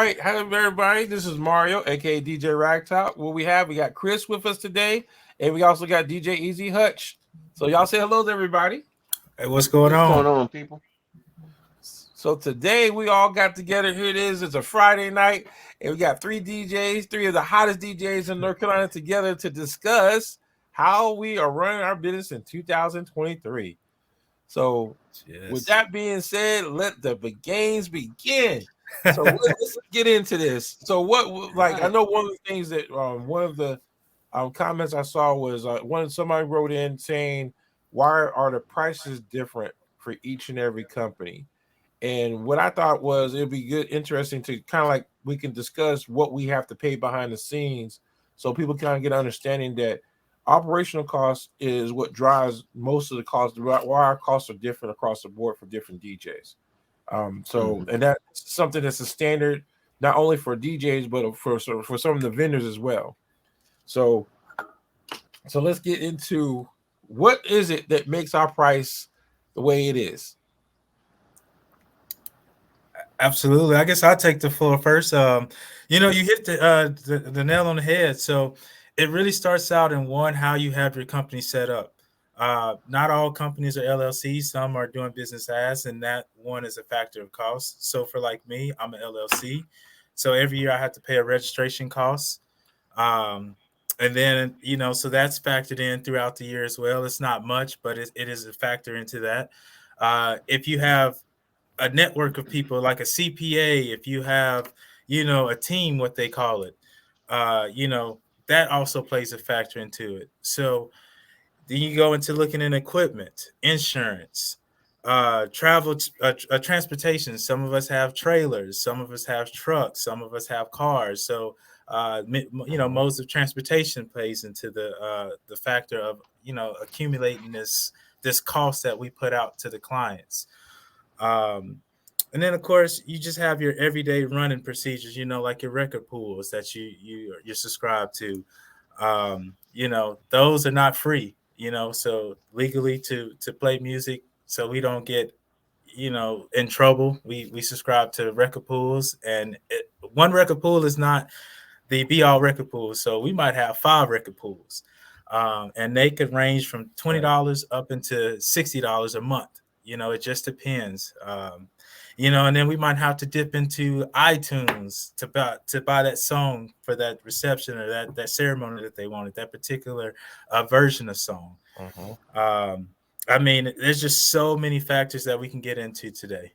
right. Hello, everybody. This is Mario, aka DJ Ragtop. What we got Chris with us today, and we also got DJ EZ-Hutch. So y'all say hello to everybody. Hey, what's going What's on? going on, people? So today we all got together. Here it is. It's a Friday night, and we got three DJs, three of the hottest DJs in North Carolina together to discuss how we are running our business in 2023. So, with Yes. that being said, let the games begin. So let's get into this. So, All like I right. know one of the things that one of the comments I saw was somebody wrote in saying, "Why are the prices different for each and every company?" And what I thought was it'd be good, interesting to kind of like we can discuss what we have to pay behind the scenes, so people kind of get an understanding that operational cost is what drives most of the costs. Why our costs are different across the board for different DJs. So Mhm. and that's something that's a standard not only for DJs but for some of the vendors as well. So let's get into what is it that makes our price the way it is. Absolutely. I guess I'll take the floor first. You hit the nail on the head. So it really starts out in one, how you have your company set up. Not all companies are LLCs. Some are doing business as, and that one is a factor of cost. So for like me, I'm an LLC. So every year I have to pay a registration cost. Um, and then, so that's factored in throughout the year as well. It's not much, but it is a factor into that. If you have a network of people like a CPA, if you have, a team, what they call it, that also plays a factor into it. So then you go into looking at equipment, insurance, transportation. Some of us have trailers, some of us have trucks, some of us have cars. So, Mhm. modes of transportation plays into the factor of accumulating this cost that we put out to the clients. Um, and then of course you just have your everyday running procedures, like your record pools that you're subscribed to. Those are not free, so legally to play music so we don't get in trouble, we subscribe to record pools, and one record pool is not the be all record pool. So we might have 5 record pools, and they could range from Right. $20 up into $60 a month. It just depends. And then we might have to dip into iTunes to buy that song for that reception or that ceremony that they wanted, that particular version of song. Mhm. Um, I mean, there's just so many factors that we can get into today.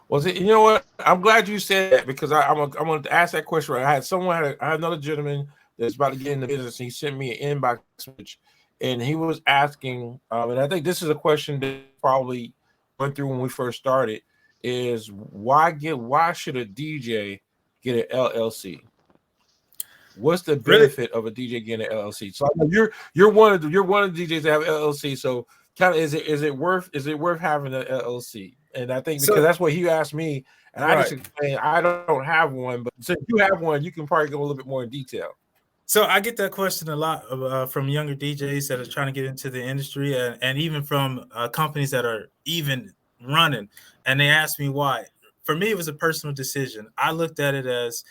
Well, see, you know what? I'm glad you said that because I'm going to ask that question. Right? I had another gentleman that's about to get in the business. And he sent me an inbox message, and he was asking, and I think this is a question that probably went through when we first started, is why should a DJ get an LLC? What's the Really? benefit of a DJ getting an LLC? So I know you're one of the DJs that have LLC. So kind of is it worth having an LLC? And I think because So, that's what he asked me, and I just right. explained I don't have one, but since you have one, you can probably go a little bit more in detail. So I get that question a lot from younger DJs that are trying to get into the industry, and even from companies that are even running, and they ask me why. For me, it was a personal decision. I looked at it as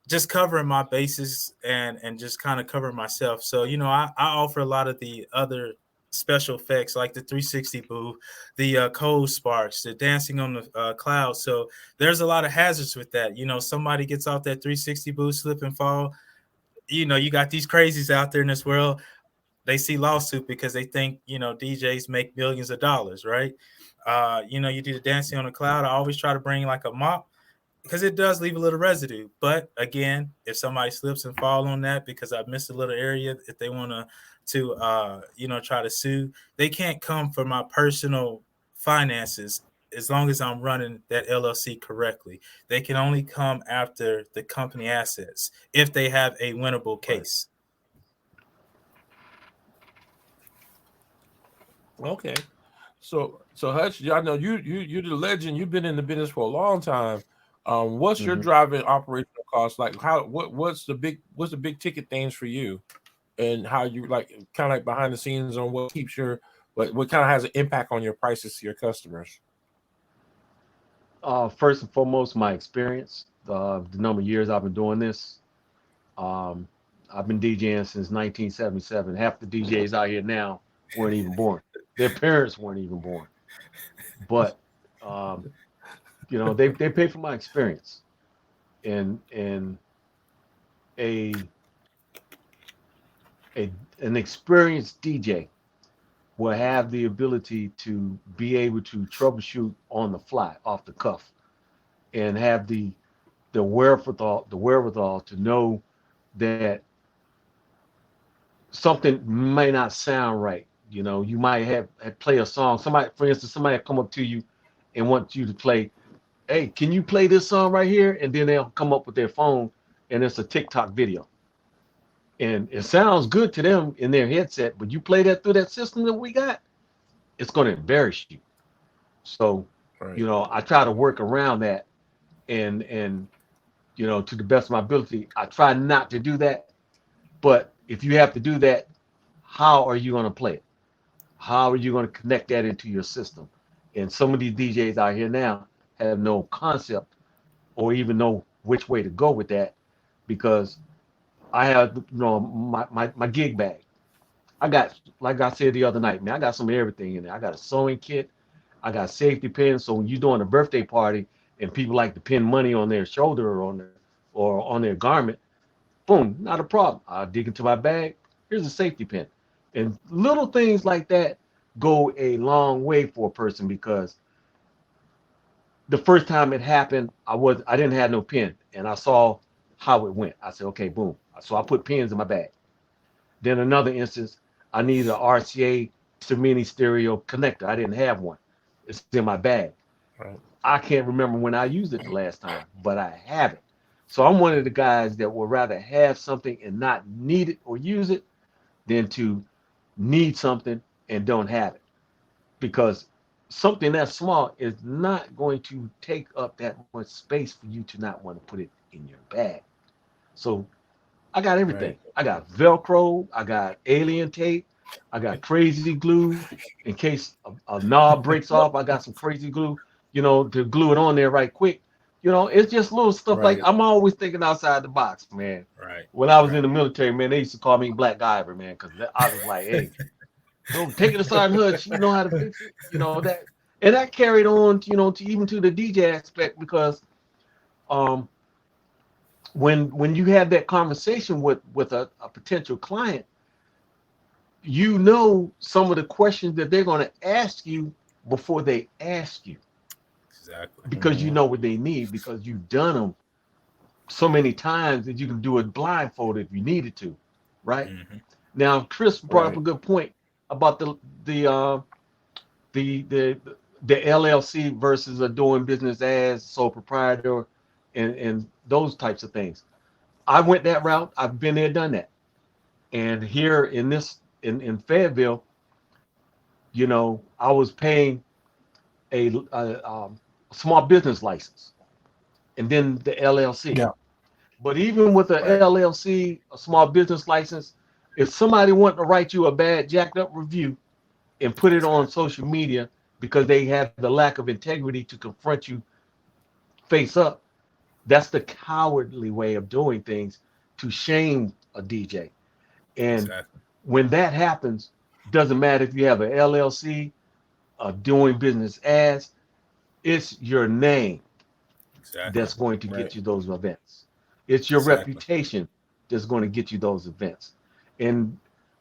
just covering my bases and just kind of covering myself. So I offer a lot of the other special effects like the 360 booth, the cold sparks, the dancing on the cloud. So there's a lot of hazards with that. Somebody gets off that 360 booth, slip and fall. You got these crazies out there in this world. They see lawsuit because they think DJs make millions of dollars, right? You do the dancing on the cloud. I always try to bring like a mop because it does leave a little residue. But again, if somebody slips and fall on that because I missed a little area, if they want to try to sue, they can't come for my personal finances as long as I'm running that LLC correctly. They can only come after the company assets if they have a winnable Right. case. Okay. So Hutch, I know you're the legend. You've been in the business for a long time. What's your Mhm. driving operational cost like? What's the big ticket things for you? And how you like kind of like behind the scenes on what keeps your what kind of has an impact on your prices to your customers. First and foremost, my experience, the number of years I've been doing this. Um, I've been DJing since 1977. Half the DJs out here now weren't even born. Their parents weren't even born. But um, they pay for my experience, and a a an experienced DJ will have the ability to be able to troubleshoot on the fly, off the cuff, and have the wherewithal to know that something may not sound right. You might have play a song. Somebody, for instance, somebody come up to you and want you to play, hey, can you play this song right here? And then they'll come up with their phone and it's a TikTok video. And it sounds good to them in their headset, but you play that through that system that we got, it's going to embarrass you. So, Right. I try to work around that, and to the best of my ability, I try not to do that. But if you have to do that, how are you going to play it? How are you going to connect that into your system? And some of these DJs out here now have no concept or even know which way to go with that, because I have my gig bag. I got, like I said the other night, man, I got some of everything in there. I got a sewing kit, I got safety pins. So when you're doing a birthday party and people like to pin money on their shoulder or on their garment, boom, not a problem. I'll dig into my bag. Here's a safety pin. And little things like that go a long way for a person, because the first time it happened, I didn't have no pin, and I saw how it went. I said, okay, boom. So I put pins in my bag. Then another instance, I needed a RCA to mini stereo connector. I didn't have one. It's in my bag. Right. I can't remember when I used it the last time, but I have it. So I'm one of the guys that would rather have something and not need it or use it than to need something and don't have it. Because something that small is not going to take up that much space for you to not want to put it in your bag. So I got everything. Right. I got Velcro, I got alien tape, I got crazy glue in case a knob breaks off. I got some crazy glue, to glue it on there right quick. It's just little stuff like Right. I'm always thinking outside the box, man. Right. When I was in Right. the military, man, they used to call me Black Iver, man, because I was like, hey, don't take it to Sergeant Hutch. You know how to fix it. That, and that carried on, to even to the DJ aspect, because um, when you have that conversation with a potential client, some of the questions that they're going to ask you before they ask you, Exactly. because you Mm-hmm. know what they need, because you've done them so many times that you can do it blindfolded if you needed to, right? Hmm. Now, Chris brought up a Right. good point about the uh, the the the LLC versus a doing business as sole proprietor, and those types of things. I went that route. I've been there, done that. And here in Fayetteville, I was paying a small business license and then the LLC. Yeah. But even with the Right. LLC, a small business license, if somebody wanted to write you a bad jacked up review and put it on Exactly. social media because they have the lack of integrity to confront you face up, that's the cowardly way of doing things, to shame a DJ. And Exactly. when that happens, doesn't matter if you have an LLC, doing business as, it's your name Exactly. that's going to get Right. you those events. It's your Exactly. reputation that's going to get you those events. And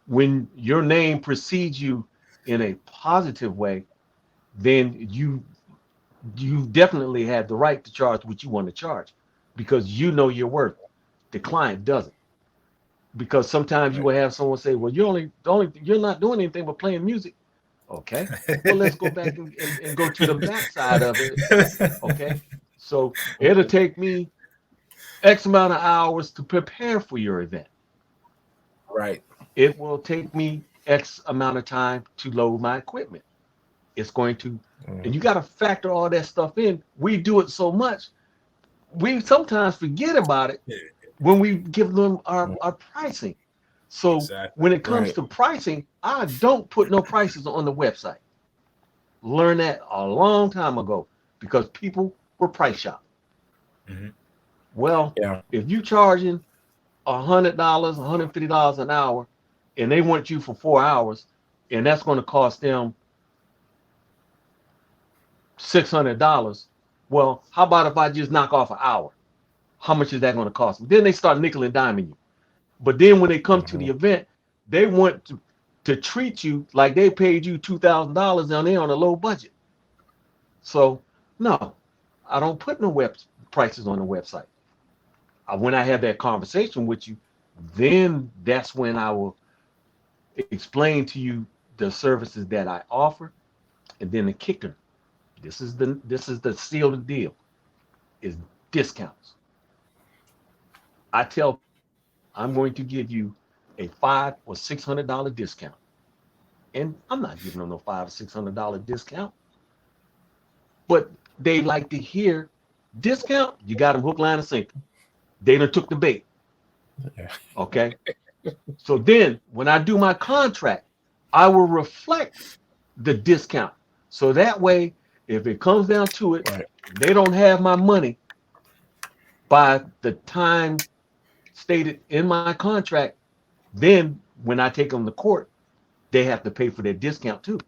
when your name precedes you in a positive way, then you definitely have the right to charge what you want to charge, because you know your worth. The client doesn't. Because sometimes you Right. will have someone say, well, you're not doing anything but playing music. Okay. Well, let's go back and go to the backside of it. Okay. So it'll take me X amount of hours to prepare for your event. Right. It will take me X amount of time to load my equipment. It's going to, and you Mm-hmm. got to factor all that stuff in. We do it so much, we sometimes forget about it Yeah. when we give them our pricing. So Exactly. when it comes Right. to pricing, I don't put no prices on the website. Learned that a long time ago, because people we're price shop. Mm-hmm. Well, if you charging $100, $150 an hour, and they want you for 4 hours, and that's going to cost them $600. Well, how about if I just knock off an hour? How much is that going to cost them? Then they start nickel and diming you. But then when they come to the event, they want to treat you like they paid you $2,000 down there on a low budget. So no, I don't put no web prices on the website. When I have that conversation with you, then that's when I will explain to you the services that I offer, and then the kicker. This is the seal of the deal, is discounts. I tell I'm going to give you a $500 or $600 discount, and I'm not giving them no $500 or $600 discount, but they like to hear discount. You got them hook, line, and sinker. They done took the bait. Okay. So then when I do my contract, I will reflect the discount. So that way, if it comes down to it, they don't have my money by the time stated in my contract. Then when I take them to court, they have to pay for their discount too.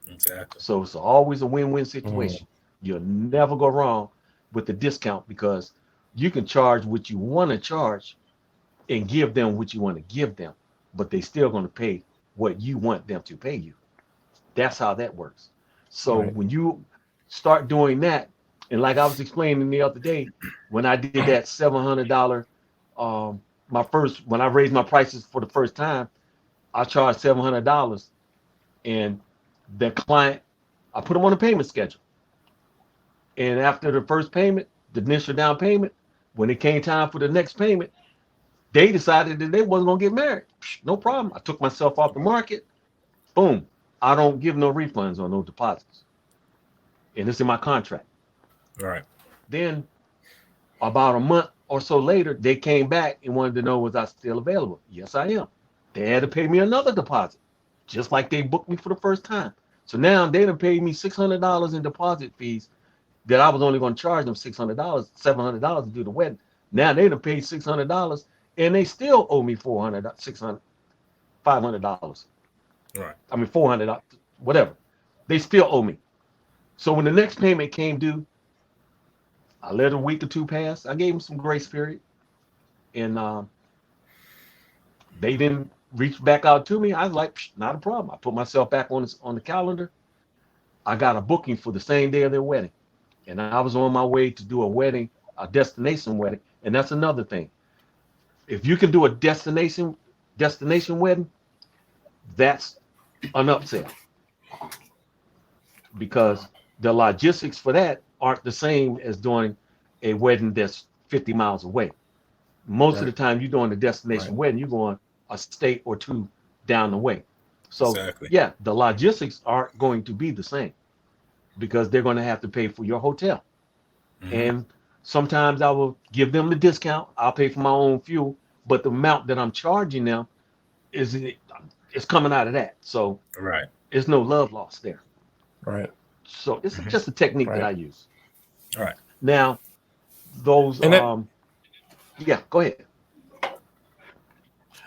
Exactly. So it's always a win-win situation. You'll never go wrong with the discount, because you can charge what you want to charge and give them what you want to give them, but they still going to pay what you want them to pay you. That's how that works. So when you start doing that, and like I was explaining the other day, when I did that $700, when I raised my prices for the first time, I charged $700, and the client, I put them on a payment schedule. And after the first payment, the initial down payment, when it came time for the next payment, they decided that they wasn't gonna get married. No problem. I took myself off the market. Boom. I don't give no refunds on those deposits, and it's in my contract. Right. Then about a month or so later, they came back and wanted to know, was I still available? Yes, I am. They had to pay me another deposit, just like they booked me for the first time. So now they done paid me $600 in deposit fees that I was only going to charge them $600, $700 to do the wedding. Now they done paid $600, and they still owe me $400, $600, $500. Right. I mean, $400, whatever. They still owe me. So when the next payment came due, I let a week or two pass. I gave them some grace period, and they didn't reach back out to me. I was like, not a problem. I put myself back on the calendar. I got a booking for the same day of their wedding, and I was on my way to do a wedding, a destination wedding. And that's another thing. If you can do a destination wedding, that's an upsell, because the logistics for that aren't the same as doing a wedding that's 50 miles away. Most of the time you're doing a destination wedding, you're going a state or two down the way. So yeah, the logistics aren't going to be the same, because they're going to have to pay for your hotel. And sometimes I will give them the discount. I'll pay for my own fuel, but the amount that I'm charging them is coming out of that. So there's no love lost there. Right. So it's just a technique that I use. All right. Now, those yeah, go ahead.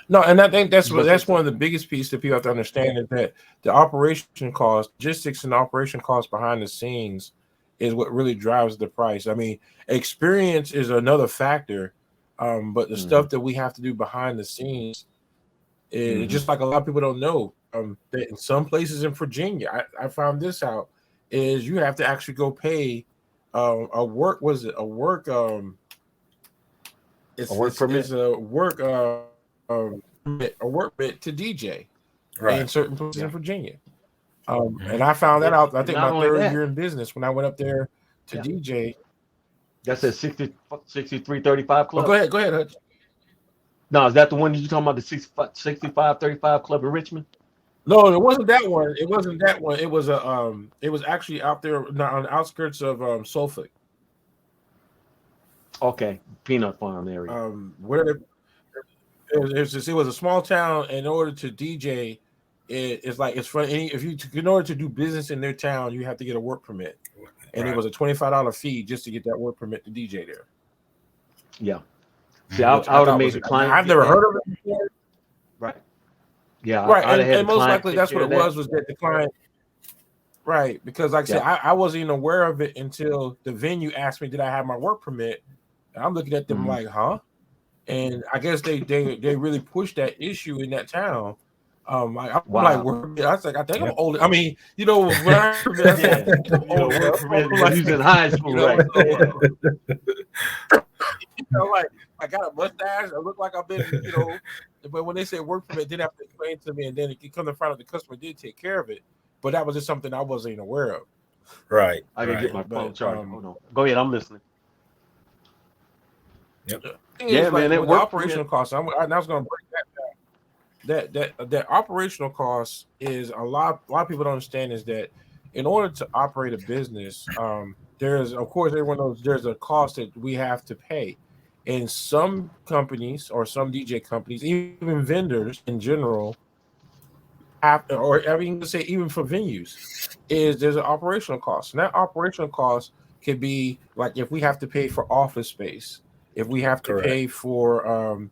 No, and I think that's one of the biggest pieces that people have to understand, is that the operation cost, logistics and operation cost behind the scenes is what really drives the price. I mean, experience is another factor, but the stuff that we have to do behind the scenes is just like a lot of people don't know. That in some places in Virginia, I found this out, is you have to actually go pay a work permit to DJ in certain places in Virginia. And I found that out, I think, my third year in business, when I went up there to DJ. That's at 6335 Club. Oh, go ahead, Hutch. No, is that the one you're talking about, the 6535 Club in Richmond? No, it wasn't that one. It wasn't that one. It was it was actually out there on the outskirts of Suffolk. Okay, Peanut Farm area. Where it was a small town. In order to DJ, it's like it's funny. If you in order to do business in their town, you have to get a work permit, and it was a $25 fee just to get that work permit to DJ there. Yeah. See, I would have made the client. I've never heard of it before. Right. Yeah. Right, and most likely that's what it was that the client. Right, because like I said, I wasn't even aware of it until the venue asked me, did I have my work permit? And I'm looking at them like, huh? And I guess they really pushed that issue in that town. I'm like, I was like, I think I'm older. I mean, you know, when I said, in high school, right? You know, like I got a mustache. I look like I've been, you know. But when they said work permit, didn't have to explain to me, and then it come to find out the customer did take care of it. But that was just something I wasn't even aware of. Right. I can get my phone charged. Hold on. Go ahead. I'm listening. Yep. Yeah, man. That operational costs. I was going to break that down. That operational cost is a lot of people don't understand is that in order to operate a business, there's, of course, everyone knows there's a cost that we have to pay. And some companies or some DJ companies, even vendors in general, say even for venues, there's an operational cost. And that operational cost could be like if we have to pay for office space, if we have to pay for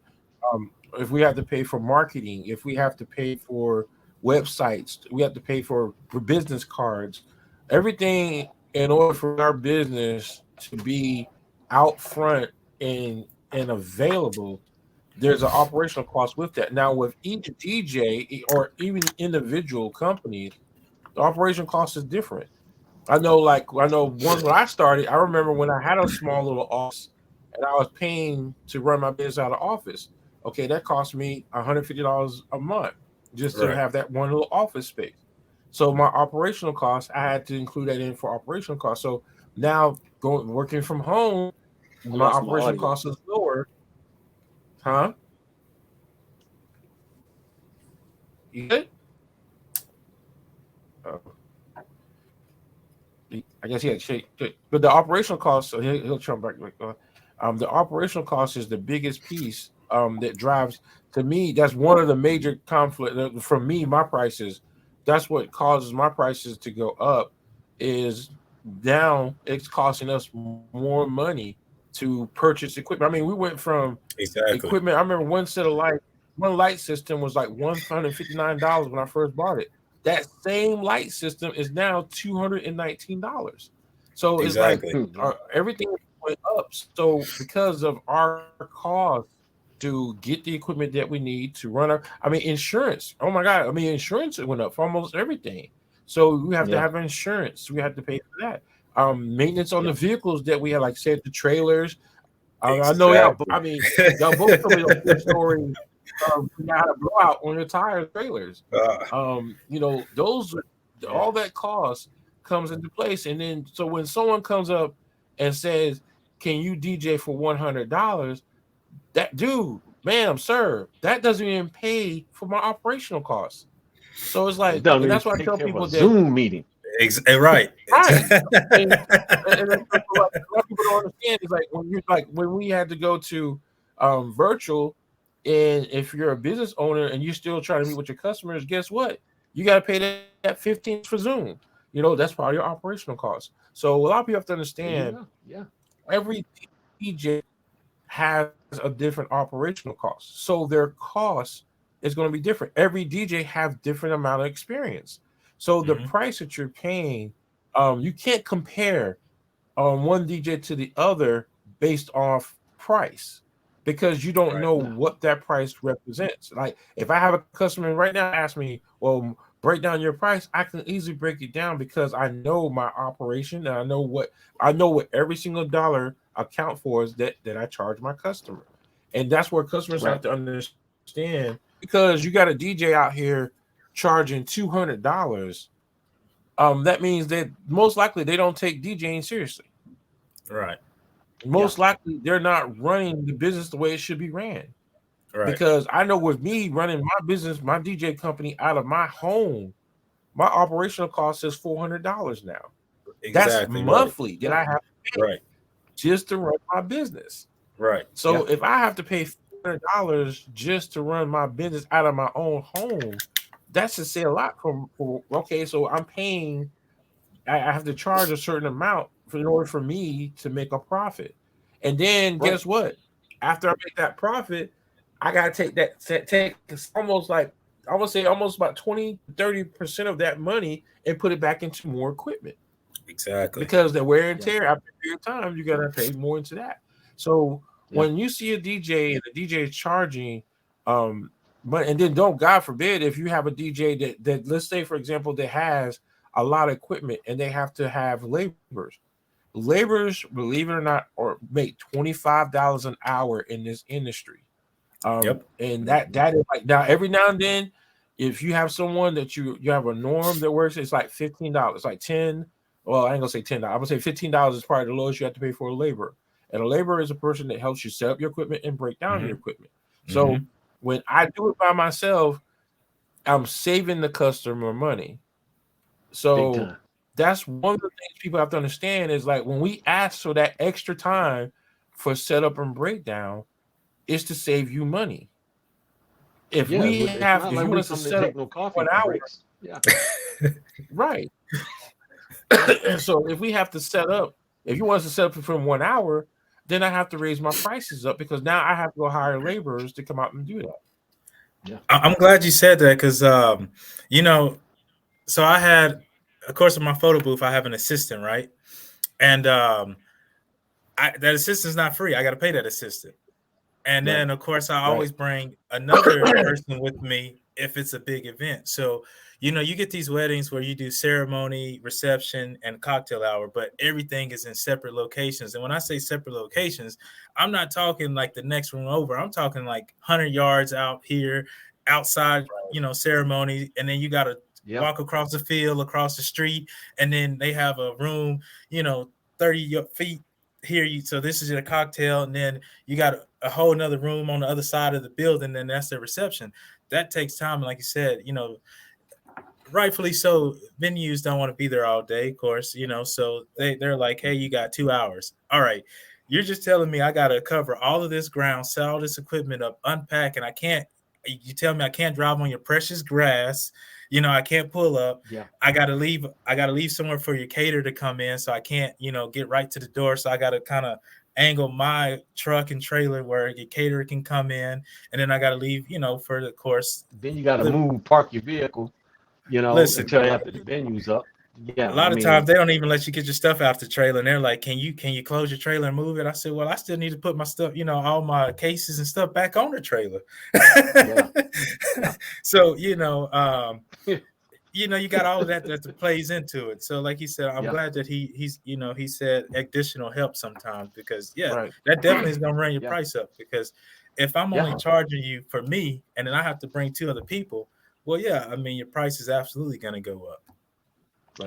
if we have to pay for marketing, if we have to pay for websites, we have to pay for business cards, everything in order for our business to be out front and available. There's an operational cost with that. Now, with each DJ or even individual companies, the operation cost is different. I know once when I started, I remember when I had a small little office and I was paying to run my business out of office. Okay, that cost me $150 a month just to have that one little office space. So my operational costs, I had to include that in for operational costs. So now working from home, my operational cost is lower. Huh? You good? I guess he had shake. But the operational cost, so he'll jump back. The operational cost is the biggest piece that drives, to me, that's one of the major conflict for me, my prices. That's what causes my prices to go up is down. It's costing us more money to purchase equipment. I mean, we went from equipment. I remember one light system was like $159 when I first bought it. That same light system is now $219. So it's like everything went up. So because of our cost to get the equipment that we need to run insurance. Oh my God. Insurance went up for almost everything. So we have to have insurance. We have to pay for that. Maintenance on the vehicles that we have, like said, the trailers. I know y'all both told me the story. You had a blowout on your tire trailers. Those all that cost comes into place, and then so when someone comes up and says, "Can you DJ for $100?" That dude, ma'am, sir, that doesn't even pay for my operational costs. So it's like, and that's why I tell people that Zoom meeting. Right. And a lot of people don't understand is when we had to go to virtual, and if you're a business owner and you're still trying to meet with your customers, guess what? You got to pay that $15 for Zoom. That's part of your operational costs. So a lot of people have to understand. Every DJ has a different operational cost, so their cost is going to be different. Every DJ have different amount of experience. So the price that you're paying, you can't compare one DJ to the other based off price because you don't know what that price represents. Like if I have a customer right now ask me, well, break down your price, I can easily break it down because I know my operation and I know what every single dollar account for is that I charge my customer. And that's where customers have to understand, because you got a DJ out here charging $200, that means that most likely they don't take DJing seriously. Right. Most likely they're not running the business the way it should be ran. Right. Because I know with me running my business, my DJ company out of my home, my operational cost is $400 now. Exactly. That's monthly that I have to pay just to run my business. Right. So if I have to pay $400 just to run my business out of my own home, that should say a lot for okay, so I'm paying, I have to charge a certain amount in order for me to make a profit. And then Right. guess what? After I make that profit, I gotta take almost like I would say almost about 20-30% of that money and put it back into more equipment. Exactly. Because the wear and Yeah. tear after a period of time, you gotta pay more into that. So Yeah. when you see a DJ and the DJ is charging, but and then don't, God forbid, if you have a DJ that let's say for example that has a lot of equipment and they have to have laborers. Laborers, believe it or not, or make $25 an hour in this industry. Yep. And that is like now every now and then, if you have someone that you have a norm that works, it's like $15, like 10. Well, I ain't gonna say $10. I'm gonna say $15 is probably the lowest you have to pay for a laborer. And a laborer is a person that helps you set up your equipment and break down your equipment. So when I do it by myself, I'm saving the customer money. Big So time. that's one of the things people have to understand is like when we ask for that extra time for setup and breakdown, is to save you money. If Yeah, we it's have, not if like you we want us to come to set up take no coffee 1 hour, breaks. Yeah. right? So if we have to set up, if you want us to set up for 1 hour, then I have to raise my prices up because now I have to go hire laborers to come out and do that. Yeah. I'm glad you said that because, you know, so I had, of course, in my photo booth, I have an assistant, right? And that assistant's not free. I got to pay that assistant. And then, of course, I always bring another person with me if it's a big event. So, you know, you get these weddings where you do ceremony, reception, and cocktail hour, but everything is in separate locations. And when I say separate locations, I'm not talking like the next room over. I'm talking like 100 yards out here, outside, you know, ceremony. And then you got to walk across the field, across the street. And then they have a room, you know, 30 feet here. So this is a cocktail. And then you got a whole nother room on the other side of the building, and that's the reception. That takes time. Like you said, you know, rightfully so, venues don't want to be there all day, of course, you know, so they're like, hey, you got 2 hours. All right. You're just telling me I got to cover all of this ground, set all this equipment up, unpack, and you tell me I can't drive on your precious grass. You know, I can't pull up. Yeah. I gotta leave somewhere for your caterer to come in. So I can't, you know, get right to the door. So I gotta kind of angle my truck and trailer where your caterer can come in. And then I gotta leave, you know, for the course. Then you got to park your vehicle, you know, Listen, until after the venue's up. Yeah. a lot of times they don't even let you get your stuff out the trailer, and they're like, "Can you close your trailer and move it?" I said, "Well, I still need to put my stuff, you know, all my cases and stuff back on the trailer." So you know, you got all of that plays into it. So, like he said, I'm glad that he's you know he said additional help sometimes because that definitely is gonna run your price up because if I'm only charging you for me and then I have to bring 2 other people, well, I mean your price is absolutely gonna go up.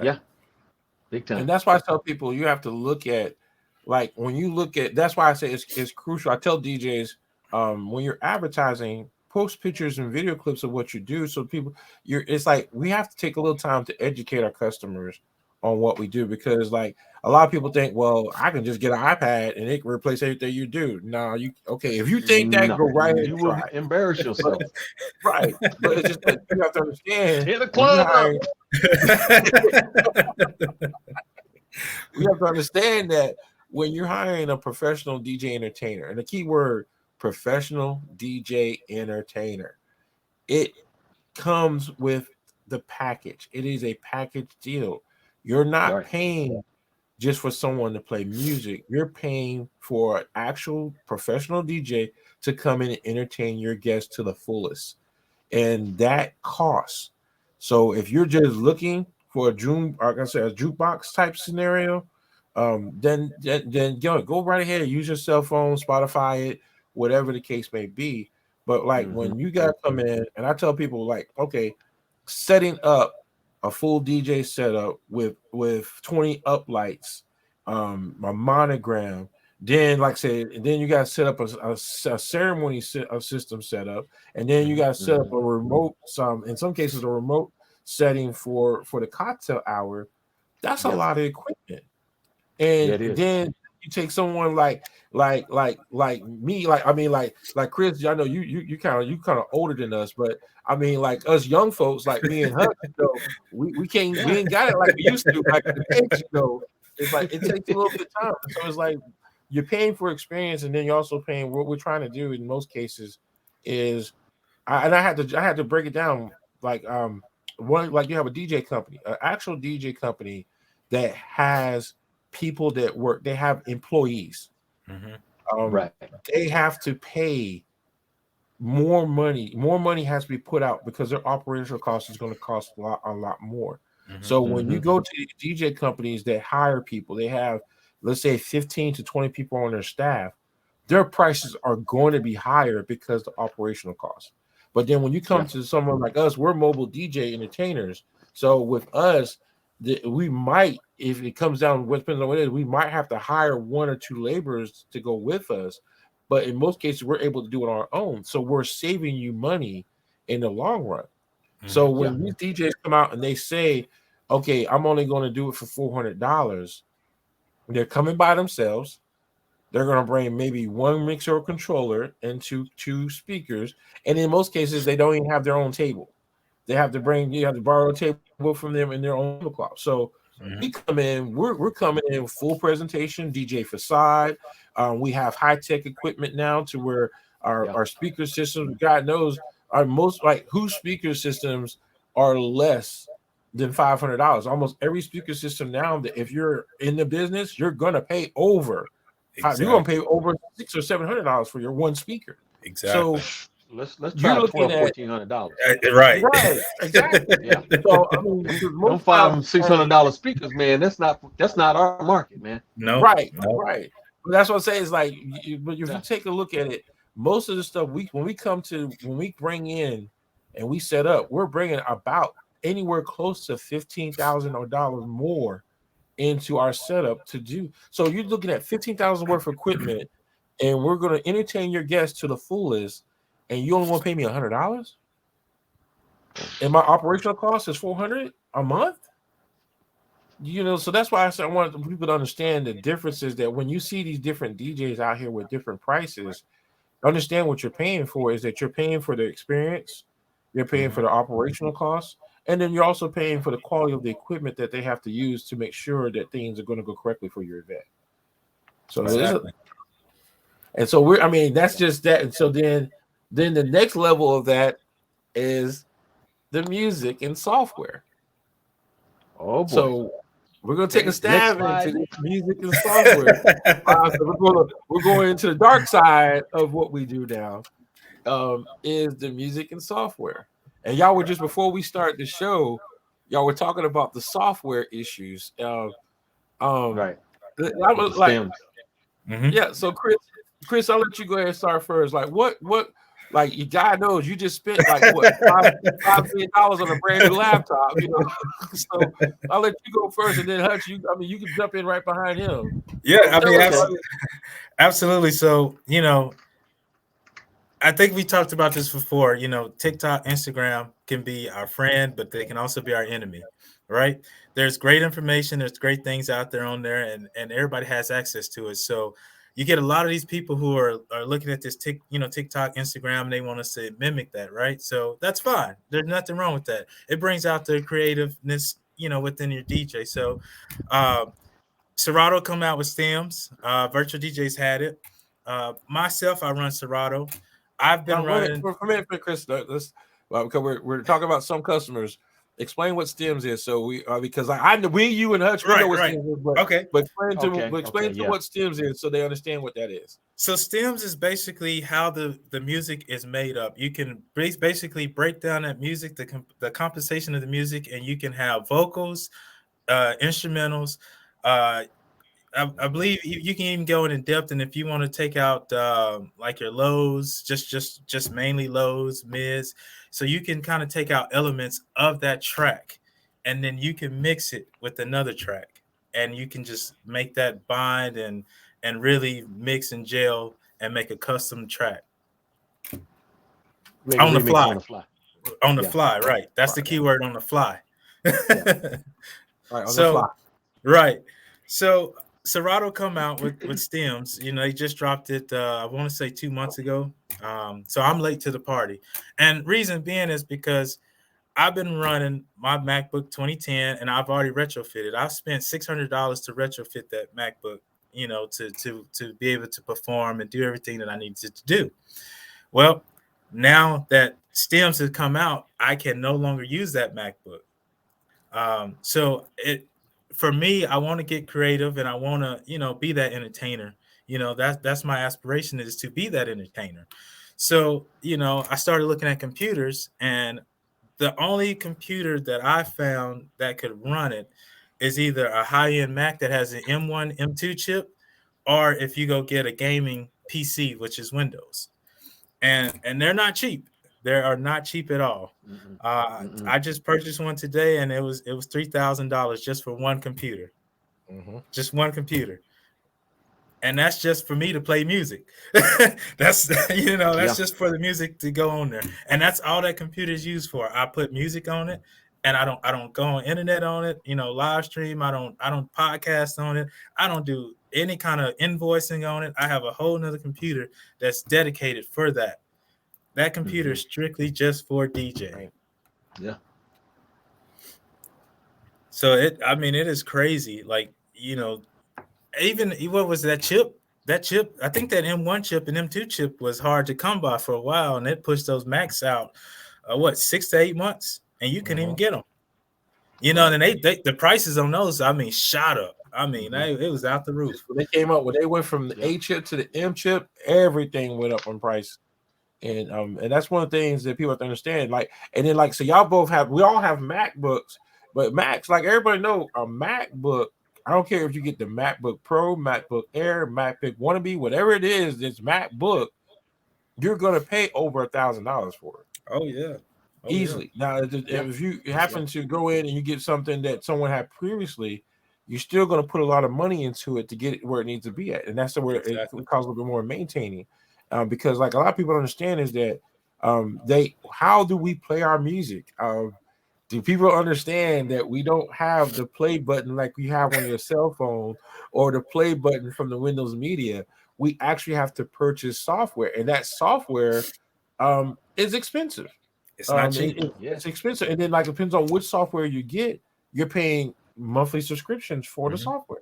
Yeah. Big time. And that's why I tell people you have to look at, like when you look at, that's why I say it's crucial. I tell DJs when you're advertising, post pictures and video clips of what you do so people it's like we have to take a little time to educate our customers on what we do because like a lot of people think, well, I can just get an iPad and it can replace everything you do. No, if you think that, go right ahead. You will embarrass yourself. Right. But it's just that you have to understand hit a club up. We have to understand that when you're hiring a professional DJ entertainer, and the key word professional DJ entertainer, it comes with the package. It is a package deal. You're not paying just for someone to play music. You're paying for an actual professional DJ to come in and entertain your guests to the fullest. And that costs. So if you're just looking for a jukebox type scenario, then go right ahead, use your cell phone, Spotify it, whatever the case may be. But like when you gotta come in, and I tell people like, okay, setting up a full DJ setup with 20 uplights, a monogram. Then, like I said, then you got to set up a ceremony system setup, and then you got to set up a remote. In some cases, a remote setting for the cocktail hour. That's a lot of equipment, and then you take someone like me, like Chris. I know you kind of older than us, but I mean, like us young folks, like me and Hutch, we ain't got it like we used to back in the days. It's like it takes a little bit of time. So it's like you're paying for experience, and then you're also paying. What we're trying to do in most cases is, I had to break it down like one, like you have a DJ company, an actual DJ company that has people that work. They have employees. Right. They have to pay more money. More money has to be put out because their operational cost is going to cost a lot more. So when you go to DJ companies that hire people, they have, let's say, 15 to 20 people on their staff. Their prices are going to be higher because the operational costs. But then when you come to someone like us, we're mobile DJ entertainers. So with us, we might, if it comes down, what depends on what it is, we might have to hire 1 or 2 laborers to go with us. But in most cases, we're able to do it on our own. So we're saving you money in the long run. So when these DJs come out and they say, okay, I'm only going to do it for $400, they're coming by themselves. They're going to bring maybe 1 mixer or controller and two speakers. And in most cases, they don't even have their own table. You have to borrow a table from them in their own tablecloth. So we come in, we're coming in full presentation, DJ facade. We have high-tech equipment now to where our speaker systems, God knows, our most whose speaker systems are less than $500. Almost every speaker system now, that if you're in the business, you're going to pay over. Exactly. You're going to pay over $600 or $700 for your one speaker. Exactly. So let's try $1,200-$1,400. Right. Exactly. Yeah. So I mean, don't find $600 speakers, man. That's not our market, man. No. Right. But that's what I'm saying is like, but if you take a look at it, most of the stuff when we bring in and we set up, we're bringing about anywhere close to $15,000 more into our setup to do. So you're looking at $15,000 worth of equipment, and we're going to entertain your guests to the fullest, and you only want to pay me $100, and my operational cost is $400 a month. So that's why I want people to understand the differences, that when you see these different DJs out here with different prices, understand what you're paying for is that you're paying for the experience, you're paying for the operational costs, and then you're also paying for the quality of the equipment that they have to use to make sure that things are going to go correctly for your event. So and so that's just that. And so then the next level of that is the music and software. Oh boy. So we're going to take a stab into the music and software. So we're going into the dark side of what we do now, is the music and software. And y'all were just, before we start the show, y'all were talking about the software issues. Right. I was like, yeah. So Chris, I'll let you go ahead and start first. Like what, like, God knows you just spent like what $5 million on a brand new laptop, So I'll let you go first, and then Hutch, you can jump in right behind him. Yeah, absolutely. So I think we talked about this before. TikTok, Instagram can be our friend, but they can also be our enemy, right? There's great information, there's great things out there on there, and everybody has access to it. So you get a lot of these people who are looking at this TikTok, Instagram, and they want us to mimic that, right? So that's fine. There's nothing wrong with that. It brings out the creativeness, within your DJ. So Serato come out with stems. Virtual DJs had it. Myself, I run Serato. I've been running for a minute, Chris. Because we're talking about some customers. Explain what stems is. So we because you and Hutch, we know what stems is. But explain to what stems is, so they understand what that is. So stems is basically how the music is made up. You can basically break down that music, the composition of the music, and you can have vocals, instrumentals. I believe you can even go in depth, and if you want to take out like your lows, just mainly lows, mids, so you can kind of take out elements of that track, and then you can mix it with another track, and you can just make that bind and really mix and gel and make a custom track on the fly. Right, that's the key word, on the fly. Right, on the fly. Right. So Serato come out with stems. You know, they just dropped it. I want to say 2 months ago. So I'm late to the party, and reason being is because I've been running my MacBook 2010, and I've already retrofitted. I've spent $600 to retrofit that MacBook. You know, to be able to perform and do everything that I needed to do. Well, now that stems have come out, I can no longer use that MacBook. So it for me, I want to get creative and I want to, be that entertainer. That's my aspiration is to be that entertainer. So, I started looking at computers, and the only computer that I found that could run it is either a high-end Mac that has an M1, M2 chip, or if you go get a gaming PC, which is Windows. And they're not cheap. They are not cheap at all. I just purchased one today, and it was $3,000 just for one computer, just one computer, and that's just for me to play music. That's just for the music to go on there, and that's all that computer is used for. I put music on it, and I don't go on internet on it. Live stream. I don't podcast on it. I don't do any kind of invoicing on it. I have a whole nother computer that's dedicated for that. That computer is strictly just for DJ. Right. Yeah. So it is crazy. Like, even what was that chip? That chip, I think that M1 chip and M2 chip was hard to come by for a while, and it pushed those Macs out, 6 to 8 months, and you couldn't even get them. And they the prices on those, shot up. It was out the roof. When they came up, when they went from the A chip to the M chip, everything went up on price. And that's one of the things that people have to understand. So we all have MacBooks, but Macs, like everybody know, a MacBook, I don't care if you get the MacBook Pro, MacBook Air, MacBook Wannabe, whatever it is, this MacBook, you're gonna pay over $1,000 for it. Oh yeah. Easily. Yeah. Now, if you happen to go in and you get something that someone had previously, you're still going to put a lot of money into it to get it where it needs to be at, and that's where it costs a little bit more maintaining. Because like a lot of people don't understand is that how do we play our music? Do people understand that we don't have the play button like you have on your cell phone or the play button from the Windows Media? We actually have to purchase software, and that software is expensive. It's not cheap. It's expensive, and then it depends on which software you get. You're paying monthly subscriptions for the software.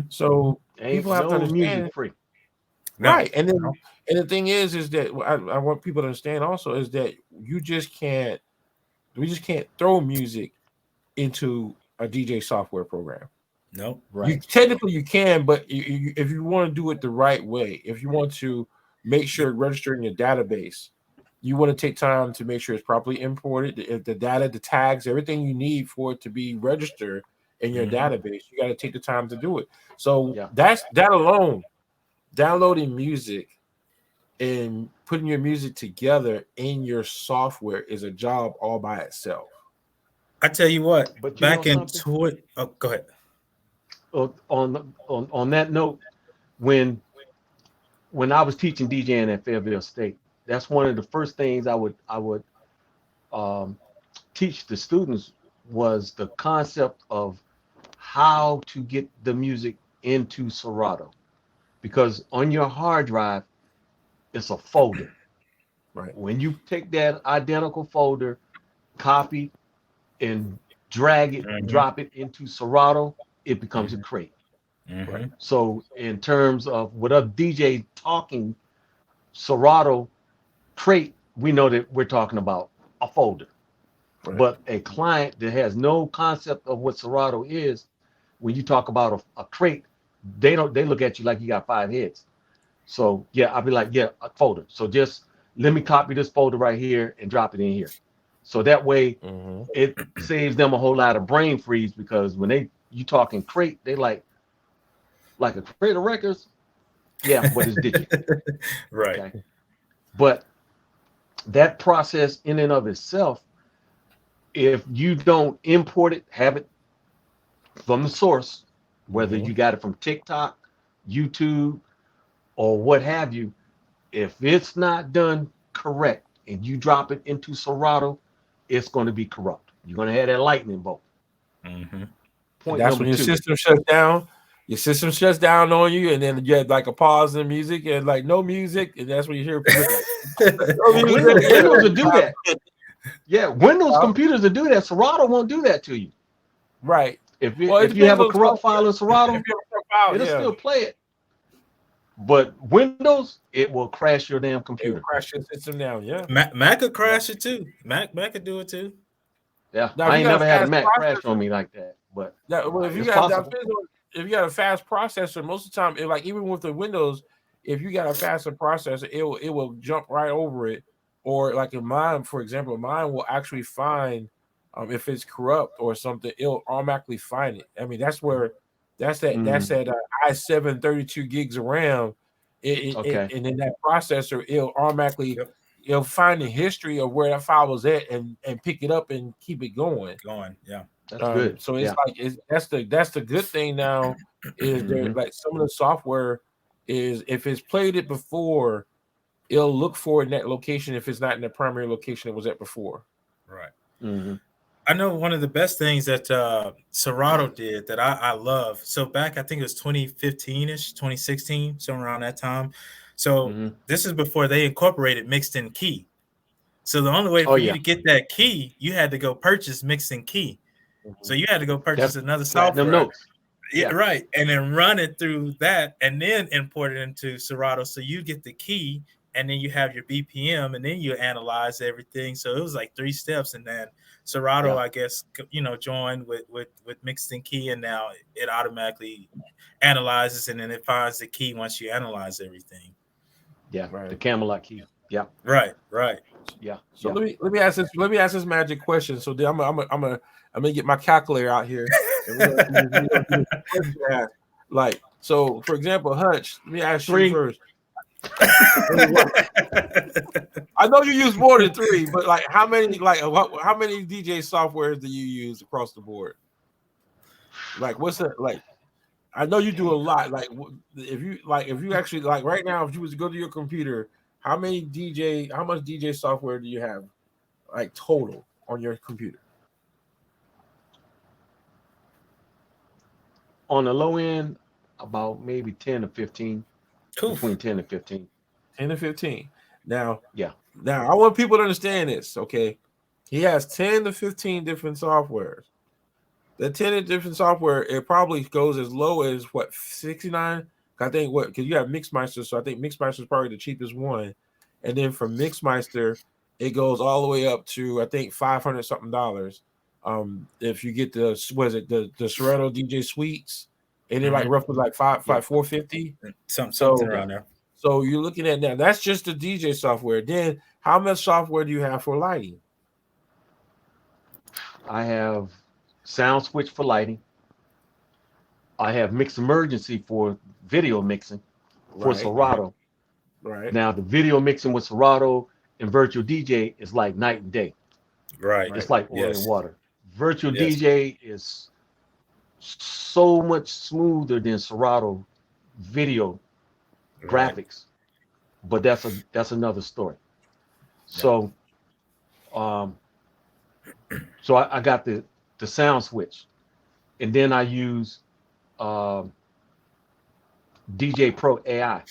So people have to understand. Free. Right, and the thing is that I want people to understand also is that we just can't throw music into a DJ software program. No, right. Technically you can, but if you want to do it the right way, if you want to make sure it registered in your database, you want to take time to make sure it's properly imported, the data, the tags, everything you need for it to be registered in your database. You got to take the time to do it. So that alone. Downloading music and putting your music together in your software is a job all by itself. I tell you what, but back in go ahead. On that note, when I was teaching DJing at Fayetteville State, that's one of the first things I would teach the students was the concept of how to get the music into Serato. Because on your hard drive, it's a folder. Right. When you take that identical folder, copy, and drag it, and drop it into Serato, it becomes a crate. Right. So in terms of what a DJ talking Serato crate, we know that we're talking about a folder. Right. But a client that has no concept of what Serato is, when you talk about a crate, they look at you like you got 5 heads. So I'll be like, a folder. So just let me copy this folder right here and drop it in here. So that way it saves them a whole lot of brain freeze, because when you talking crate, they like a crate of records. Yeah, but it's digital. Right. Okay? But that process in and of itself, if you don't import it, have it from the source, whether you got it from TikTok, YouTube, or what have you, if it's not done correct and you drop it into Serato, it's going to be corrupt. You're going to have that lightning bolt. That's when your system shuts down. your system shuts down on you, and then you get like a pause in the music and like no music, and that's when you hear Windows will do that. Yeah, Windows computers will do that. Serato won't do that to you. Right. If you have a corrupt file in Serato, it'll still play it. But Windows, it will crash your damn computer. It will crash your system down. Yeah. Mac could crash it too. Mac could do it too. Yeah. Now, I ain't never had a Mac crash on me like that. But if you got a fast processor, most of the time, even with the Windows, if you got a faster processor, it will jump right over it. Or like in mine, for example, mine will actually find if it's corrupt or something, it'll automatically find it. I mean, that's that i7 32 gigs of RAM. And then that processor, it'll automatically it'll find the history of where that file was at and pick it up and keep it going. Yeah. That's good. So it's that's the good thing now is there like some of the software is if it's played it before, it'll look for it in that location if it's not in the primary location it was at before. Right. Mm-hmm. I know one of the best things that Serato did that I love. So back, I think it was 2015-ish, 2016, somewhere around that time. So this is before they incorporated mixed in key. So the only way for you to get that key, you had to go purchase mixed in key. So you had to go purchase another software. Notes. Yeah, right. And then run it through that and then import it into Serato. So you get the key and then you have your BPM and then you analyze everything. So it was like 3 steps. And then Serato, I guess, joined with mixed in key, and now it automatically analyzes and then it finds the key once you analyze everything. Yeah, right. The Camelot key. Yeah. Right. Yeah. So let me ask this magic question. So then I'm gonna get my calculator out here. Like, so for example, Hutch, let me ask you first. I know you use more than 3, but like how many DJ softwares do you use across the board? Like what's that like? I know you do a lot. Like if you actually like right now, if you was to go to your computer, how much DJ software do you have like total on your computer? On the low end, about maybe 10 to 15. Cool. Between 10 and 15. 10 to 15. Now, yeah. Now, I want people to understand this, okay? He has 10 to 15 different softwares. The 10 different software, it probably goes as low as, 69? I think because you have Mixmeister, so I think Mixmeister is probably the cheapest one. And then from Mixmeister, it goes all the way up to, I think, $500-something. If you get the Serato DJ Suites, and they're like roughly like $450, something around there. So you're looking at now. That's just the DJ software. Then how much software do you have for lighting? I have Sound Switch for lighting. I have Mix Emergency for video mixing for Serato. Right. Now the video mixing with Serato and Virtual DJ is like night and day. Right. It's like oil and water. Virtual DJ is so much smoother than Serato video graphics, but that's another story. So, so I got the Sound Switch, and then I use DJ Pro AI.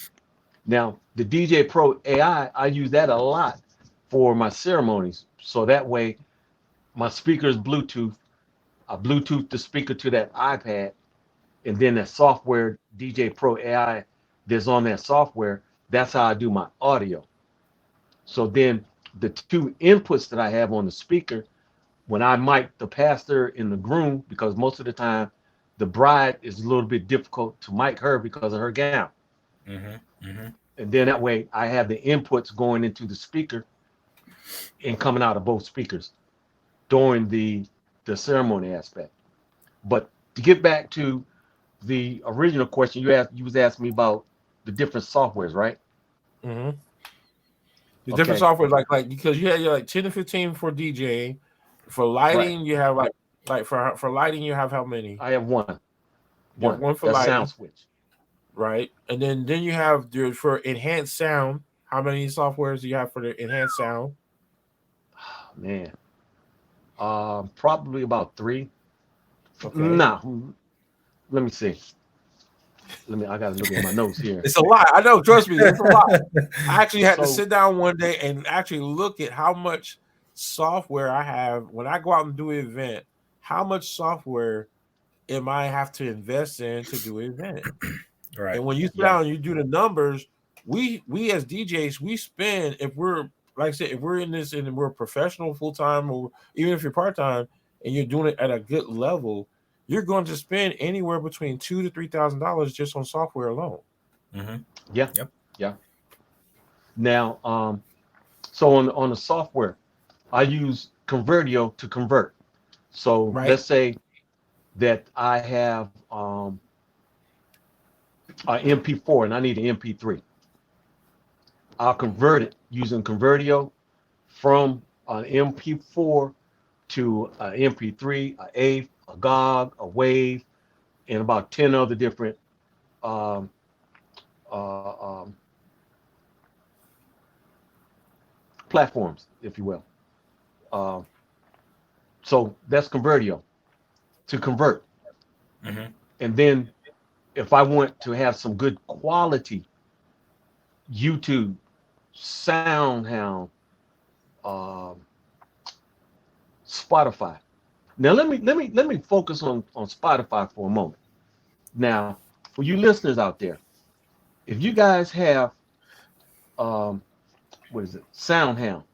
Now the DJ Pro AI, I use that a lot for my ceremonies, so that way my speaker's Bluetooth. I Bluetooth the speaker to that iPad, and then that software DJ Pro AI that's on that software, that's how I do my audio. So then the 2 inputs that I have on the speaker, when I mic the pastor and the groom, because most of the time the bride is a little bit difficult to mic her because of her gown. And then that way I have the inputs going into the speaker and coming out of both speakers during the ceremony aspect. But to get back to the original question you was asking me about the different softwares, right? The different softwares, like because you had like 10 to 15 for DJ, for lighting you have like for lighting you have how many? I have one for lighting. Sound Switch, right? And then you have for enhanced sound. How many softwares do you have for the enhanced sound? Oh, man, probably about 3. Okay. No, let me see. I gotta look at my notes here. It's a lot. I know, trust me, it's a lot. I actually had to So- sit down one day and actually look at how much software I have when I go out and do an event. How much software am I have to invest in to do an event? Right. And when you sit down and you do the numbers, we as DJs, we spend, if we're, like I said, if we're in this and we're professional full time, or even if you're part time and you're doing it at a good level, you're going to spend anywhere between $2,000 to $3,000 just on software alone. Mm-hmm. Yeah. Yep. Yeah. Now, so on the software, I use Convertio to convert. So Right. let's say that I have an MP4 and I need an MP3. I'll convert it using Convertio from an MP4 to an MP3, a AVE, a GOG, a WAVE, and about 10 other different um, platforms, if you will. So that's Convertio to convert. Mm-hmm. And then if I want to have some good quality YouTube, SoundHound, Spotify. Now let me focus on Spotify for a moment. Now, for you listeners out there, if you guys have what is it, SoundHound,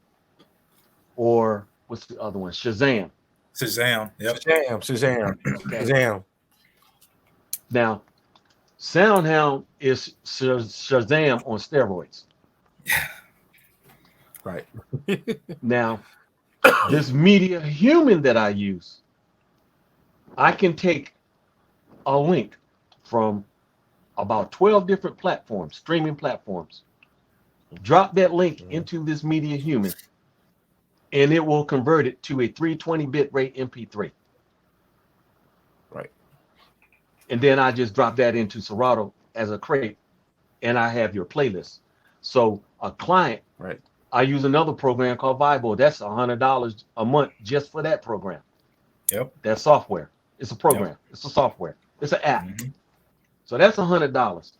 or what's the other one, Shazam. Shazam. Yep. Shazam. Okay. Shazam. Now, SoundHound is Shazam on steroids. Right. Now, this Media Human that I use, I can take a link from about 12 different platforms, streaming platforms, drop that link into this Media Human, and it will convert it to a 320 bit rate MP3. Right. And then I just drop that into Serato as a crate, and I have your playlist. So a client, Right. I use another program called Vibo. That's $100 a month just for that program. Yep. That's software. It's a program. Yep. It's a software. It's an app. Mm-hmm. So that's $100.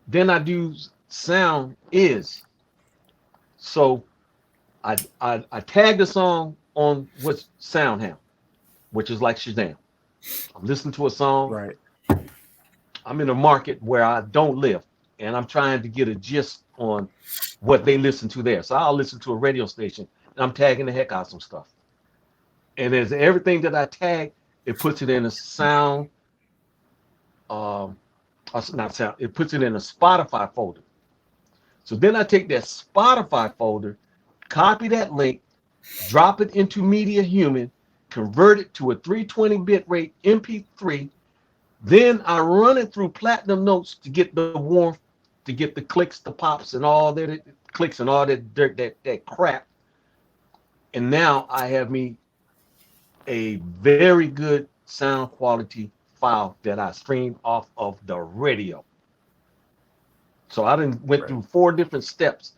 Then I do Sound Is. So I tag the song on what's SoundHound, which is like Shazam. I'm listening to a song. Right. I'm in a market where I don't live, and I'm trying to get a gist on what they listen to there. So I'll listen to a radio station, and I'm tagging the heck out of some stuff. And as everything that I tag, it puts it in a sound, not sound, it puts it in a Spotify folder. So then I take that Spotify folder, copy that link, drop it into Media Human, convert it to a 320 bit rate MP3. Then I run it through Platinum Notes to get the warmth, to get the clicks, the pops, and all that clicks and all that dirt, that crap. And now I have me a very good sound quality file that I streamed off of the radio. So I done went through 4 different steps,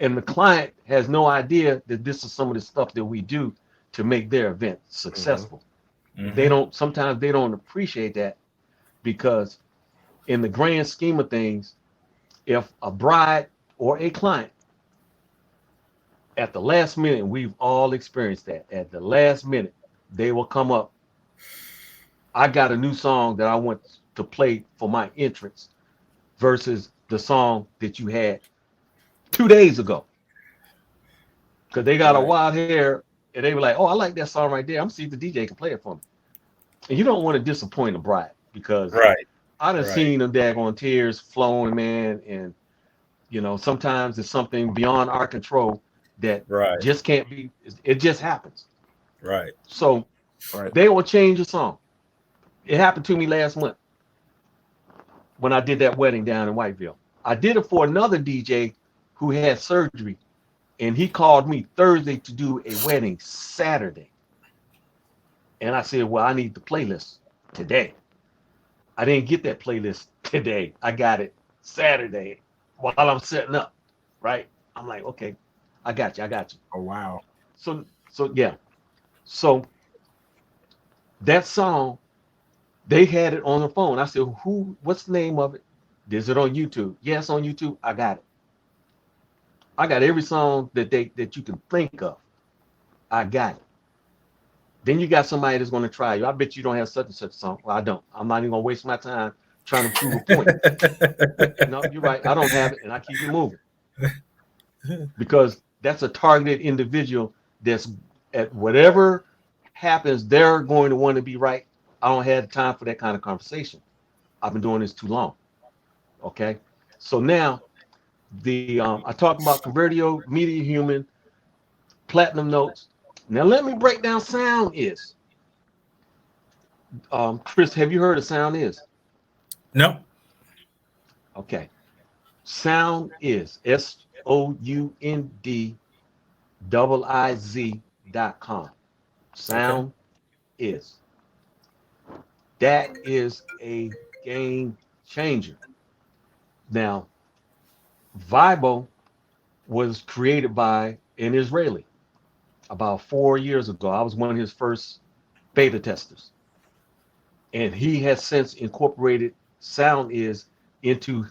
and the client has no idea that this is some of the stuff that we do to make their event successful. Mm-hmm. They don't, sometimes they don't appreciate that, because in the grand scheme of things, if a bride or a client at the last minute, we've all experienced that, at the last minute, they will come up, I got a new song that I want to play for my entrance, versus the song that you had 2 days ago. Because they got a wild hair, and they were like, oh, I like that song right there. I'm see if the DJ can play it for me. And you don't want to disappoint a bride, because I done seen them daggone tears flowing, man. And, you know, sometimes it's something beyond our control that just can't be, it just happens. Right. So they will change the song. It happened to me last month when I did that wedding down in Whiteville. I did it for another DJ who had surgery, and he called me Thursday to do a wedding Saturday. And I said, well, I need the playlist today. I didn't get that playlist today. I got it Saturday while I'm setting up, right? I'm like, okay, I got you. Oh, wow. So yeah. So that song They had it on the phone. I said, what's the name of it? Is it on YouTube? Yes, on YouTube. I got it. I got every song that you can think of. I got it. Then you got somebody that's going to try you. I bet you don't have such and such a song. Well, I don't. I'm not even going to waste my time trying to prove a point. No, you're right. I don't have it, and I keep it moving. Because that's a targeted individual that's at whatever happens, they're going to want to be right. I don't have time for that kind of conversation. I've been doing this too long. Okay. So now I talked about Convertio, Media Human, Platinum Notes. Now let me break down Sound Is. Chris, have you heard of Sound Is? No. Okay. Sound Is SOUNDIIZ.com. Sound Is. That is a game changer. Now, Vibo was created by an Israeli about 4 years ago. I was one of his first beta testers. And he has since incorporated Sound Is into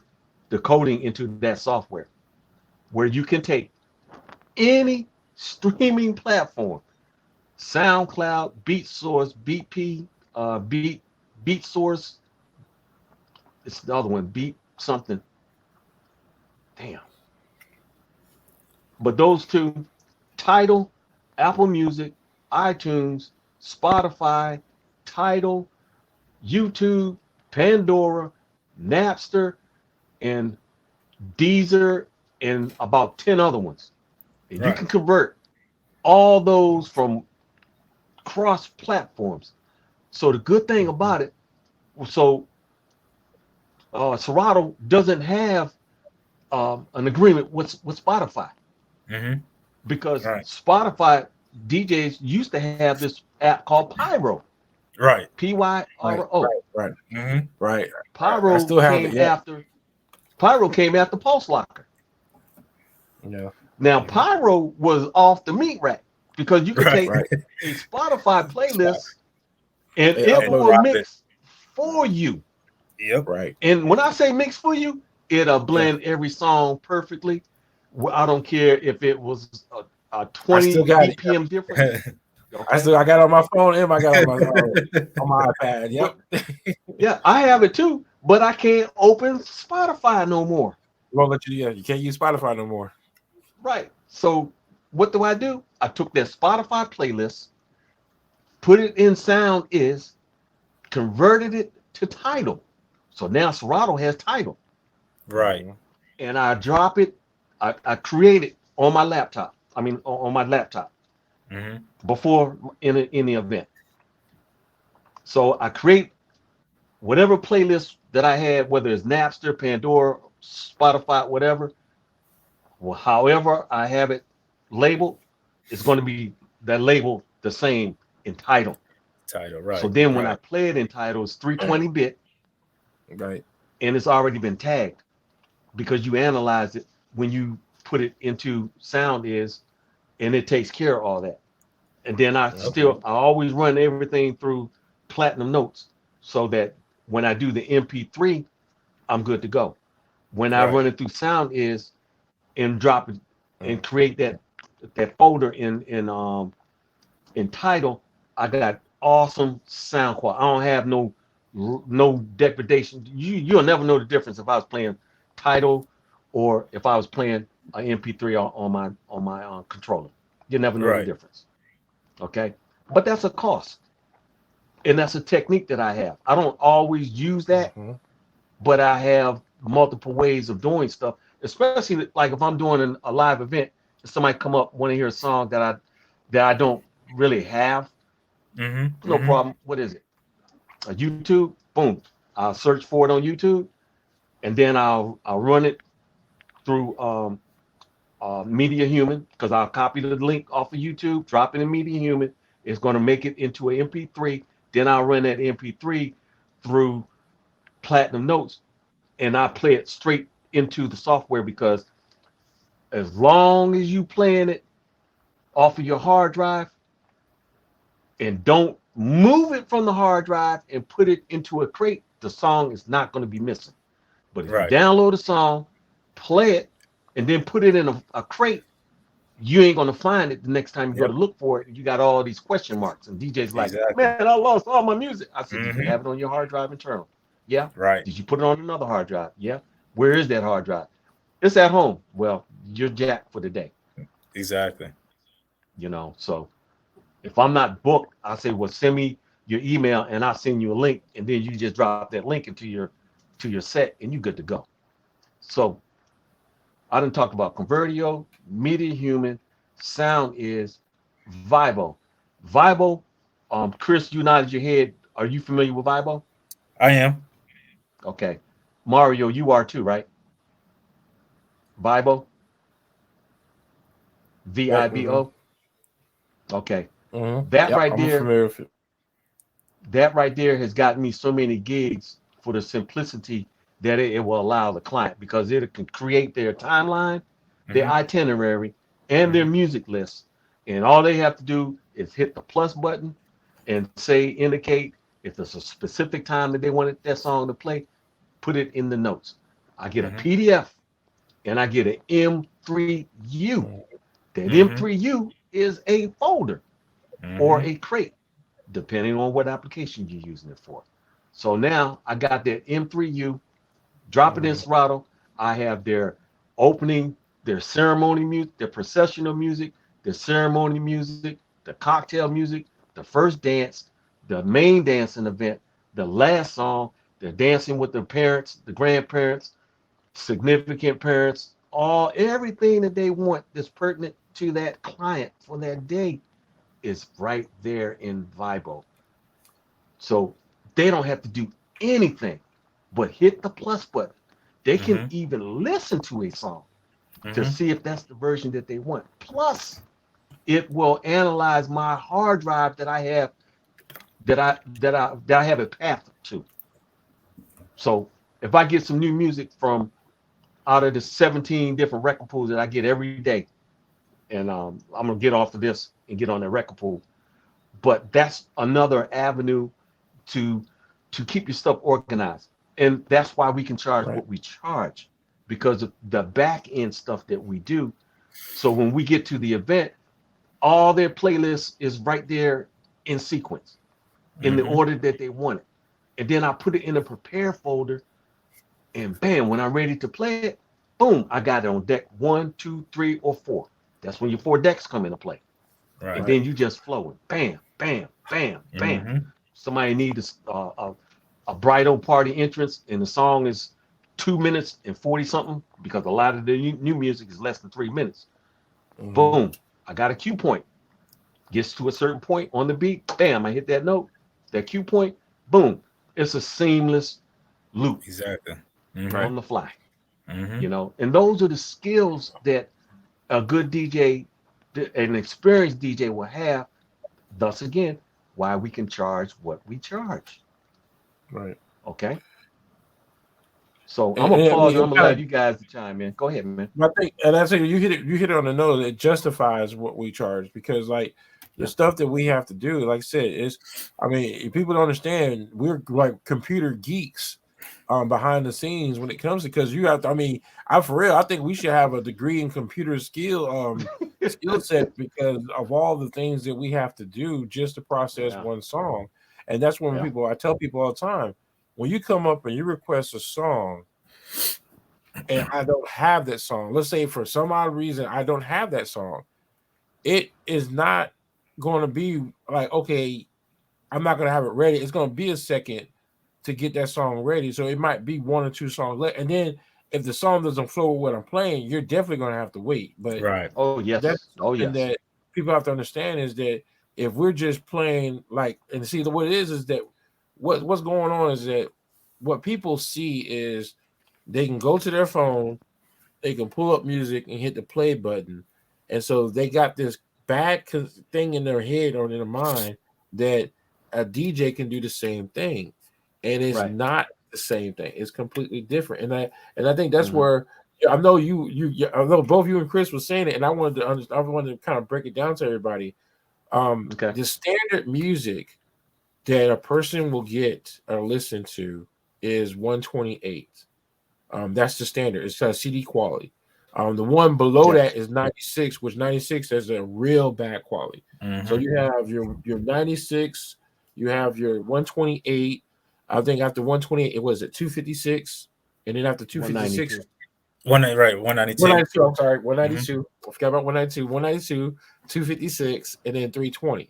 the coding into that software, where you can take any streaming platform, SoundCloud, BeatSource, BeatSource. It's the other one, Beat something. Damn. But those two, Tidal, Apple Music, iTunes, Spotify, Tidal, YouTube, Pandora, Napster, and Deezer, and about 10 other ones. And you can convert all those from cross platforms. So the good thing about it, Serato doesn't have an agreement with Spotify. Because Spotify DJs used to have this app called Pyro. Right. Pyro. Right. Pyro I still have came it, yeah. after Pyro came after Pulse Locker. Yeah. Now Pyro was off the meat rack because you could take a Spotify playlist and it will mix for you. Yep. Right. And when I say mix for you, it'll blend every song perfectly. I don't care if it was a 20 BPM difference. Okay. I got it on my phone and I got it on my iPad. Yep. Yeah, I have it too, but I can't open Spotify no more. Won't let you. Yeah, you can't use Spotify no more. Right. So what do? I took that Spotify playlist, put it in Sound Is, converted it to Tidal. So now Serato has Tidal. Right. And I drop it. I create it on my laptop. On my laptop before in the event. So I create whatever playlist that I had, whether it's Napster, Pandora, Spotify, whatever. Well, however I have it labeled, it's going to be that label the same in Tidal. Right. So then when I play it in Tidal, it's 320-bit. Right. And it's already been tagged because you analyze it when you put it into Sound Is, and it takes care of all that. And then I always run everything through Platinum Notes so that when I do the MP3, I'm good to go. When I run it through Sound Is and drop it and create that folder in Tidal, I got awesome sound quality. I don't have no degradation. You'll never know the difference if I was playing Tidal or if I was playing an MP3 on my controller. You never know the difference. Okay, but that's a cost, and that's a technique that I have. I don't always use that, but I have multiple ways of doing stuff. Especially like if I'm doing a live event, if somebody come up want to hear a song that I don't really have, no problem. What is it? A YouTube? Boom. I'll search for it on YouTube, and then I'll run it through Media Human, because I'll copy the link off of YouTube, drop it in Media Human. It's going to make it into an MP3. Then I'll run that MP3 through Platinum Notes, and I play it straight into the software, because as long as you playing it off of your hard drive and don't move it from the hard drive and put it into a crate, the song is not going to be missing. But if you download a song, play it, and then put it in a crate, you ain't going to find it the next time you go to look for it. You got all these question marks. And DJ's like, man, I lost all my music. I said, did you have it on your hard drive internal? Yeah. Right. Did you put it on another hard drive? Yeah. Where is that hard drive? It's at home. Well, you're jacked for the day. Exactly. You know, so if I'm not booked, I say, well, send me your email and I'll send you a link. And then you just drop that link into your set and you're good to go. So I done talked about Convertio, Media Human, sound is Vibo. Vibo, Chris, you nodded your head. Are you familiar with Vibo? I am. Okay. Mario, you are too, right? Vibo? VIBO? Okay. That right there. That right there has gotten me so many gigs for the simplicity that it will allow the client, because it can create their timeline, their itinerary, and their music list. And all they have to do is hit the plus button and indicate if there's a specific time that they wanted that song to play, put it in the notes. I get a PDF and I get an M3U. That M3U is a folder or a crate, depending on what application you're using it for. So now I got that M3U, drop it in Serato. I have their opening, their ceremony music, their processional music, their ceremony music, the cocktail music, the first dance, the main dancing event, the last song, they're dancing with their parents, the grandparents, significant parents, everything that they want that's pertinent to that client for that day is right there in Vibo. So they don't have to do anything but hit the plus button. They can even listen to a song to see if that's the version that they want. Plus, it will analyze my hard drive that I have that I have a path to. So if I get some new music from out of the 17 different record pools that I get every day, and I'm gonna get off of this and get on the record pool, but that's another avenue to keep your stuff organized. And that's why we can charge what we charge, because of the back end stuff that we do. So when we get to the event, all their playlists is right there in sequence, in the order that they want it. And then I put it in a prepare folder, and bam, when I'm ready to play it, boom, I got it on deck 1, 2, 3, or 4. That's when your 4 decks come into play. Right. And then you just flowing, bam, bam, bam, bam. Somebody needs a bridal party entrance, and the song is 2 minutes and 40 something, because a lot of the new music is less than 3 minutes. Boom, I got a cue point. Gets to a certain point on the beat, bam, I hit that note, that cue point, boom. It's a seamless loop. Exactly. On the fly. You know, and those are the skills that a good DJ, an experienced DJ will have. Thus again, why we can charge what we charge. Right. Okay. So I'm gonna pause. I'm gonna allow you guys to chime in. Go ahead, man. I think, and I say you hit it on the nose. It justifies what we charge, because like the stuff that we have to do, like I said, is, I mean, if people don't understand, we're like computer geeks behind the scenes when it comes to, because you have to, I mean, for real, I think we should have a degree in computer skill set, because of all the things that we have to do just to process one song. And that's when I tell people all the time, when you come up and you request a song and I don't have that song, let's say for some odd reason I don't have that song, it is not going to be like, okay, I'm not going to have it ready. It's going to be a second to get that song ready. So it might be 1 or 2 songs left. And then if the song doesn't flow with what I'm playing, you're definitely going to have to wait. But oh yes, that people have to understand is that if we're just playing like, and see what it is that what's going on is that what people see is they can go to their phone, they can pull up music and hit the play button, and so they got this bad thing in their head or in their mind that a DJ can do the same thing, and it's not the same thing. It's completely different, and I think that's where I know I know both you and Chris were saying it, and I wanted to kind of break it down to everybody. The standard music that a person will get or listen to is 128. That's the standard. It's CD quality. The one below that is 96, which 96 is a real bad quality. So you have your 96, you have your 128. I think after 128, it was at 256, and then after 256, 192. 192. I'm sorry, 192. I forgot about 192. 192, 256, and then 320.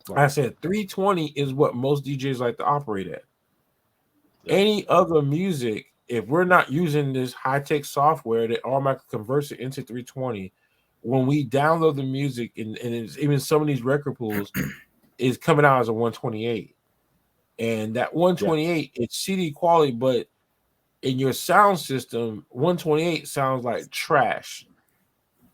Right. I said 320 is what most DJs like to operate at. Any other music, if we're not using this high-tech software that automatically converts it into 320, when we download the music and it's, even some of these record pools is coming out as a 128. And that 128, it's CD quality, but in your sound system, 128 sounds like trash.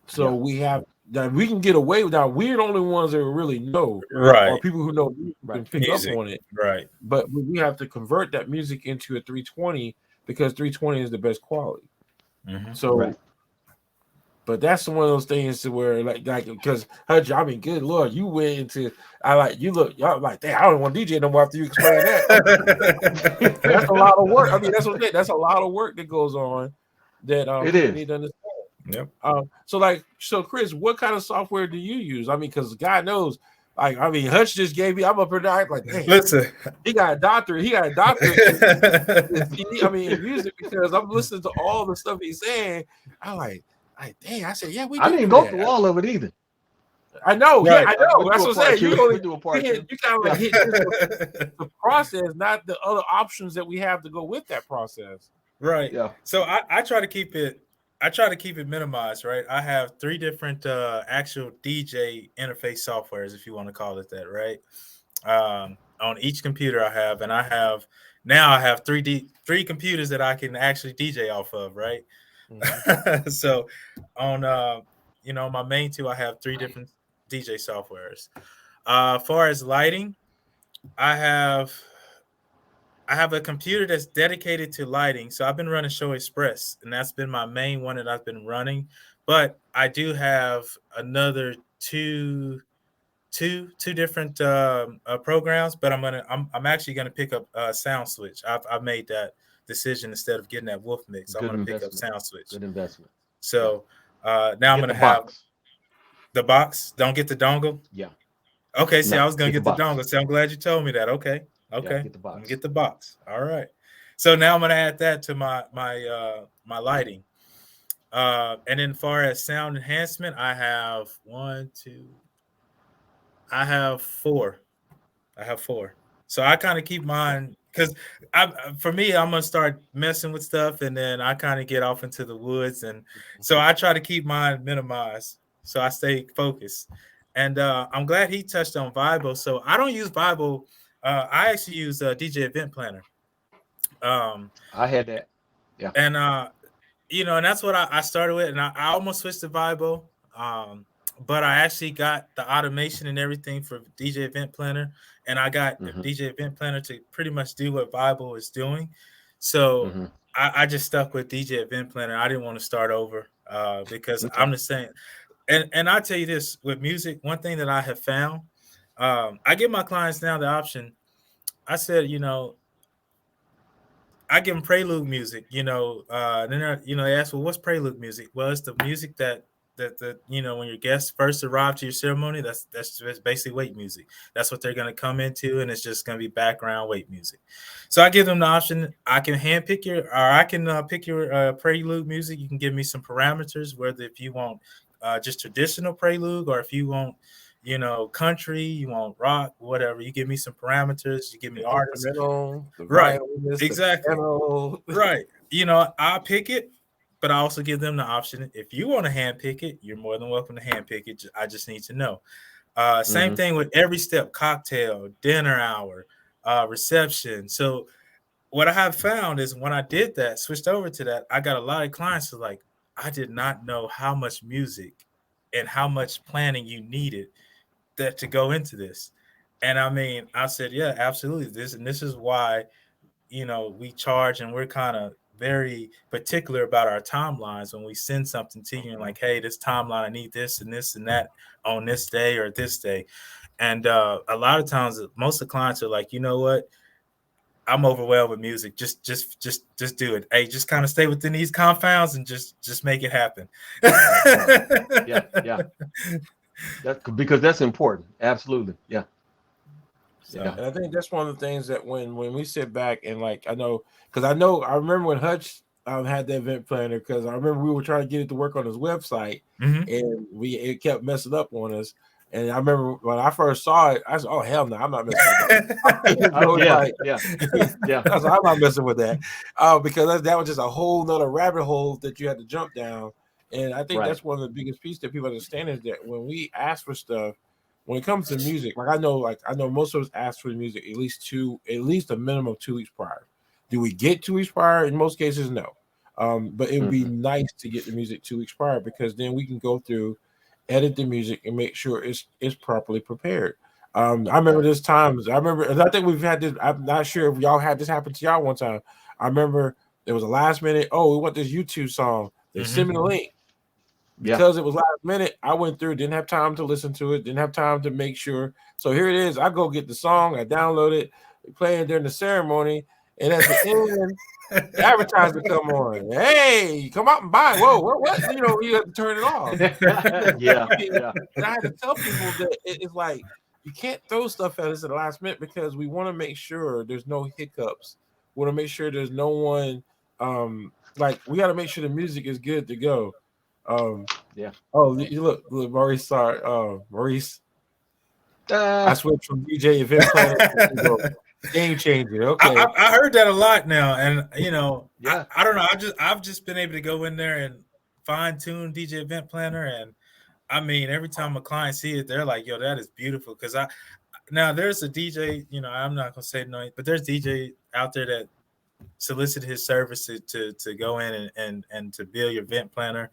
So we have that we can get away with that. We're the only ones that really know, or people who know can pick up on it. Right. But we have to convert that music into a 320 because 320 is the best quality. So, but that's one of those things to where like because Hutch, I mean, good Lord, you went into y'all like, damn, I don't want DJ no more after you explain that. That's a lot of work. I mean, that's a lot of work that goes on that it is. need to understand. Yep. So Chris, what kind of software do you use? I mean, because God knows, like, I mean, Hutch just gave me. I'm up there like, dang, listen, he got a doctorate. He got a doctorate. I mean, in music because I'm listening to all the stuff he's saying. I'm like, dang. I said, yeah, we. I didn't go through all of it either. I know. Right. Yeah, I know. That's what I'm saying. You kind of like hit the process, not the other options that we have to go with that process. Right. Yeah. So I try to keep it. I try to keep it minimized, right? I have 3 different actual DJ interface softwares, if you want to call it that, right? On each computer I have 3 computers that I can actually DJ off of, right? So on my main 2, I have 3 different DJ softwares. As far as lighting, I have a computer that's dedicated to lighting. So I've been running Show Express, and that's been my main one that I've been running. But I do have another two different programs. But I'm actually gonna pick up Sound Switch. I've made that decision instead of getting that Wolf Mix. I'm gonna pick up Sound Switch. Good investment. So now I'm gonna have the box. Don't get the dongle. Yeah. Okay. See, I was gonna get the dongle. So I'm glad you told me that. Okay. Get the box. Get the box. All right. So now I'm gonna add that to my lighting. And then, as far as sound enhancement, I have 4. I have 4. So I kind of keep mine because for me, I'm gonna start messing with stuff, and then I kind of get off into the woods, and so I try to keep mine minimized, so I stay focused. And I'm glad he touched on Vibo. So I don't use Vibo. I actually use DJ Event Planner. I had that. Yeah. And and that's what I started with, and I almost switched to Vibo. But I actually got the automation and everything for DJ Event Planner, and I got DJ Event Planner to pretty much do what Vibo is doing. So I just stuck with DJ Event Planner. I didn't want to start over because I'm just saying. And I tell you this, with music, one thing that I have found, I give my clients now the option. I said, I give them prelude music, then they ask, well, what's prelude music? Well, it's the music that when your guests first arrive to your ceremony, that's basically wait music. That's what they're going to come into, and it's just going to be background wait music. So I give them the option. I can pick your prelude music. You can give me some parameters, whether if you want just traditional prelude, or if you want country, you want rock, whatever. You give me some parameters. You give me artists, right? Exactly, right. I'll pick it. But I also give them the option. If you want to hand pick it, you're more than welcome to hand pick it. I just need to know. Same thing with every step: cocktail, dinner hour, reception. So what I have found is when I did that, switched over to that, I got a lot of clients who like, I did not know how much music and how much planning you needed that to go into this. And I mean, I said, yeah, absolutely. This is why, we charge, and we're kind of very particular about our timelines when we send something to you and like, hey, this timeline, I need this and this and that on this day or this day. And a lot of times, most of the clients are like, you know what? I'm overwhelmed with music. Just do it. Hey, just kind of stay within these confounds and just make it happen. Yeah. Because that's important. Absolutely. Yeah. So, and I think that's one of the things that when we sit back and like, I remember when Hutch had the event planner, because I remember we were trying to get it to work on his website, and it kept messing up on us. And I remember when I first saw it, I said, "Oh hell no, I'm not messing with that." Yeah. I was like, I'm not messing with that, because that was just a whole nother rabbit hole that you had to jump down. And I think that's one of the biggest pieces that people understand is that when we ask for stuff, when it comes to music, I know most of us ask for music at least a minimum of 2 weeks prior. Do we get 2 weeks prior? In most cases, no. But it would be nice to get the music 2 weeks prior, because then we can go through, edit the music, and make sure it's properly prepared. I remember there's times, and I think we've had this. I'm not sure if y'all had this happen to y'all one time. I remember there was a last minute, we want this YouTube song. They sent me the link. Because it was last minute, I went through, didn't have time to listen to it, didn't have time to make sure. So here it is. I go get the song, I download it, play it during the ceremony, and at the end, the advertiser come on. Hey, come out and buy. Whoa, what? You have to turn it off. Yeah. And I had to tell people that it's like you can't throw stuff at us at the last minute, because we want to make sure there's no hiccups. We want to make sure there's no one. We got to make sure the music is good to go. Oh, you look, Maurice. Sorry, Maurice. I switched from DJ event planner to game changer. Okay, I heard that a lot now, and I don't know. I've just been able to go in there and fine tune DJ event planner, and I mean, every time a client see it, they're like, "Yo, that is beautiful." Because now there's a DJ, I'm not gonna say no, but there's DJ out there that solicited his service to go in and to build your event planner.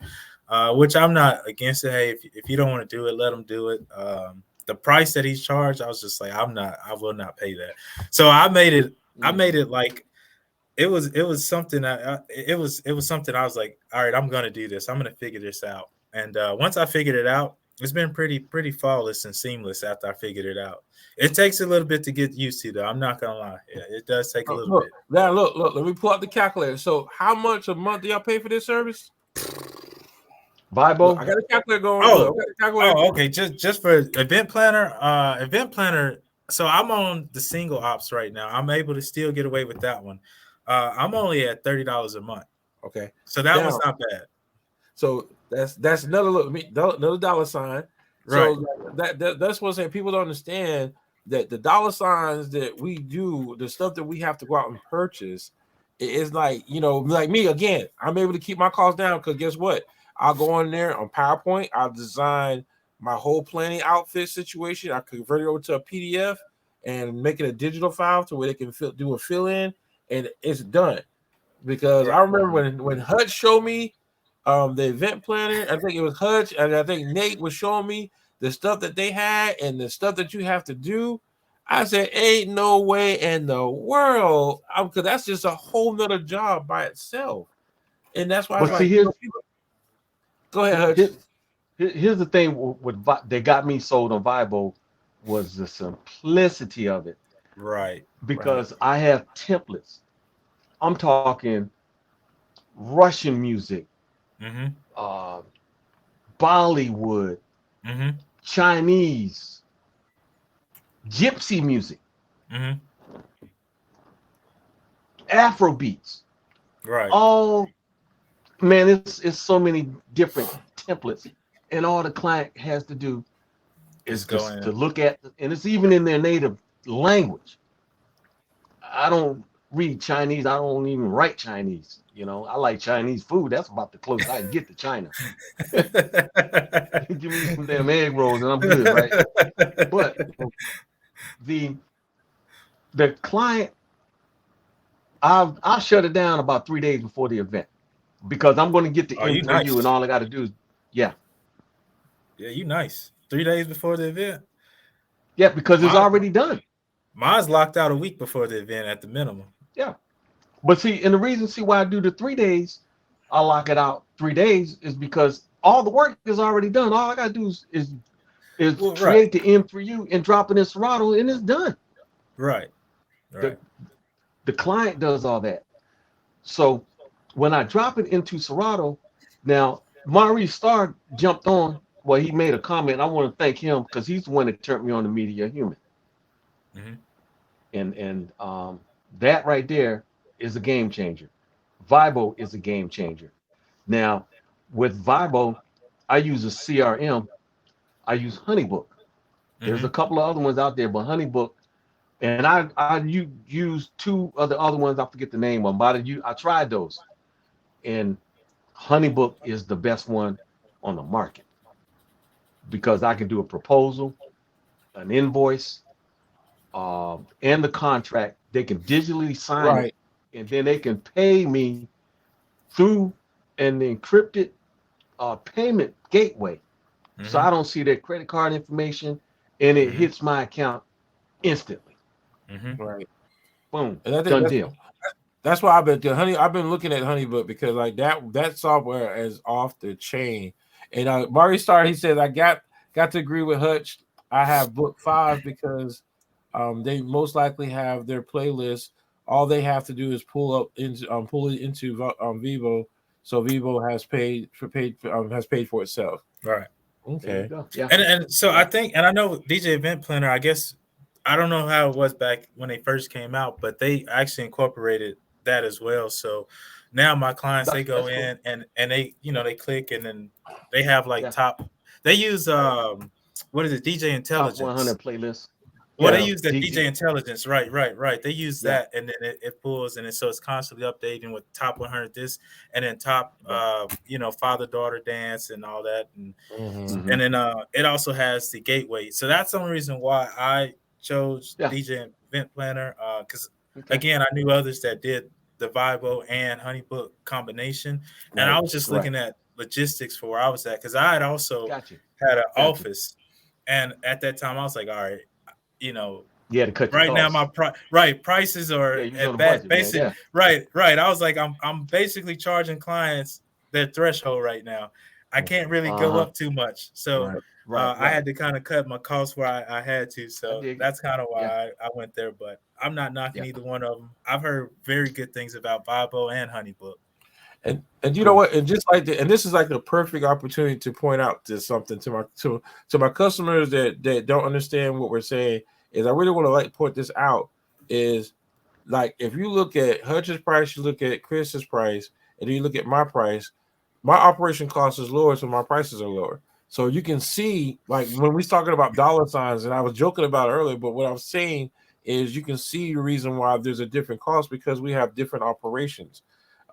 Which I'm not against it. Hey, if you don't want to do it, let them do it. The price that he's charged, I was just like, I will not pay that. So I made it like it was something. It was something I was like, all right, I'm gonna do this. I'm gonna figure this out. And once I figured it out, it's been pretty flawless and seamless after I figured it out. It takes a little bit to get used to, though. I'm not gonna lie. Yeah, it does take a little bit. Now look. Let me pull out the calculator. So how much a month do y'all pay for this service? Bible. I got a calculator going. Okay. Just for event planner. So I'm on the single ops right now. I'm able to still get away with that one. I'm only at $30 a month. Okay. So that one's not bad. So that's another dollar sign. Right. So that's what I'm saying. People don't understand that the dollar signs that we do, the stuff that we have to go out and purchase, is like me again. I'm able to keep my costs down because guess what? I'll go on there on PowerPoint. I'll design my whole planning outfit situation. I convert it over to a PDF and make it a digital file to where they can do a fill in, and it's done. Because I remember when Hutch showed me the event planner, I think it was Hutch, and I think Nate was showing me the stuff that they had and the stuff that you have to do. I said, ain't no way in the world, because that's just a whole nother job by itself. And that's why go ahead, Hutch. Here's the thing that got me sold on Vibo was the simplicity of it. Right. Because I have templates. I'm talking Russian music, Bollywood, Chinese, gypsy music, Afro beats. Right. All, man, it's so many different templates, and all the client has to do is just to look at, and it's even in their native language. I don't read Chinese. I don't even write Chinese. I like Chinese food. That's about the closest I can get to China. Give me some damn egg rolls and I'm good, right? But the client, I'll shut it down about 3 days before the event because I'm going to get the info you, and all I got to do is, Yeah, you nice. 3 days before the event? Yeah, because it's already done. Mine's locked out a week before the event at the minimum. Yeah. But see, and the reason why I do the 3 days, I lock it out 3 days is because all the work is already done. All I got to do is is Well, create the M for you and drop it in Serato, and it's done. Right. The client does all that. So when I drop it into Serato, now Maurice Starr jumped on. Well, he made a comment. I want to thank him because he's the one that turned me on to Media Human. Mhm. And that right there is a game changer. Vibo is a game changer. Now, with Vibo, I use a CRM. I use Honeybook. There's a Mhm. couple of other ones out there, but Honeybook, and I use two of the other ones. I forget the name of them, but I tried those, and Honeybook is the best one on the market because I can do a proposal, an invoice, and the contract. They can digitally sign it, Right. and then they can pay me through an encrypted payment gateway. So I Mhm. don't see their credit card information, and it Mhm. hits my account instantly. Mhm. Right. Boom, And I think done deal. that's why I've been looking at Honeybook because like that software is off the chain. And Mari Star, he says I got to agree with Hutch. I have book 5 because they most likely have their playlist. All they have to do is pull it into Vivo, so Vivo has paid for itself. Right. There you Okay. go. Yeah. And so I Yeah. think, and I know DJ Event Planner, I guess I don't know how it was back when they first came out, but they actually incorporated that as well. So now my clients, they go That's cool. in and they, they click, and then they have like Yeah. top, they use what is it, DJ Top Intelligence. 100 playlist. Well, they Yeah. use that DJ DJ. Intelligence, right. They use Yeah. that, and then it pulls, and so it's constantly updating with top 100 this, and then top, Yeah. father daughter dance and all that, and Mm-hmm. Hmm. and then it also has the gateway. So that's the only reason why I chose Yeah. DJ Event Planner, because Okay. again, I knew others that did the Vibo and Honeybook combination, and I Right. was just Right. looking at logistics for where I was at because I had also Got you. had an Got you. office, and at that time I was like, all right, you know, You had to cut your right now my costs. prices Yeah, are you was on at a bad budget, man. basic. Yeah. Right. I was like, I'm basically charging clients their threshold right now. I can't really go Uh-huh. up too much, so Right. Right. I Right. had to kind of cut my costs where I had to. I So dig it. that's kind of Yeah. why I went there. But I'm not knocking Yeah. either one of them. I've heard very good things about Vibo and Honeybook. And you know Cool. what? And just like and this is like the perfect opportunity to point out to something to my customers that don't understand what we're saying is I really want to like point this out is like if you look at Hutch's price, you look at Chris's price, and then you look at my price, my operation cost is lower, so my prices are lower. So you can see like when we're talking about dollar signs, and I was joking about it earlier, but what I was saying is you can see the reason why there's a different cost because we have different operations.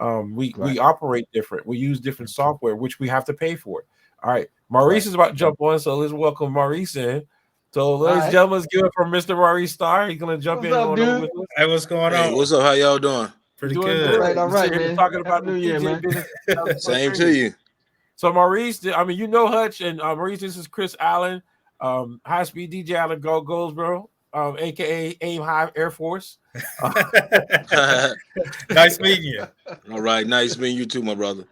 We Right. operate different. We use different software, which we have to pay for. All right, Maurice Right. is about to jump on, so let's welcome Maurice in. So, All ladies and right. gentlemen, let's give it for Mr. Maurice Starr. He's gonna jump What's in and up, going over dude? with us. Hey, what's going Hey, on? what's up? How y'all doing? We're Pretty doing All good. right. good. All We're sitting right, here man. talking Happy about the New Year, DJ man. business. Same to you. So, Maurice, I mean, you know Hutch and Maurice. This is Chris Allen, high speed DJ out of Goldsboro, aka Aim High Air Force. Nice meeting you. All right, nice meeting you too, my brother.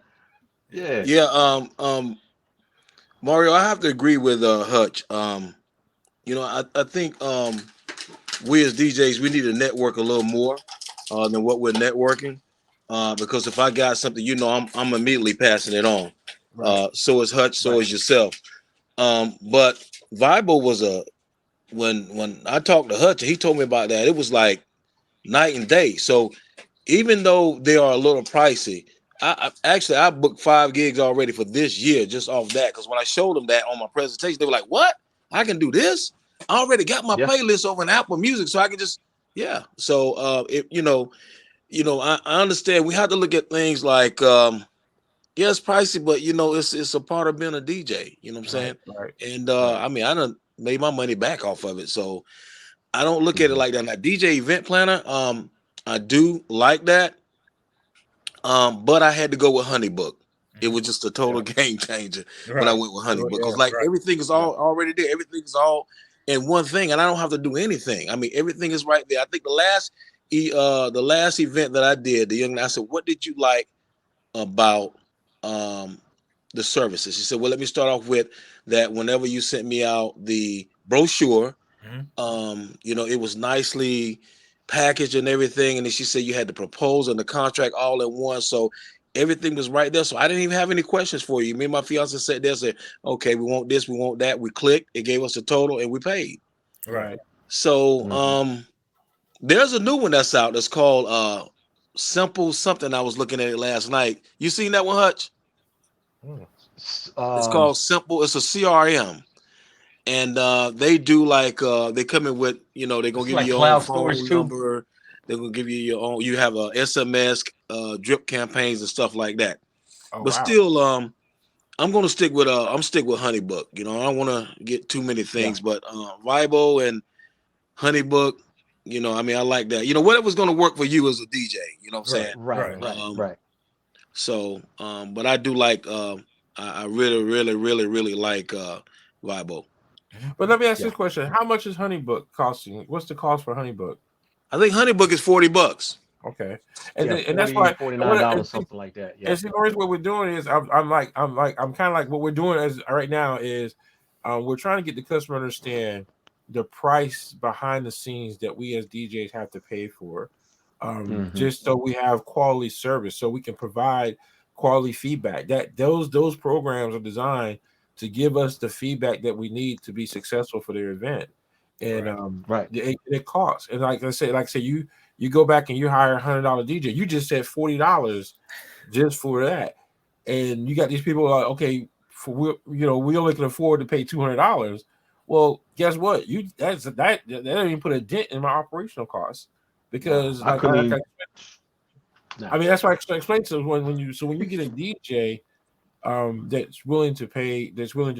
Yeah. Yeah, Mario, I have to agree with Hutch. I think we as DJs we need to network a little more than what we're networking. Because if I got something, I'm immediately passing it on. Right. So is Hutch, so Right. is yourself. But Vibo was when I talked to Hutch, he told me about that. It was like night and day. So even though they are a little pricey, I booked 5 gigs already for this year just off that. Because when I showed them that on my presentation, they were like, "What? I can do this? I already got my Yeah. playlist over in Apple Music, so I can just yeah." So I understand we have to look at things like yeah, it's pricey, but it's a part of being a DJ. You know what I'm Right. saying? Right. And Right. I mean, I done made my money back off of it, so I don't look at it Mhm. like that. Now, DJ Event Planner, I do like that. But I had to go with Honeybook. It was just a total Yeah. game changer when I Right. went with Oh, Honeybook. yeah. Because like Right. everything is Yeah. all already there. Everything is all in one thing, and I don't have to do anything. I mean, everything is right there. I think the last event that I did, the young man, I said, "What did you like about the services. She said, well, let me start off with that. Whenever you sent me out the brochure, you know, it was nicely packaged and everything. And then she said you had the proposal and the contract all at once. So everything was right there. So I didn't even have any questions for you. Me and my fiance sat there and said, okay, we want this, we want that. We clicked, it gave us a total, and we paid. Right. So there's a new one that's out that's called Simple something. I was looking at it last night. You seen that one, Hutch? It's called Simple. It's a CRM. And they do like they come in with, you know, they're gonna give like you your own phone number. They're gonna give you your own. You have a SMS drip campaigns and stuff like that. But still, I'm gonna stick with Honeybook. You know, I don't want to get too many things, but Vibo and Honeybook. You know, I mean, I like that. You know, whatever's gonna work for you as a DJ. You know what I'm saying? Right. So, but I do like. I really like Vibo. But let me ask this question: how much is Honeybook costing? What's the cost for Honeybook? I think Honeybook is $40. Okay, and that's why $49 something like that. Yeah. And see, what we're doing is I'm kind of like what we're doing as right now is we're trying to get the customer to understand the price behind the scenes that we as DJs have to pay for, just so we have quality service, so we can provide quality feedback. That those programs are designed to give us the feedback that we need to be successful for their event, and it costs. And like I say, you go back and you hire $100 DJ. You just said $40 just for that, and you got these people like, okay, we only can afford to pay $200. Well, guess what? That don't even put a dent in my operational costs because I mean that's why I explained to when you get a DJ that's willing to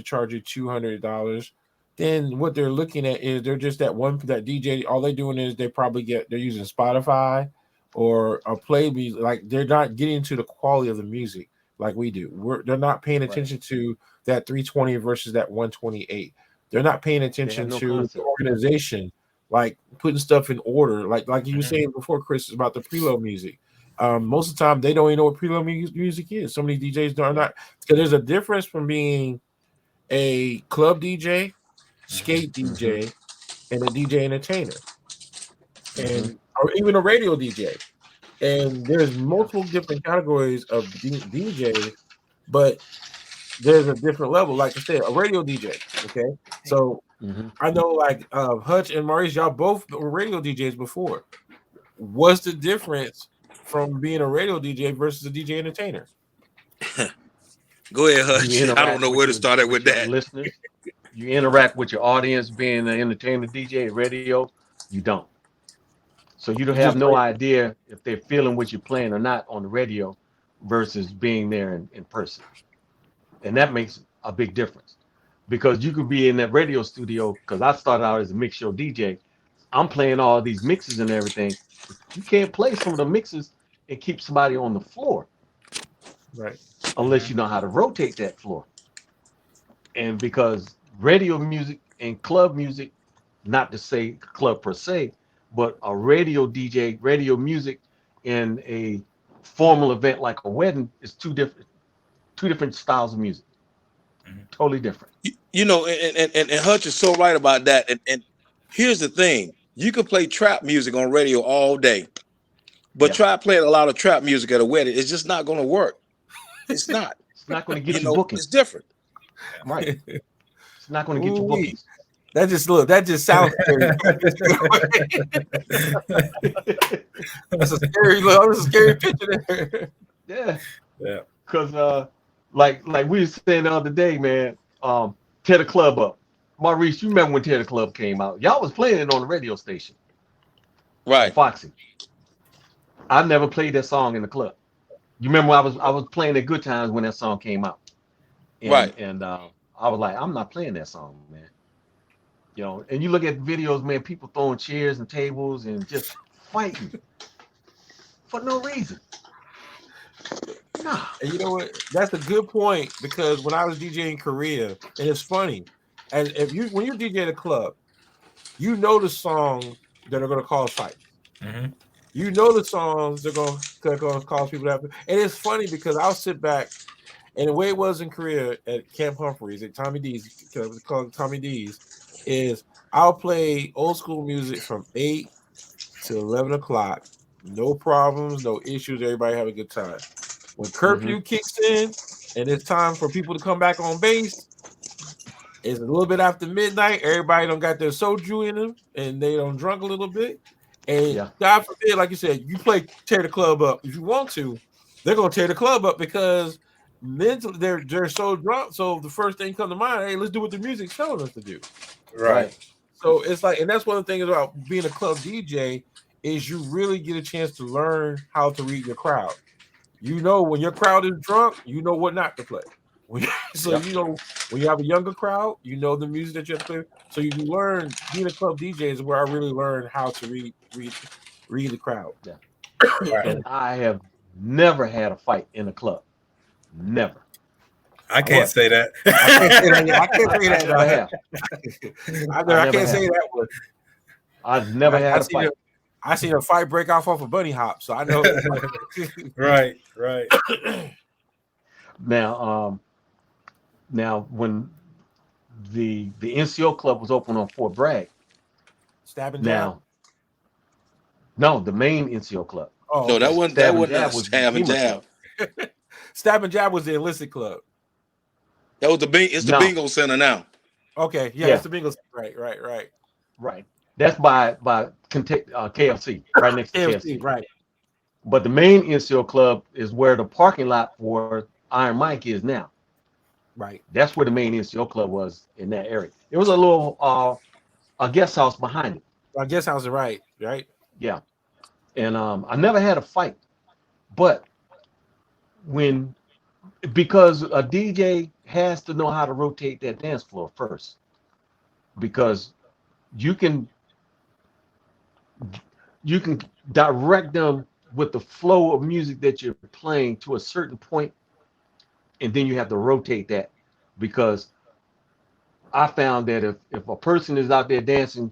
charge you $200, then what they're looking at is they're just that DJ. All they're doing is they're using Spotify or a play music. Like they're not getting to the quality of the music like we do. They're not paying attention to that 320 versus that 128. They're not paying attention to the organization, like putting stuff in order. Like you were saying before, Chris, about the preload music. Most of the time, they don't even know what preload music is. So many DJs are not. Because there's a difference from being a club DJ, skate DJ, and a DJ entertainer, and or even a radio DJ. And there's multiple different categories of DJs, but there's a different level. Like I said, a radio DJ. Okay, so I know like Hutch and Maurice, y'all both were radio DJs before. What's the difference from being a radio DJ versus a DJ entertainer? Go ahead, Hutch. I don't know where to start at with that. Listeners, you interact with your audience being an entertainer DJ, radio, you don't. So you don't have no idea if they're feeling what you're playing or not on the radio versus being there in person. And that makes a big difference because you could be in that radio studio, because I started out as a mix show DJ. I'm playing all these mixes and everything. You can't play some of the mixes and keep somebody on the floor. Right. Unless you know how to rotate that floor. And because radio music and club music, not to say club per se, but a radio DJ, radio music in a formal event like a wedding is two different styles of music. Totally different. You know, and Hutch is so right about that. And here's the thing. You can play trap music on radio all day, but try playing a lot of trap music at a wedding. It's just not going to work. It's not. It's not going to get you bookings. It's different. Right. It's not going to get you bookings. That just sounds scary. That's a scary look. That was a scary picture there. Yeah. Because like we were saying the other day, man, Tear the Club Up. Maurice, you remember when Tear the Club came out? Y'all was playing it on the radio station. Right. Foxy. I never played that song in the club. You remember I was playing at Good Times when that song came out. And I was like, I'm not playing that song, man. You know, and you look at videos, man, people throwing chairs and tables and just fighting for no reason. Nah. And you know what? That's a good point, because when I was DJing in Korea, and it's funny, and when you DJ at a club, you know the songs that are going to cause fights. You know the songs that are going to cause people to happen. And it's funny because I'll sit back And the way it was in Korea at Camp Humphreys at Tommy D's, it was called Tommy D's, is I'll play old school music from 8 to 11 o'clock. No problems, no issues. Everybody have a good time. When curfew kicks in and it's time for people to come back on base, it's a little bit after midnight. Everybody don't got their soju in them and they don't drunk a little bit. And God forbid, like you said, you tear the club up. If you want to, they're gonna tear the club up because mentally they're so drunk. So the first thing come to mind, hey, let's do what the music's telling us to do. Right. So it's like, and that's one of the things about being a club DJ is you really get a chance to learn how to read your crowd. You know when your crowd is drunk, you know what not to play. So you know when you have a younger crowd, you know the music that you have to play. So you learn being a club DJ is where I really learned how to read the crowd. Yeah. And I have never had a fight in a club. Never. I can't say that. I can't say that. I have. I can't say that one. I've never had a fight. I seen a fight break off of bunny hop, so I know. Right. Now when the NCO club was open on Fort Bragg. Stab and Jab? No, the main NCO club. Oh, no, that wasn't Stab and Jab. Stab and Jab was the illicit club. That was the bingo center now. Okay, it's the bingo center. Right. That's by KFC, right next to KFC. Right. But the main NCO club is where the parking lot for Iron Mike is now. Right. That's where the main NCO club was in that area. It was a little a guest house behind it. A guest house, right. Yeah. And I never had a fight. But because a DJ has to know how to rotate that dance floor first. Because you can direct them with the flow of music that you're playing to a certain point, and then you have to rotate that, because I found that if a person is out there dancing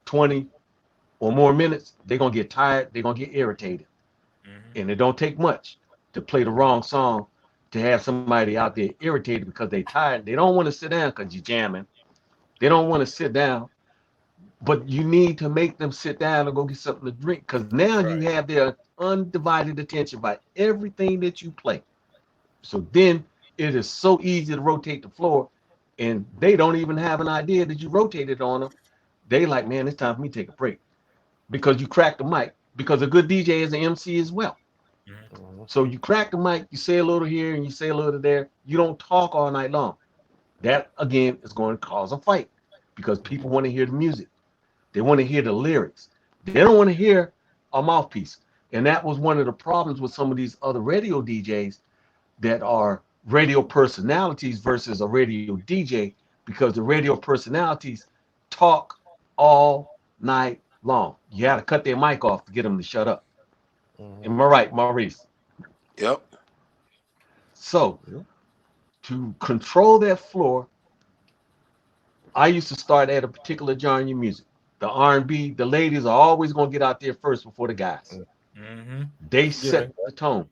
20 or more minutes, they're gonna get tired, they're gonna get irritated. And it don't take much to play the wrong song to have somebody out there irritated because they tired. They don't want to sit down because you're jamming. They don't want to sit down. But you need to make them sit down and go get something to drink, because now you have their undivided attention by everything that you play. So then it is so easy to rotate the floor, and they don't even have an idea that you rotated on them. They like, man, it's time for me to take a break, because you crack the mic, because a good DJ is an MC as well. So you crack the mic, you say a little here and you say a little there. You don't talk all night long. That, again, is going to cause a fight, because people want to hear the music. They want to hear the lyrics. They don't want to hear a mouthpiece. And that was one of the problems with some of these other radio DJs that are radio personalities versus a radio DJ, because the radio personalities talk all night long. You got to cut their mic off to get them to shut up. Am I right, Maurice? Yep. So to control that floor, I used to start at a particular genre of music. The R&B, the ladies are always going to get out there first before the guys. They set the tone.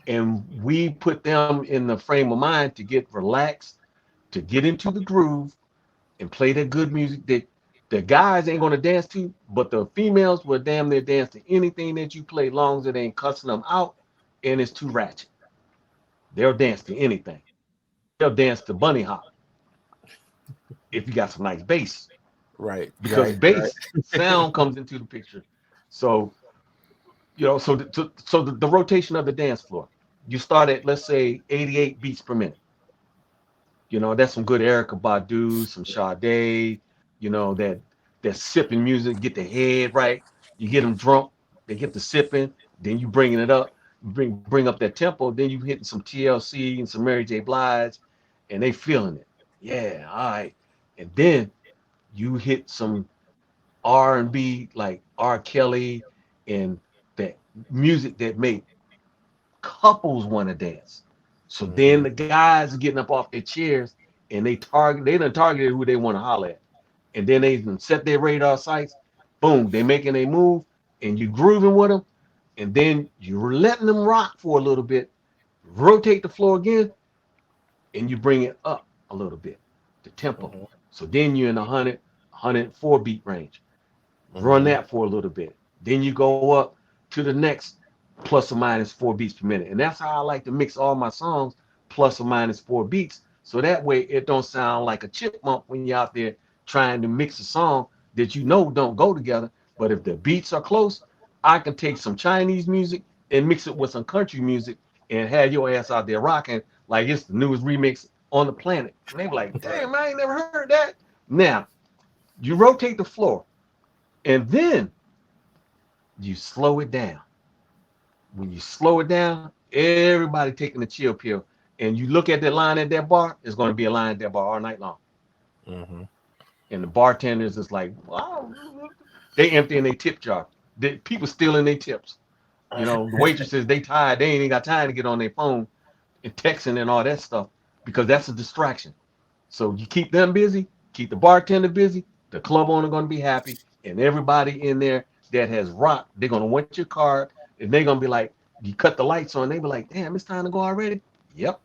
And we put them in the frame of mind to get relaxed, to get into the groove, and play that good music that the guys ain't going to dance to, but the females will damn near dance to anything that you play, long as it ain't cussing them out and it's too ratchet. They'll dance to anything. They'll dance to bunny hop if you got some nice bass. Right. Because bass sound comes into the picture. So, so the rotation of the dance floor, you start at, let's say, 88 beats per minute. That's some good Erykah Badu, some Sade, that sipping music, get the head right. You get them drunk, they get the sipping, then you bringing it up, bring up that tempo, then you hitting some TLC and some Mary J. Blige, and they feeling it. Yeah, all right. And then you hit some R&B like R. Kelly and that music that make couples want to dance. So then the guys are getting up off their chairs and they done targeted who they want to holler at. And then they set their radar sights. Boom, they making a move and you grooving with them. And then you're letting them rock for a little bit. rotate the floor again, and you bring it up a little bit, the tempo. Mhm. So then you're in the 100, 104 beat range. Run Mhm. that for a little bit. Then you go up to the next plus or minus 4 beats per minute. And that's how I like to mix all my songs, plus or minus 4 beats. So that way it don't sound like a chipmunk when you're out there trying to mix a song that you know don't go together. But if the beats are close, I can take some Chinese music and mix it with some country music and have your ass out there rocking like it's the newest remix on the planet. And they be like, Right. damn, I ain't never heard that. Now, you rotate the floor and then you slow it down. When you slow it down, everybody taking the chill pill. And you look at that line at that bar, it's going to be a line at that bar all night long. Mhm. And the bartenders is like, wow, they emptying their tip jar. People stealing their tips. You know, the waitresses, they tired. They ain't even got time to get on their phone and texting and all that stuff because that's a distraction. So you keep them busy, keep the bartender busy, the club owner going to be happy, and everybody in there that has rocked, they're going to want your card, and they're going to be like, you cut the lights on, they be like, damn, it's time to go already. Yep.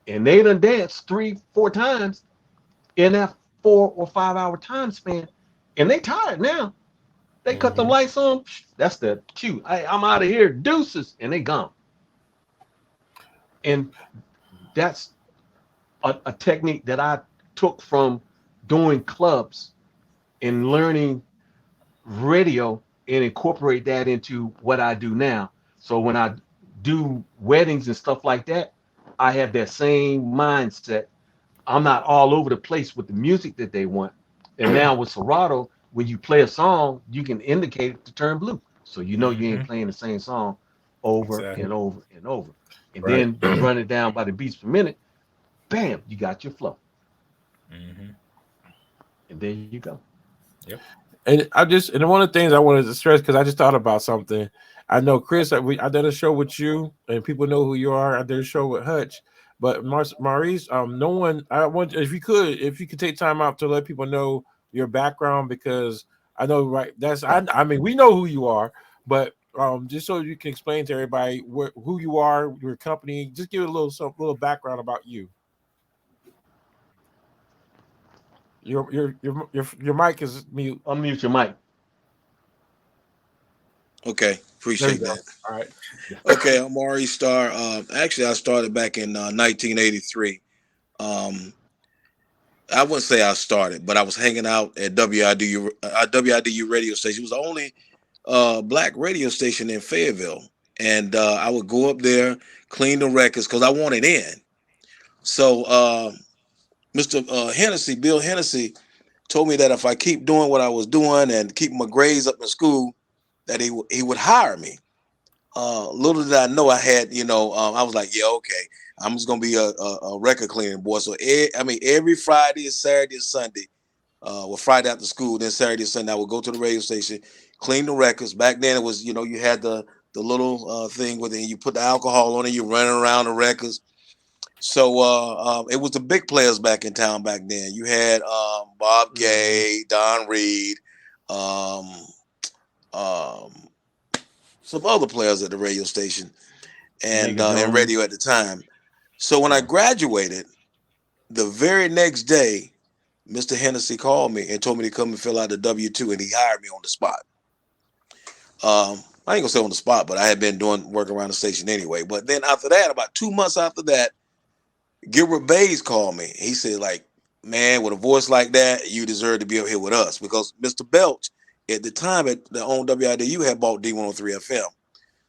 And they done danced 3, 4 times in that 4 or 5 hour time span, and they tired now. They cut them Mhm. lights on. That's the cue. I'm out of here, deuces, and they gone. And that's a technique that I took from doing clubs and learning radio and incorporate that into what I do now. So when I do weddings and stuff like that, I have that same mindset. I'm not all over the place with the music that they want. And now with Serato, when you play a song, you can indicate it to turn blue. So you know you ain't Mhm. playing the same song over Exactly. and over and over. And Right. then you run it down by the beats per minute, bam, you got your flow. Mhm. And there you go. Yep. And one of the things I wanted to stress because I just thought about something. I know Chris, I did a show with you, and people know who you are. I did a show with Hutch, but Maurice, no one. I want if you could take time out to let people know your background because I know right. I mean we know who you are, but just so you can explain to everybody who you are, your company, just give a little background about you. Your mic is mute. Unmute your mic. Okay, There you appreciate go. that. All right. Okay, I'm Ari Star. Actually, I started back in 1983. Um, I wouldn't say I started, but I was hanging out at WIDU radio station. It was the only black radio station in Fayetteville, and I would go up there, clean the records because I wanted in. So Mr. Hennessy, Bill Hennessy, told me that if I keep doing what I was doing and keep my grades up in school, that he would hire me. Little did I know I had, I was like, yeah, okay, I'm just gonna be a record cleaning boy. So every Friday, Saturday, and Sunday, well, Friday after school, then Saturday, and Sunday, I would go to the radio station, clean the records. Back then, it was, you had the little thing with it, and you put the alcohol on it, you running around the records. So it was the big players back in town back then. You had Bob Mm-hmm. Gay, Don Reed, um, um, some other players at the radio station and Mega radio Jones. at the time. So when I Yeah. graduated, the very next day, Mr. Hennessy called me and told me to come and fill out the W-2, and he hired me on the spot. I ain't gonna say on the spot, but I had been doing work around the station anyway. But then after that, about 2 months after that, Gilbert Bays called me. He said, like, man, with a voice like that, you deserve to be up here with us because Mr. Belch at the time at the own WIDU had bought D103 FM.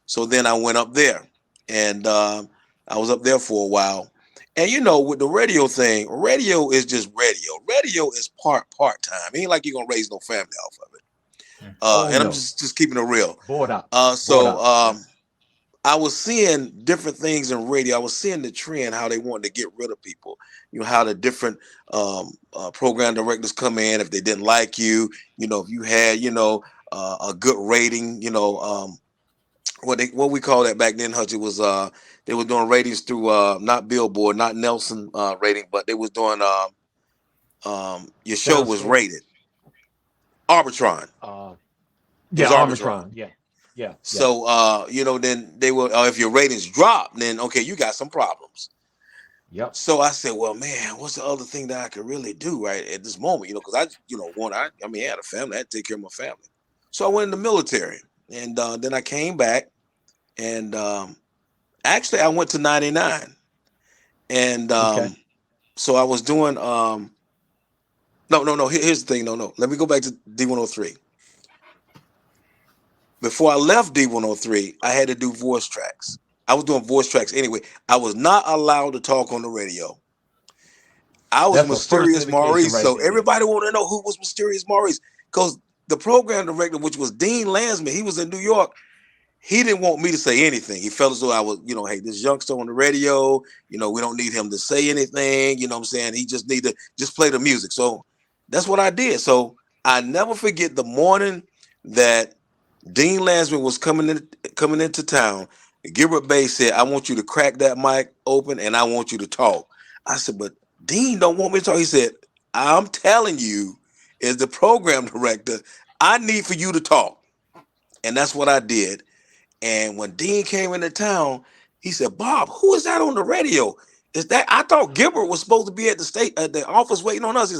So then I went up there, and I was up there for a while. And with the radio thing, radio is just radio. Radio is part time. It ain't like you're gonna raise no family off of it. Mhm. Oh And I'm no. just keeping it real. Board out. Board So out. Yeah. I was seeing different things in radio. I was seeing the trend, how they wanted to get rid of people. How the different program directors come in if they didn't like you. If you had a good rating. What we call that back then, Hutch, it was they were doing ratings through not Billboard, not Nelson rating, but they was doing your show was Downstroke. rated Arbitron. Uh, It yeah, was Arbitron. Armatron. Yeah. Yeah. So then they will. If your ratings drop, then okay, you got some problems. Yep. So I said, well, man, what's the other thing that I could really do right at this moment? Because I had a family, I had to take care of my family. So I went in the military, and then I came back, and actually I went to 99, and Okay. so I was doing no. Here's the thing, no. Let me go back to D103. Before I left D103, I had to do voice tracks. I was doing voice tracks anyway. I was not allowed to talk on the radio. I was That's a first Mysterious indication Maurice, right so there. everybody wanted to know who was Mysterious Maurice, because the program director, which was Dean Lansman, he was in New York. He didn't want me to say anything. He felt as though I was, hey, this youngster on the radio, we don't need him to say anything. You know what I'm saying? He just need to just play the music. So that's what I did. So I never forget the morning that Dean Lansman was coming into town. Gilbert Bay said, I want you to crack that mic open and I want you to talk. I said, but Dean don't want me to talk. He said, I'm telling you, as the program director, I need for you to talk. And that's what I did. And when Dean came into town, he said, Bob, who is that on the radio? Is that, I thought Gilbert was supposed to be at the office waiting on us. He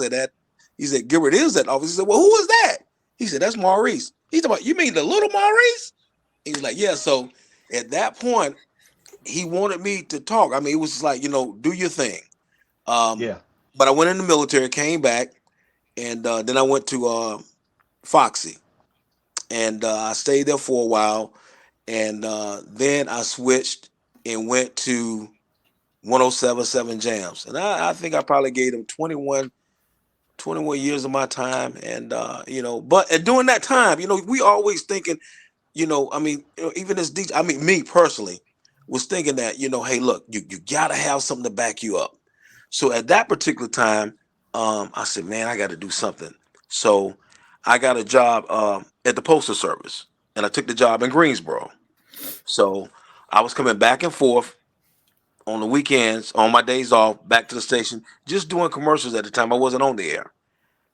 said, Gilbert is at the office. He said, well, who is that? He said, that's Maurice. He's about, you mean the little Maurice? He was like, yeah. So at that point, he wanted me to talk. I mean, it was just like, do your thing. Yeah. But I went in the military, came back, and then I went to Foxy. And I stayed there for a while. And then I switched and went to 107.7 Jams. And I think I probably gave them 21 years of my time. And, but during that time, we always thinking, even as DJ, me personally was thinking that, hey, look, you got to have something to back you up. So at that particular time, I said, man, I got to do something. So I got a job at the Postal Service, and I took the job in Greensboro. So I was coming back and forth on the weekends, on my days off, back to the station, just doing commercials at the time. I wasn't on the air.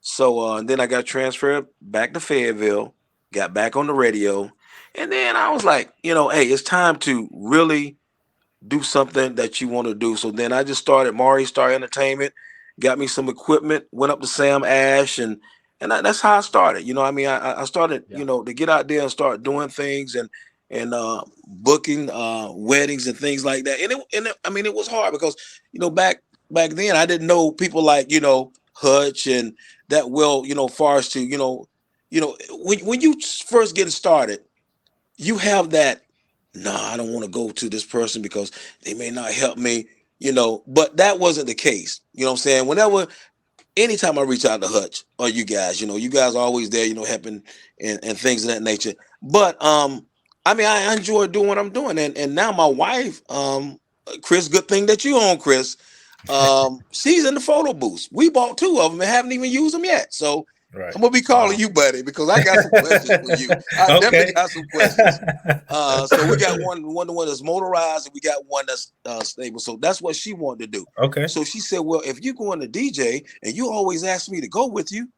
So then I got transferred back to Fayetteville, got back on the radio. And then I was like, hey, it's time to really do something that you want to do. So then I just started Maury Star Entertainment, got me some equipment, went up to Sam Ash, and that's how I started. I started, to get out there and start doing things and booking weddings and things like that. And it was hard because back then I didn't know people like Hutch and that far as to when you first getting started, you have that. No, I don't want to go to this person because they may not help me, but that wasn't the case. You know what I'm saying? Anytime I reach out to Hutch or you guys, you guys are always there, helping and things of that nature. But I enjoy doing what I'm doing. And now my wife, Chris, good thing that you own, Chris. She's in the photo booth. We bought 2 of them and haven't even used them yet. So Right. I'm gonna be calling you, buddy, because I got some questions for you. I definitely got some questions. So we got one that's motorized, and we got one that's stable. So that's what she wanted to do. Okay. So she said, "Well, if you're going to DJ and you always ask me to go with you,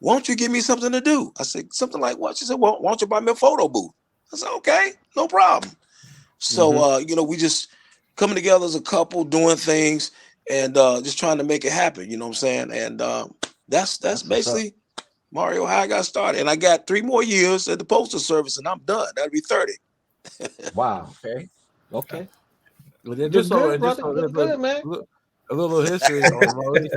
why don't you give me something to do?" I said, "Something like what?" She said, "Well, why don't you buy me a photo booth?" I said, "Okay, no problem." So we just coming together as a couple, doing things, and just trying to make it happen. You know what I'm saying? And that's basically Mario, how I got started. And I got 3 more years at the Postal Service and I'm done. That'll be 30. Wow. Okay. Okay. Well, then Good, brother. Good, man. A little history on Maurice.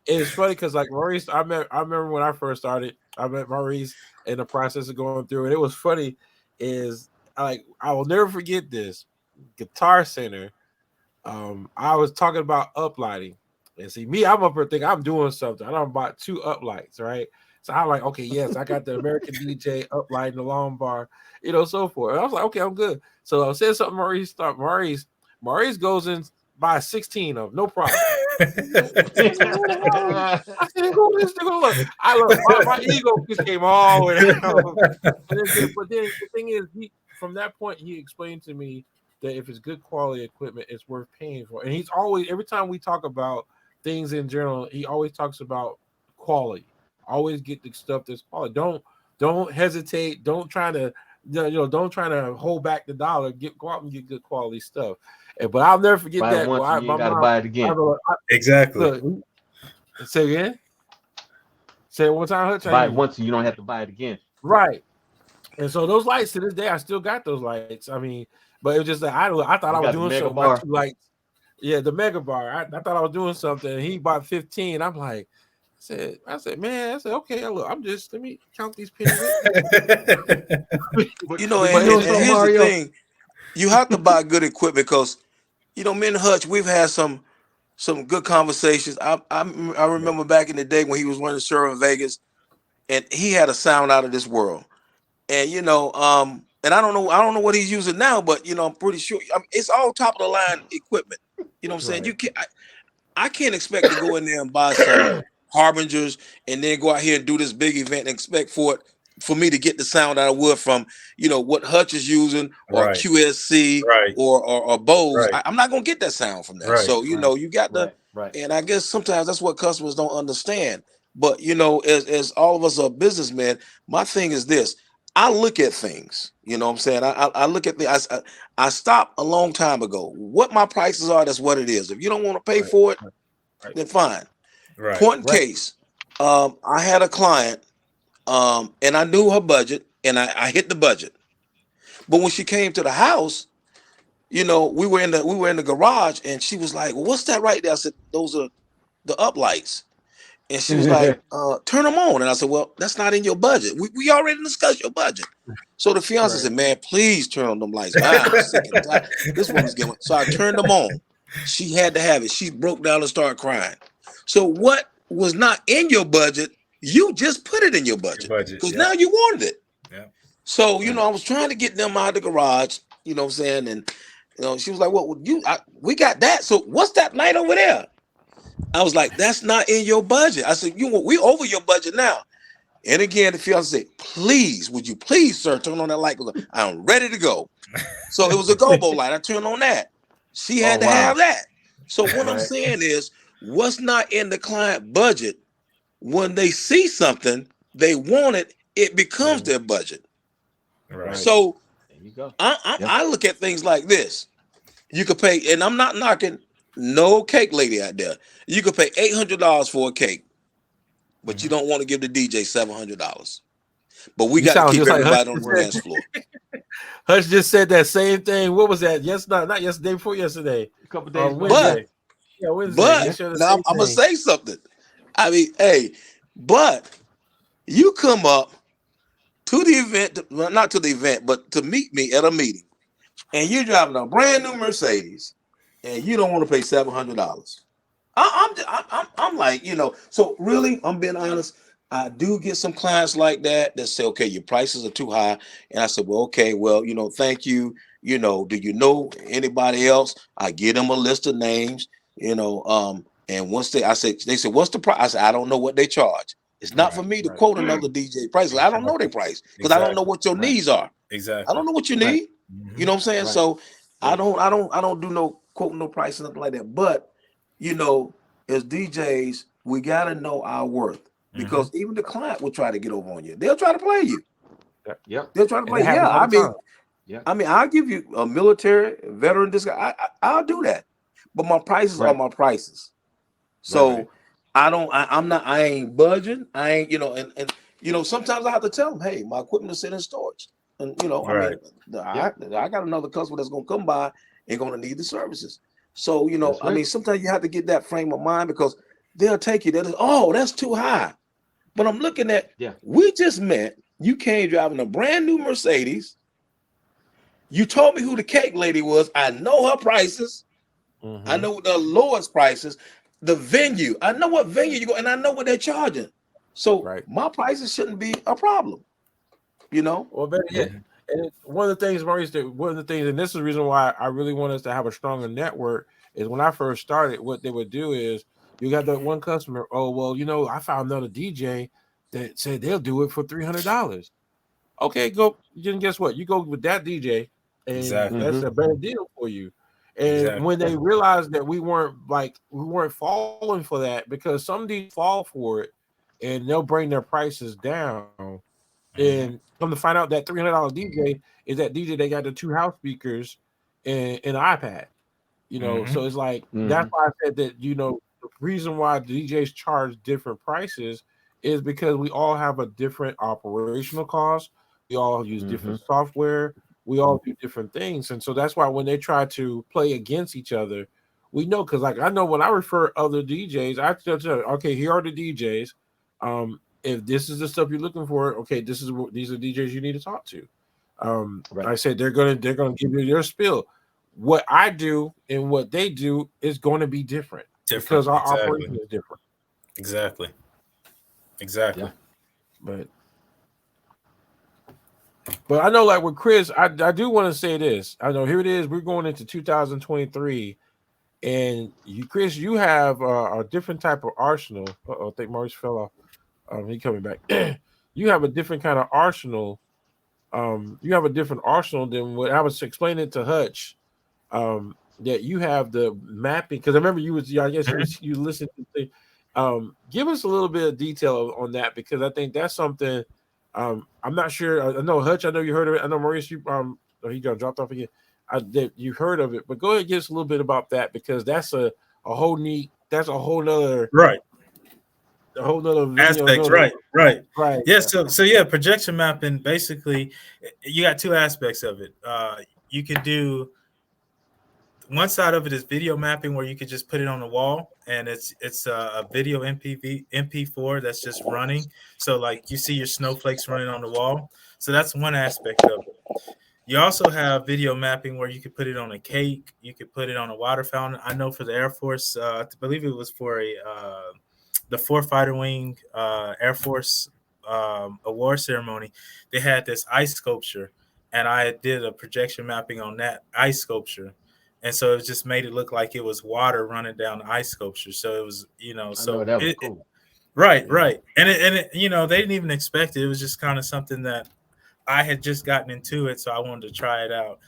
It's funny because like Maurice, I remember when I first started, I met Maurice in the process of going through, and it was funny. I will never forget this Guitar Center. I was talking about uplighting, and see me, I'm up here thinking I'm doing something. I done bought 2 uplights, right? So I'm like, okay, yes, I got the American DJ uplighting the long bar, so forth. And I was like, okay, I'm good. So I said something. Maurice goes in buy 16 of them, no problem. I said, who is this nigga? I look, my ego just came all the way down. But then the thing is, from that point, he explained to me that if it's good quality equipment, it's worth paying for. And he's always, every time we talk about things in general, he always talks about quality. Always get the stuff that's quality. Don't hesitate. Don't try to don't try to hold back the dollar. Go out and get good quality stuff. But I'll never forget Buy it that. once and you ain't got to mom, buy it again. Exactly. Look, say again. Say it one time, Hutch. Buy it once and you don't have to buy it again. Right. And so those lights to this day, I still got those lights. I mean, but it was just that I thought I was doing something. My 2 lights. Yeah, the mega bar. I thought I was doing something. And he bought 15. I'm like, I said, man, okay, look, let me count these pennies. And here's the thing. You have to buy good equipment because, me and Hutch, we've had some good conversations. I remember back in the day when he was running the show in Vegas, and he had a sound out of this world. And and I don't know what he's using now, but I'm pretty sure it's all top of the line equipment. You know what I'm saying? You can't. I can't expect to go in there and buy some Harbingers and then go out here and do this big event and expect for me to get the sound I would from what Hutch is using or QSC or Bose. I'm not gonna get that sound from that. So you got to, and I guess sometimes that's what customers don't understand. But as all of us are businessmen, my thing is this: I look at things. You know what I'm saying? I look at I stopped a long time ago. What my prices are, that's what it is. If you don't want to pay for it, then fine. Point in case, I had a client, and I knew her budget, and I hit the budget. But when she came to the house, we were in the garage, and she was like, "Well, what's that right there?" I said, "Those are the up lights." And she was like, "Turn them on." And I said, "Well, that's not in your budget. We already discussed your budget." So the fiance said, "Man, please turn on them lights. I'm sick and tired. This woman's getting." So I turned them on. She had to have it. She broke down and started crying. So what was not in your budget, you just put it in your budget because now you wanted it. Yeah. So I was trying to get them out of the garage. You know what I'm saying? And she was like, "Well, we got that. So what's that light over there?" I was like, "That's not in your budget." I said, "We over your budget now." And again, the fiance said, "Please, would you please, sir, turn on that light? I'm ready to go." So it was a gobo light. I turned on that. She had to have that. So what I'm saying is, what's not in the client budget, when they see something, they want it, it becomes their budget. Right. So there you go. I look at things like this. You could pay, and I'm not knocking no cake lady out there. You could pay $800 for a cake, but you don't want to give the DJ $700. But we got to keep everybody on the dance floor. Hutch just said that same thing. What was that? Not yesterday, before yesterday. A couple days Wednesday. But now I'm gonna say something. I mean, hey, but you come up to the event, not to the event, but to meet me at a meeting, and you're driving a brand new Mercedes, and you don't want to pay $700. I'm like, so really, I'm being honest. I do get some clients like that say, "Okay, your prices are too high," and I said, "Well, okay, well, thank you. Do you know anybody else?" I give them a list of names, and once they said, "What's the price?" I said, "I don't know what they charge. It's not for me to quote another DJ price. I don't know their price because I don't know what your needs are. Exactly. I don't know what you need. Mm-hmm. You know what I'm saying? So I don't do no quoting no price or nothing like that. But as DJs, we gotta know our worth. Because even the client will try to get over on you. They'll try to play you. Yeah. They'll try to play. I mean, I'll give you a military veteran discount. I'll do that. But my prices are my prices. So I ain't budging. I ain't, and sometimes I have to tell them, "Hey, my equipment is sitting in storage." And I got another customer that's gonna come by and gonna need the services. So, I mean, sometimes you have to get that frame of mind because they'll take you there. "Oh, that's too high." But I'm looking at, we just met. You came driving a brand new Mercedes. You told me who the cake lady was. I know her prices. Mm-hmm. I know the lowest prices. The venue. I know what venue you go, and I know what they're charging. So my prices shouldn't be a problem. Well, better yet. And one of the things, Maurice, and this is the reason why I really want us to have a stronger network, is when I first started, what they would do is, you got that one customer. "Oh, well, I found another DJ that said they'll do it for $300. Okay, go. Then guess what? You go with that DJ, and that's a better deal for you. And when they realized that we weren't falling for that, because some DJs fall for it, and they'll bring their prices down. And come to find out that $300 DJ is that DJ they got the 2 house speakers and an iPad. So it's like that's why I said that the reason why DJs charge different prices is because we all have a different operational cost. We all use different software. We all do different things, and so that's why when they try to play against each other, we know because like I know when I refer other DJs, I tell them, okay, here are the DJs. If this is the stuff you're looking for, okay, these are DJs you need to talk to. I said they're gonna give you their spill. What I do and what they do is going to be different because our operation is different. Exactly. Yeah. But I know, like with Chris, I do want to say this. I know here it is. We're going into 2023, and Chris, you have a different type of arsenal. I think Maurice fell off. He coming back. You have a different kind of arsenal. You have a different arsenal than what I was explaining to Hutch. That you have the mapping because I remember I guess you listened to give us a little bit of detail on that because I think that's something I'm not sure. I know Hutch, I know you heard of it. I know Maurice, he got dropped off again. That you heard of it, but go ahead and give us a little bit about that because that's a whole nother aspect, right. Yeah, so yeah, projection mapping basically you got 2 aspects of it. You could do one side of it is video mapping where you could just put it on the wall and it's a video MP4 that's just running. So like you see your snowflakes running on the wall. So that's one aspect of it. You also have video mapping where you could put it on a cake. You could put it on a water fountain. I know for the Air Force, I believe it was for the 4 Fighter Wing Air Force award ceremony. They had this ice sculpture and I did a projection mapping on that ice sculpture. And so it just made it look like it was water running down the ice sculpture. So it was, that was cool. Right. And it, they didn't even expect it. It was just kind of something that I had just gotten into it. So I wanted to try it out.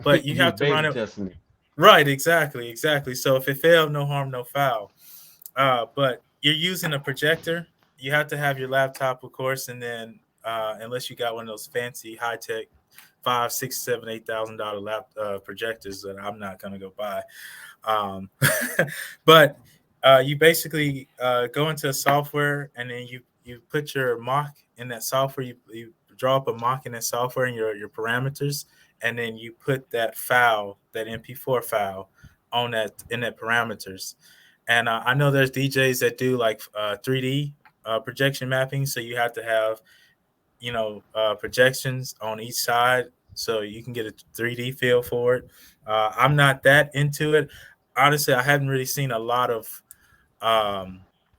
But you have to run it. Right. Exactly. So if it failed, no harm, no foul. But you're using a projector. You have to have your laptop, of course. And then unless you got one of those fancy high tech $5,000, $6,000, $7,000, $8,000 projectors that I'm not going to go buy. But you basically go into a software and then you put your mock in that software. You draw up a mock in that software and your parameters, and then you put that file, that MP4 file, on that in that parameters. And I know there's DJs that do like 3D projection mapping, so you have to have projections on each side so you can get a 3D feel for it. I'm not that into it. Honestly, I haven't really seen a lot of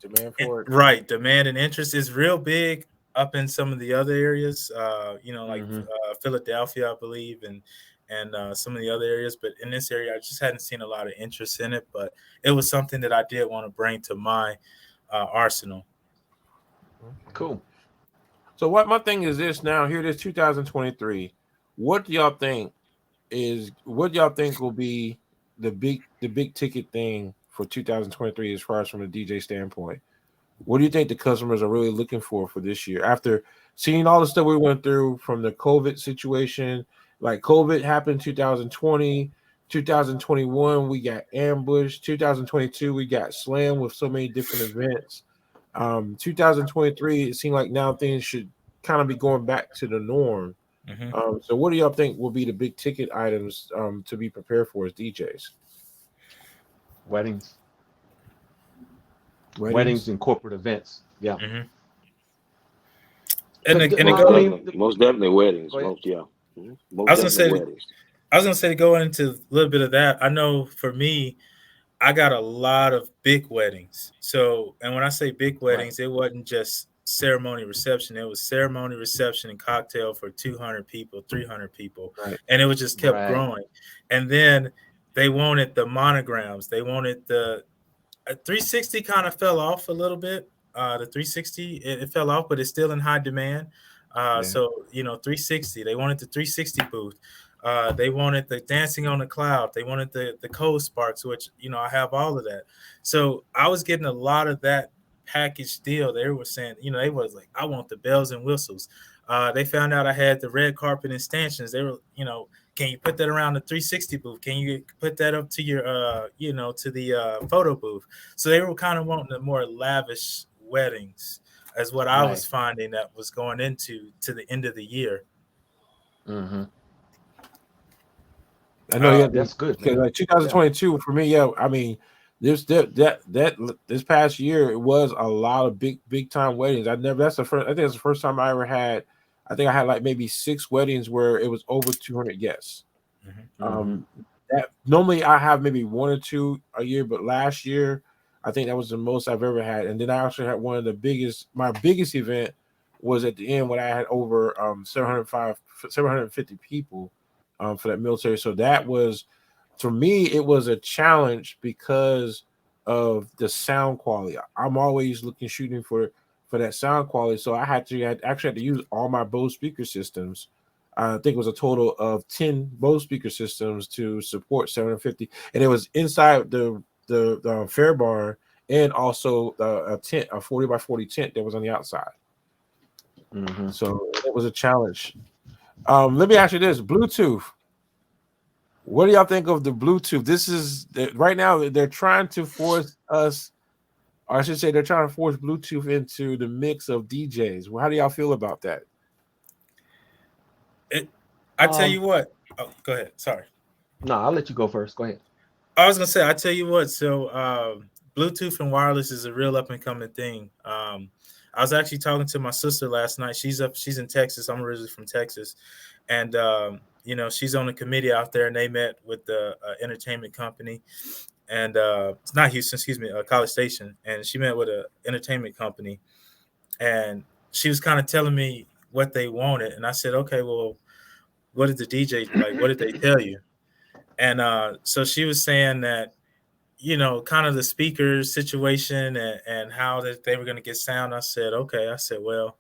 demand for it. Right. Demand and interest is real big up in some of the other areas, like Philadelphia, I believe, and some of the other areas. But in this area, I just hadn't seen a lot of interest in it. But it was something that I did want to bring to my arsenal. Cool. So what my thing is this now, here it is 2023. What do y'all think will be the big ticket thing for 2023 as far as from a DJ standpoint? What do you think the customers are really looking for this year? After seeing all the stuff we went through from the COVID situation, like COVID happened 2020, 2021, we got ambushed, 2022, we got slammed with so many different events. 2023, it seemed like now things should kind of be going back to the norm. So what do y'all think will be the big ticket items to be prepared for as DJs? Weddings and corporate events. Yeah. Most definitely weddings. I was gonna say to go into a little bit of that. I know for me, I got a lot of big weddings. So, and when I say big weddings, it wasn't just ceremony reception. It was ceremony reception and cocktail for 200 people, 300 people. And it was just kept growing. And then they wanted the monograms. They wanted the 360 kind of fell off a little bit. The 360, it fell off, but it's still in high demand. So, 360, they wanted the 360 booth. They wanted the dancing on the cloud. They wanted the cold sparks, which, I have all of that. So I was getting a lot of that package deal. They were saying, they was like, I want the bells and whistles. They found out I had the red carpet and stanchions. They were, can you put that around the 360 booth? Can you put that up to your, to the photo booth? So they were kind of wanting the more lavish weddings, as what I was finding that was going into to the end of the year. Mm-hmm. I know, that's good. Because like 2022 for me, I mean, this past year it was a lot of big time weddings. I think that's the first time I ever had. I think I had like maybe 6 weddings where it was over 200 guests. That normally I have maybe 1 or 2 a year, but last year I think that was the most I've ever had. And then I actually had my biggest event was at the end when I had over 750 people for that military. So that was, for me, it was a challenge because of the sound quality. I'm always shooting for that sound quality. So I actually had to use all my Bose speaker systems. I think it was a total of 10 Bose speaker systems to support 750, and it was inside the fair bar, and also a tent, a 40 by 40 tent that was on the outside. So it was a challenge. Let me ask you this: Bluetooth. What do y'all think of the Bluetooth? This is right now they're trying to force us, or I should say, they're trying to force Bluetooth into the mix of DJs. Well, how do y'all feel about that? I tell you what. Oh, go ahead. Sorry. No, I'll let you go first. Go ahead. I was gonna say, I tell you what. So, Bluetooth and wireless is a real up and coming thing. I was actually talking to my sister last night. She's in Texas. I'm originally from Texas, and she's on a committee out there, and they met with the entertainment company, and it's not Houston, excuse me, College Station, and she met with an entertainment company, and she was kind of telling me what they wanted, and I said, okay, well, what did the DJ like? What did they tell you? And so she was saying that, kind of the speaker situation and how that they were going to get sound. I said, okay. I said, well,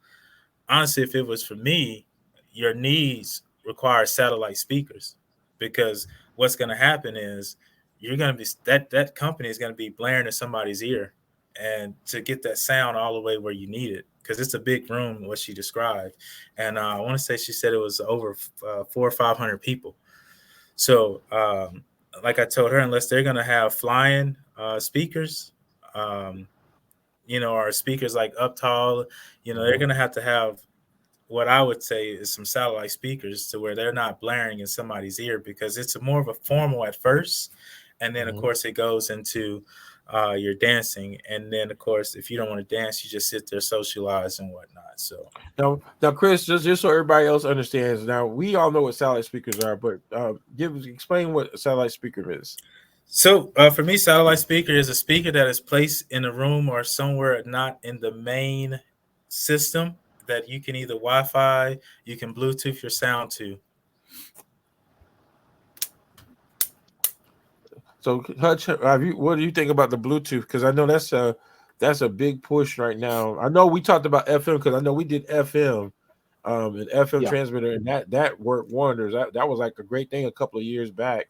honestly, if it was for me, your needs require satellite speakers, because what's going to happen is you're going to be that company is going to be blaring in somebody's ear, and to get that sound all the way where you need it, because it's a big room, what she described. And I want to say she said it was over 400 or 500 people. So, like I told her, unless they're going to have flying speakers, or speakers like up tall, they're going to have what I would say is some satellite speakers to where they're not blaring in somebody's ear, because it's more of a formal at first. And then, of course, it goes into your dancing. And then, of course, if you don't want to dance, you just sit there, socialize and whatnot. So now, Chris, just so everybody else understands, now we all know what satellite speakers are, but explain what a satellite speaker is. So for me, satellite speaker is a speaker that is placed in a room or somewhere not in the main system, that you can either Wi-Fi, you can Bluetooth your sound to. So, Hutch, what do you think about the Bluetooth? Because I know that's a big push right now. I know we talked about FM, because I know we did FM, an FM transmitter, and that worked wonders. That was like a great thing a couple of years back.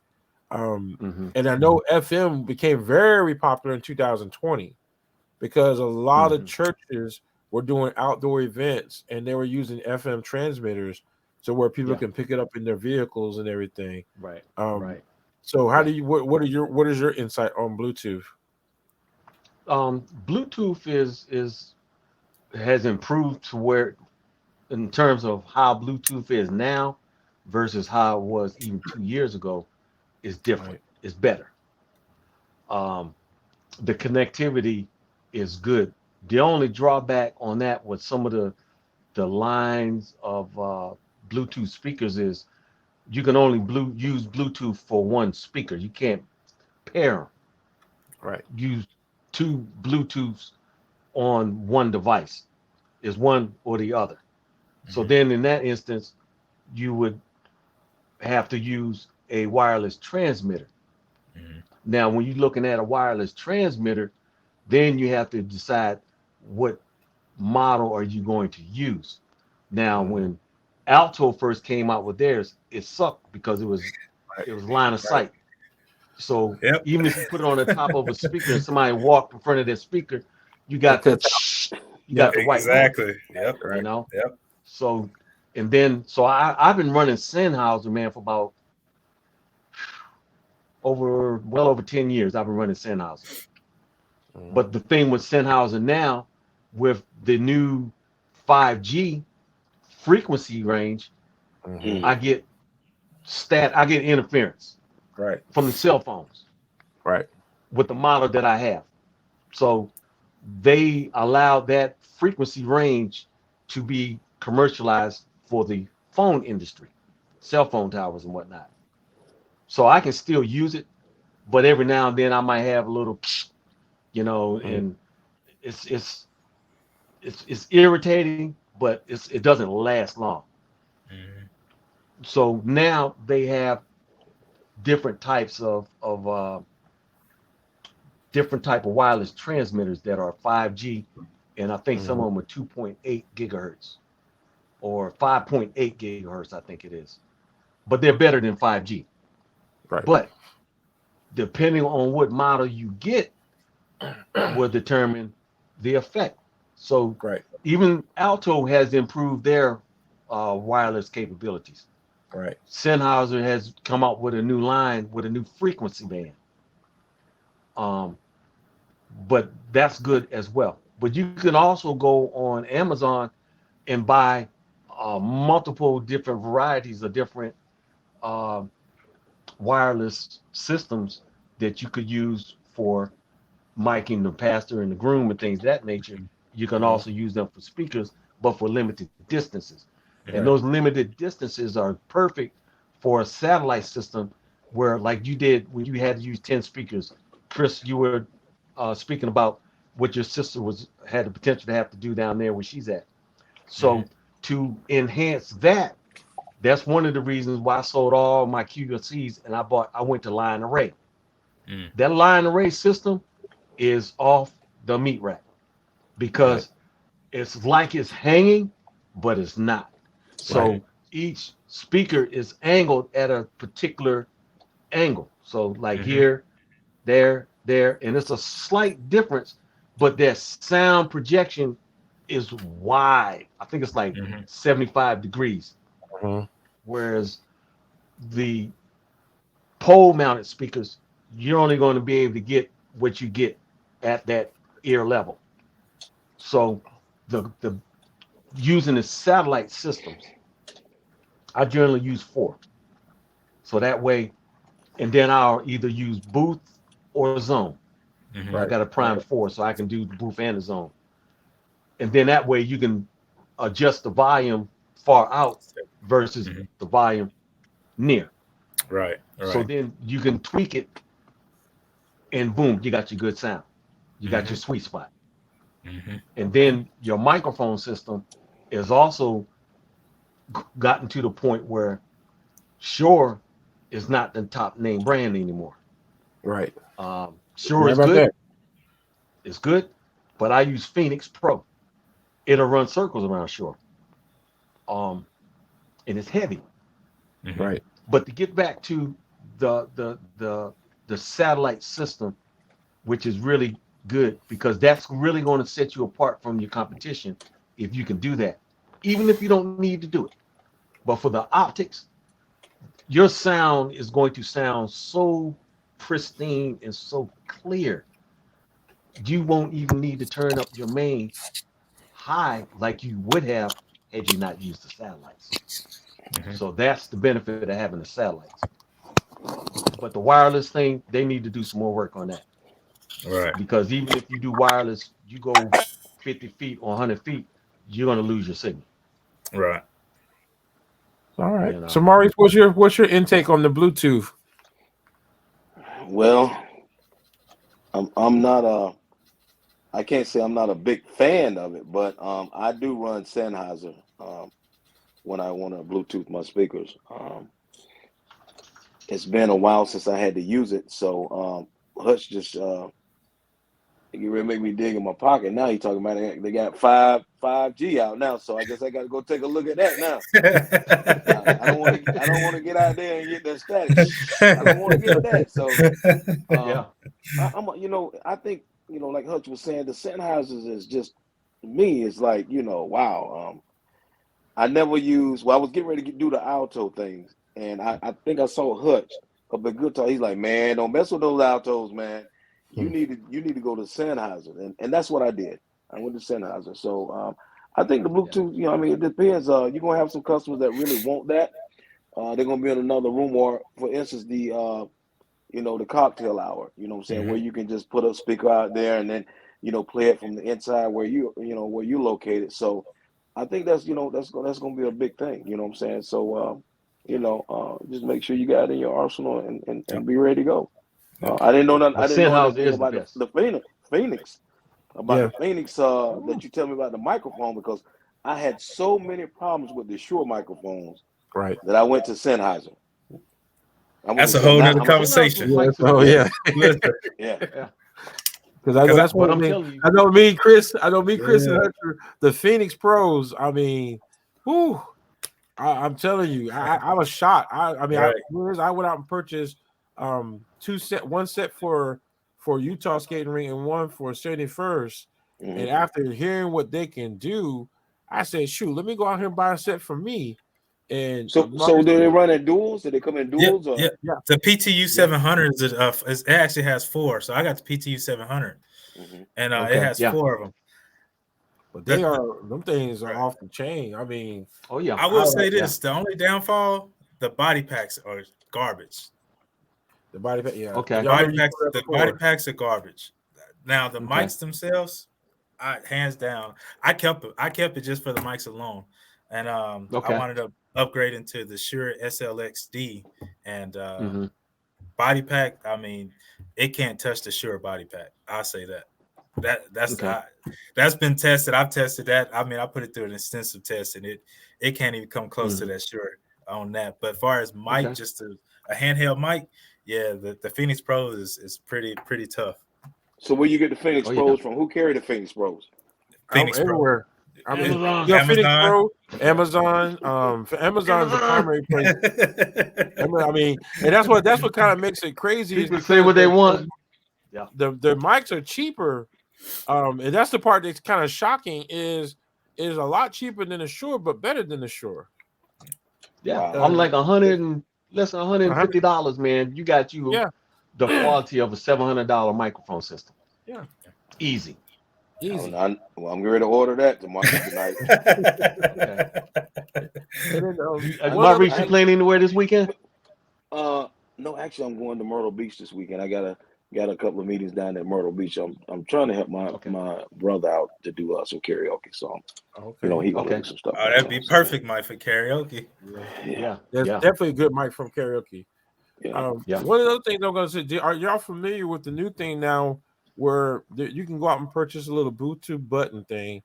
And I know FM became very popular in 2020 because a lot of churches were doing outdoor events, and they were using FM transmitters, so where people can pick it up in their vehicles and everything. Right. So how do you what is your insight on Bluetooth? Bluetooth has improved to where, in terms of how Bluetooth is now versus how it was even 2 years ago, is different. Right. It's better. The connectivity is good. The only drawback on that with some of the lines of Bluetooth speakers is you can only use Bluetooth for one speaker. You can't pair them. Right. Use 2 Bluetooths on one device. Is one or the other. So then in that instance, you would have to use a wireless transmitter. Now, when you're looking at a wireless transmitter, then you have to decide what model are you going to use. Now, when Alto first came out with theirs, it sucked because it was line of sight. So even if you put it on the top of a speaker and somebody walked in front of that speaker, you got the white exactly. noise, you know. So And then, so I've been running Sennheiser, man, for about well over 10 years. I've been running Sennheiser. But the thing with Sennheiser now, with the new 5G frequency range, I get interference from the cell phones with the model that I have. So they allow that frequency range to be commercialized for the phone industry, cell phone towers and whatnot. So I can still use it, but every now and then I might have a little, and it's irritating, but it doesn't last long. So now they have different types of different type of wireless transmitters that are 5G, and I think some of them are 2.8 gigahertz or 5.8 gigahertz, I think it is. But they're better than 5G. Right. But depending on what model you get will determine the effect. So even Alto has improved their wireless capabilities. Right. Sennheiser has come out with a new line with a new frequency band. But that's good as well. But you can also go on Amazon and buy multiple different varieties of different wireless systems that you could use for miking the pastor and the groom and things of that nature. You can also use them for speakers, but for limited distances. And those limited distances are perfect for a satellite system where, like you did when you had to use 10 speakers. Chris, you were speaking about what your sister had the potential to have to do down there where she's at. So to enhance that, that's one of the reasons why I sold all my QLCs and I went to line array. That line array system is off the meat rack because it's like it's hanging, but it's not. So each speaker is angled at a particular angle. So like here, there, and it's a slight difference, but their sound projection is wide. I think it's like 75 degrees. Whereas the pole mounted speakers, you're only going to be able to get what you get at that ear level. So the using the satellite systems, I generally use 4. So that way, and then I'll either use booth or zone. I got a prime 4, so I can do the booth and the zone. And then that way you can adjust the volume far out versus the volume near. Right. So then you can tweak it, and boom, you got your good sound. You got your sweet spot. And then your microphone system is also gotten to the point where Shure is not the top name brand anymore. Right. Shure is good. It's good, but I use Phoenix Pro. It'll run circles around Shure. And it's heavy. Right. But to get back to the satellite system, which is really good because that's really going to set you apart from your competition if you can do that, even if you don't need to do it. But for the optics, your sound is going to sound so pristine and so clear. You won't even need to turn up your main high like you would have had you not used the satellites. So that's the benefit of having the satellites. But the wireless thing, they need to do some more work on that. Right. Because even if you do wireless, you go 50 feet or 100 feet, you're going to lose your signal. Right. All right. You know? So Maurice, what's your intake on the Bluetooth? Well, I'm not I can't say I'm not a big fan of it, but I do run Sennheiser when I want to Bluetooth my speakers. It's been a while since I had to use it, so Hutch just you really make me dig in my pocket. Now he's talking about they got 5G out now, so I guess I got to go take a look at that now. I don't want to get out there and get that static. I don't want to get that. So I think like Hutch was saying, the Sennheisers is just, to me, it's like, wow. I never used. Well, I was getting ready to do the alto things, and I think I saw Hutch up at Good Talk. He's like, man, don't mess with those altos, man. You need to go to Sennheiser, and that's what I did. I went to Sennheiser. So I think the Bluetooth, I mean, it depends. You're gonna have some customers that really want that. They're gonna be in another room, or for instance, the cocktail hour. You know what I'm saying, where you can just put a speaker out there and then play it from the inside where where you're located. So I think that's that's gonna be a big thing. You know what I'm saying? So just make sure you got it in your arsenal and be ready to go. I didn't know nothing. I didn't know Sennheiser anything is the about best. the Phoenix. About the Phoenix that you tell me about the microphone, because I had so many problems with the Shure microphones that I went to Sennheiser. That's a whole nother conversation. Yeah. Yeah. Because that's but what I'm telling you. I know me, Chris, and Hutcher, the Phoenix Pros. I mean, whoo, I'm telling you, I was shocked. I mean, I went out and purchased one set for Utah Skating Ring and one for 71st. And after hearing what they can do, I said, shoot, let me go out here and buy a set for me. And so do they run in duals? Do they come in duals? Yeah. The PTU 700 it actually has 4. So I got the PTU 700, and it has 4 of them. But them things are off the chain. I mean, I will say this: the only downfall, the body packs are garbage. The body pack, The body packs are garbage. Now the mics themselves, hands down, I kept it just for the mics alone, and I wanted to upgrade into the Shure SLXD, and body pack. I mean, it can't touch the Shure body pack. I'll say that. That's been tested. I've tested that. I mean, I put it through an extensive test, and it can't even come close to that Shure on that. But as far as mic, just a handheld mic, the Phoenix Pro is pretty tough. So where you get the Phoenix Pros from? Who carry the Phoenix Pros? Phoenix everywhere. I mean, Amazon. Phoenix Pro, Amazon. Amazon's the primary place. I mean, and that's what kind of makes it crazy. People say what they want. Yeah, the mics are cheaper, and that's the part that's kind of shocking. Is a lot cheaper than the Shure, but better than the Shure. Yeah, I'm like less than $150, man. You got the quality of a $700 microphone system. Yeah, easy. I'm ready to order that tomorrow tonight. Maurice, you playing anywhere this weekend? No, actually, I'm going to Myrtle Beach this weekend. I got a couple of meetings down at Myrtle Beach. I'm trying to help my brother out to do some karaoke. So he gonna do some stuff. Oh, that'd be perfect, Mike, for karaoke. Yeah. That's definitely a good mic from karaoke. One of the other things I'm gonna say, are y'all familiar with the new thing now, where you can go out and purchase a little Bluetooth button thing,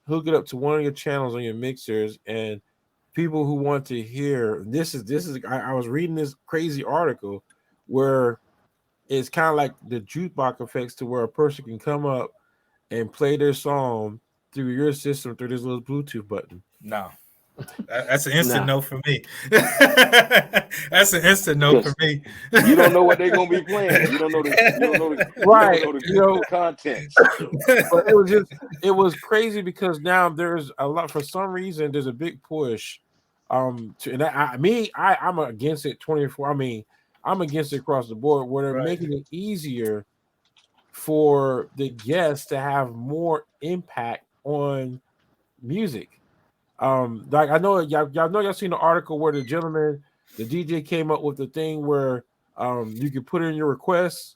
hook it up to one of your channels on your mixers, and people who want to hear this is I was reading this crazy article where it's kind of like the jukebox effects, to where a person can come up and play their song through your system through this little Bluetooth button. No. That's an instant no for me. That's an instant no for me. You don't know what they're gonna be playing. You don't know the content. But it was crazy, because now there's a lot, for some reason there's a big push I'm against it 24. I mean, I'm against it across the board, where they're making it easier for the guests to have more impact on music. Like I know y'all seen the article where the DJ came up with the thing where you can put in your requests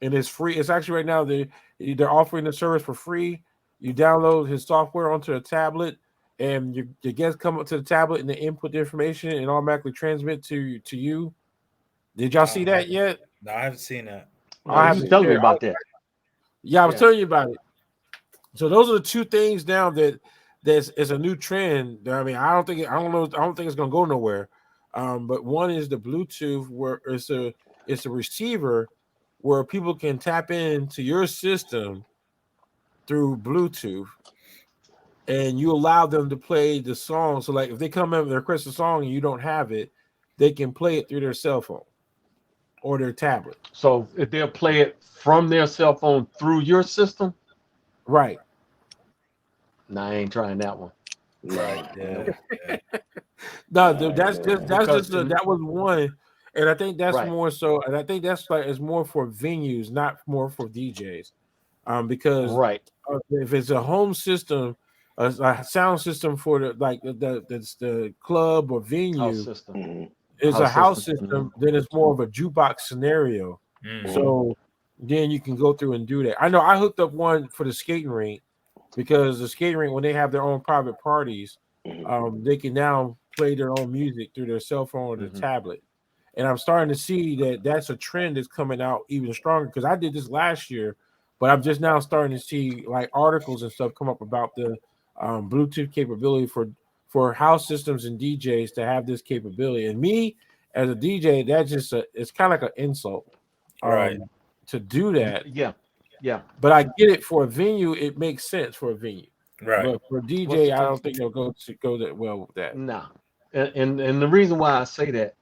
and it's free. It's actually right now they're offering the service for free. You download his software onto a tablet, and your guests come up to the tablet and they input the information and automatically transmit to you. Did y'all see that yet? No, I haven't seen that. I haven't told me about that. Yeah, I was telling you about it. So those are the two things now that's a new trend. I mean, I don't think it's gonna go nowhere. But one is the Bluetooth, where it's a receiver where people can tap into your system through Bluetooth, and you allow them to play the song. So like if they come in and request a song and you don't have it, they can play it through their cell phone or their tablet. So if they'll play it from their cell phone through your system? Right. No, I ain't trying that one. Right. Yeah. No, dude, that's Because just that was one, and I think that's Right. more so, and I think that's like it's more for venues, not more for DJs, because Right. if it's a home system, a sound system for the club or House venue system. Mhm. is a House house system. system, then it's more of a jukebox scenario. Mhm. So then you can go through and do that. I know I hooked up one for the skating rink because the skating rink, when they have their own private parties, they can now play their own music through their cell phone or their Mhm. tablet. And I'm starting to see that that's a trend that's coming out even stronger because I did this last year, but I'm just now starting to see like articles and stuff come up about the Bluetooth capability for house systems and DJs to have this capability. And me as a DJ, that's just it's kind of like an insult Right. to do that. Yeah. Yeah. But I get it for a venue, it makes sense for a venue. Right. But for What's DJ, the I thing? don't think they'll go that well with that. Nah. And the reason why I say that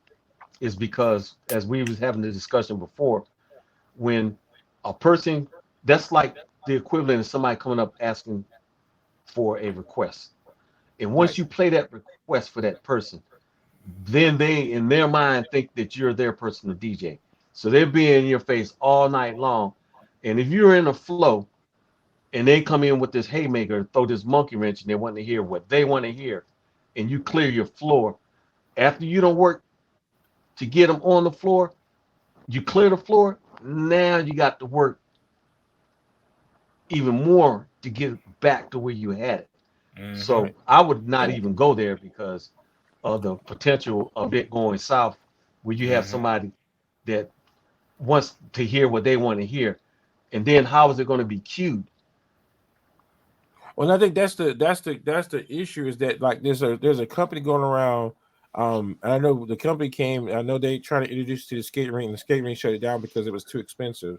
is because as we was having the discussion before, when a person that's like the equivalent of somebody coming up asking for a request. And once Right. you play that request for that person, then they in their mind think that you're their personal DJ. So they'll be in your face all night long. And if you're in a flow and they come in with this haymaker, throw this monkey wrench, and they want to hear what they want to hear, and you clear your floor, after you don't work to get them on the floor, you clear the floor, now you got to work even more to get it back to where you had it. Mhm. So I would not even go there because of the potential of it going south, where you have Mhm. somebody that wants to hear what they want to hear, and then how is it going to be cued? Well, I think that's the issue is that like there's a company going around. And I know the company came. I know they tried to introduce it to the skate rink, and the skate rink shut it down because it was too expensive.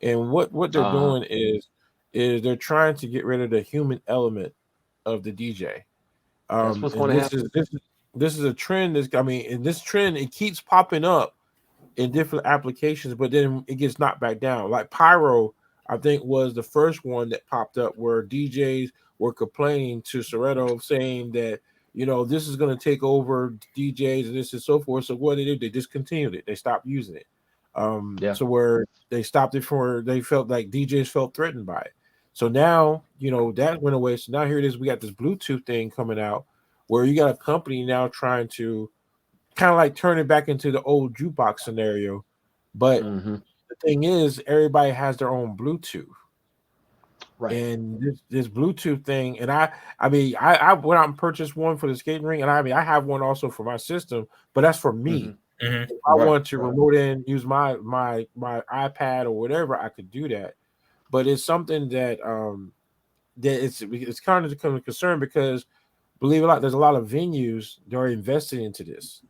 And what they're Uh, doing is they're trying to get rid of the human element of the DJ. that's what's And going to happen. this is a trend. That's I mean, and this trend it keeps popping up in different applications, but then it gets knocked back down. Like Pyro, I think was the first one that popped up where DJs were complaining to Soretto saying that this is going to take over DJs and this and so forth. So what they did, they discontinued it. They stopped using it. Yeah. So where they stopped it for they felt like DJs felt threatened by it. So now that went away. So now here it is. We got this Bluetooth thing coming out where you got a company now trying to kind of like turn it back into the old jukebox scenario. But Hmm. the thing is, everybody has their own Bluetooth, Right. and this Bluetooth thing. And I went out and purchased one for the skating ring, and I have one also for my system, but that's for Hmm. me. Mhm. If I Right. want to remote in, use my iPad or whatever, I could do that. But it's something that it's kind of becoming a concern because believe it or not, there's a lot of venues that are investing into this.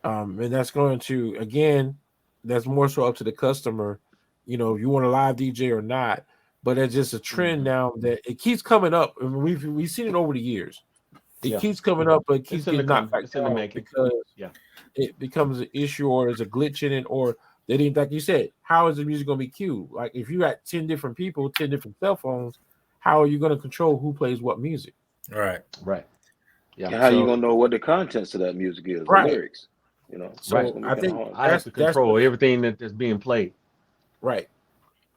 And that's going to again, that's more so up to the customer. If you want a live DJ or not. But it's just a trend Hmm. now that it keeps coming up. I mean, we've seen it over the years. It Yeah. keeps coming up, but it keeps It's in the getting knocked coming. back It's in the down making. because Yeah. it becomes an issue or there's a glitch in it, or they didn't like you said. How is the music going to be queued? Like if you got 10 different people, 10 different cell phones, how are you going to control who plays what music? Right. Right. Yeah. And how you So gonna know what the contents of that music is, the right. lyrics? It's Right. So gonna be I kind of think hard. I have that's to that's control everything that's being played. right.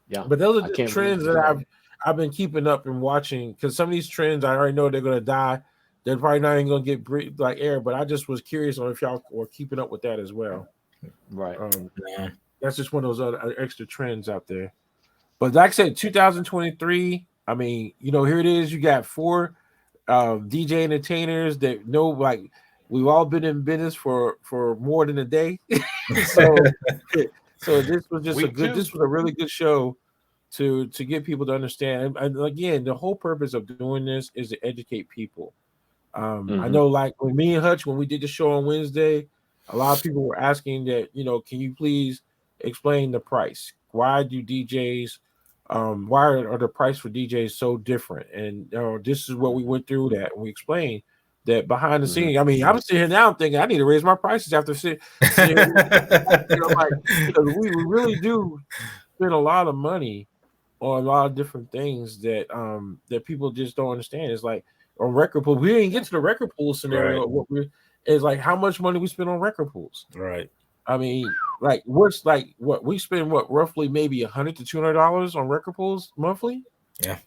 Yeah. But those are I the can't release trends it that to that. I've been keeping up and watching because some of these trends I already know they're gonna die. They're probably not even gonna get like air. But I just was curious on if y'all were keeping up with that as well. Right. Yeah. That's just one of those other extra trends out there. But like I said, 2023. I mean, here it is. You got four DJ entertainers that know like we've all been in business for more than a day. so so this was just Week two. this was a really good show to get people to understand. And again, the whole purpose of doing this is to educate people. I Hmm. know, like when me and Hutch, when we did the show on Wednesday, a lot of people were asking that, can you please explain the price? Why do DJs, why are the price for DJs so different? And this is what we went through that and we explained that behind the Hmm. scenes. I mean, I'm sitting here now thinking I need to raise my prices after sitting here, like because we really do spend a lot of money on a lot of different things that people just don't understand. It's like on record pool. We didn't get to the record pool scenario. Right. What we is like how much money we spend on record pools. Right. I mean, like what's like what we spend roughly maybe $100 to $200 on record pools monthly. Yeah.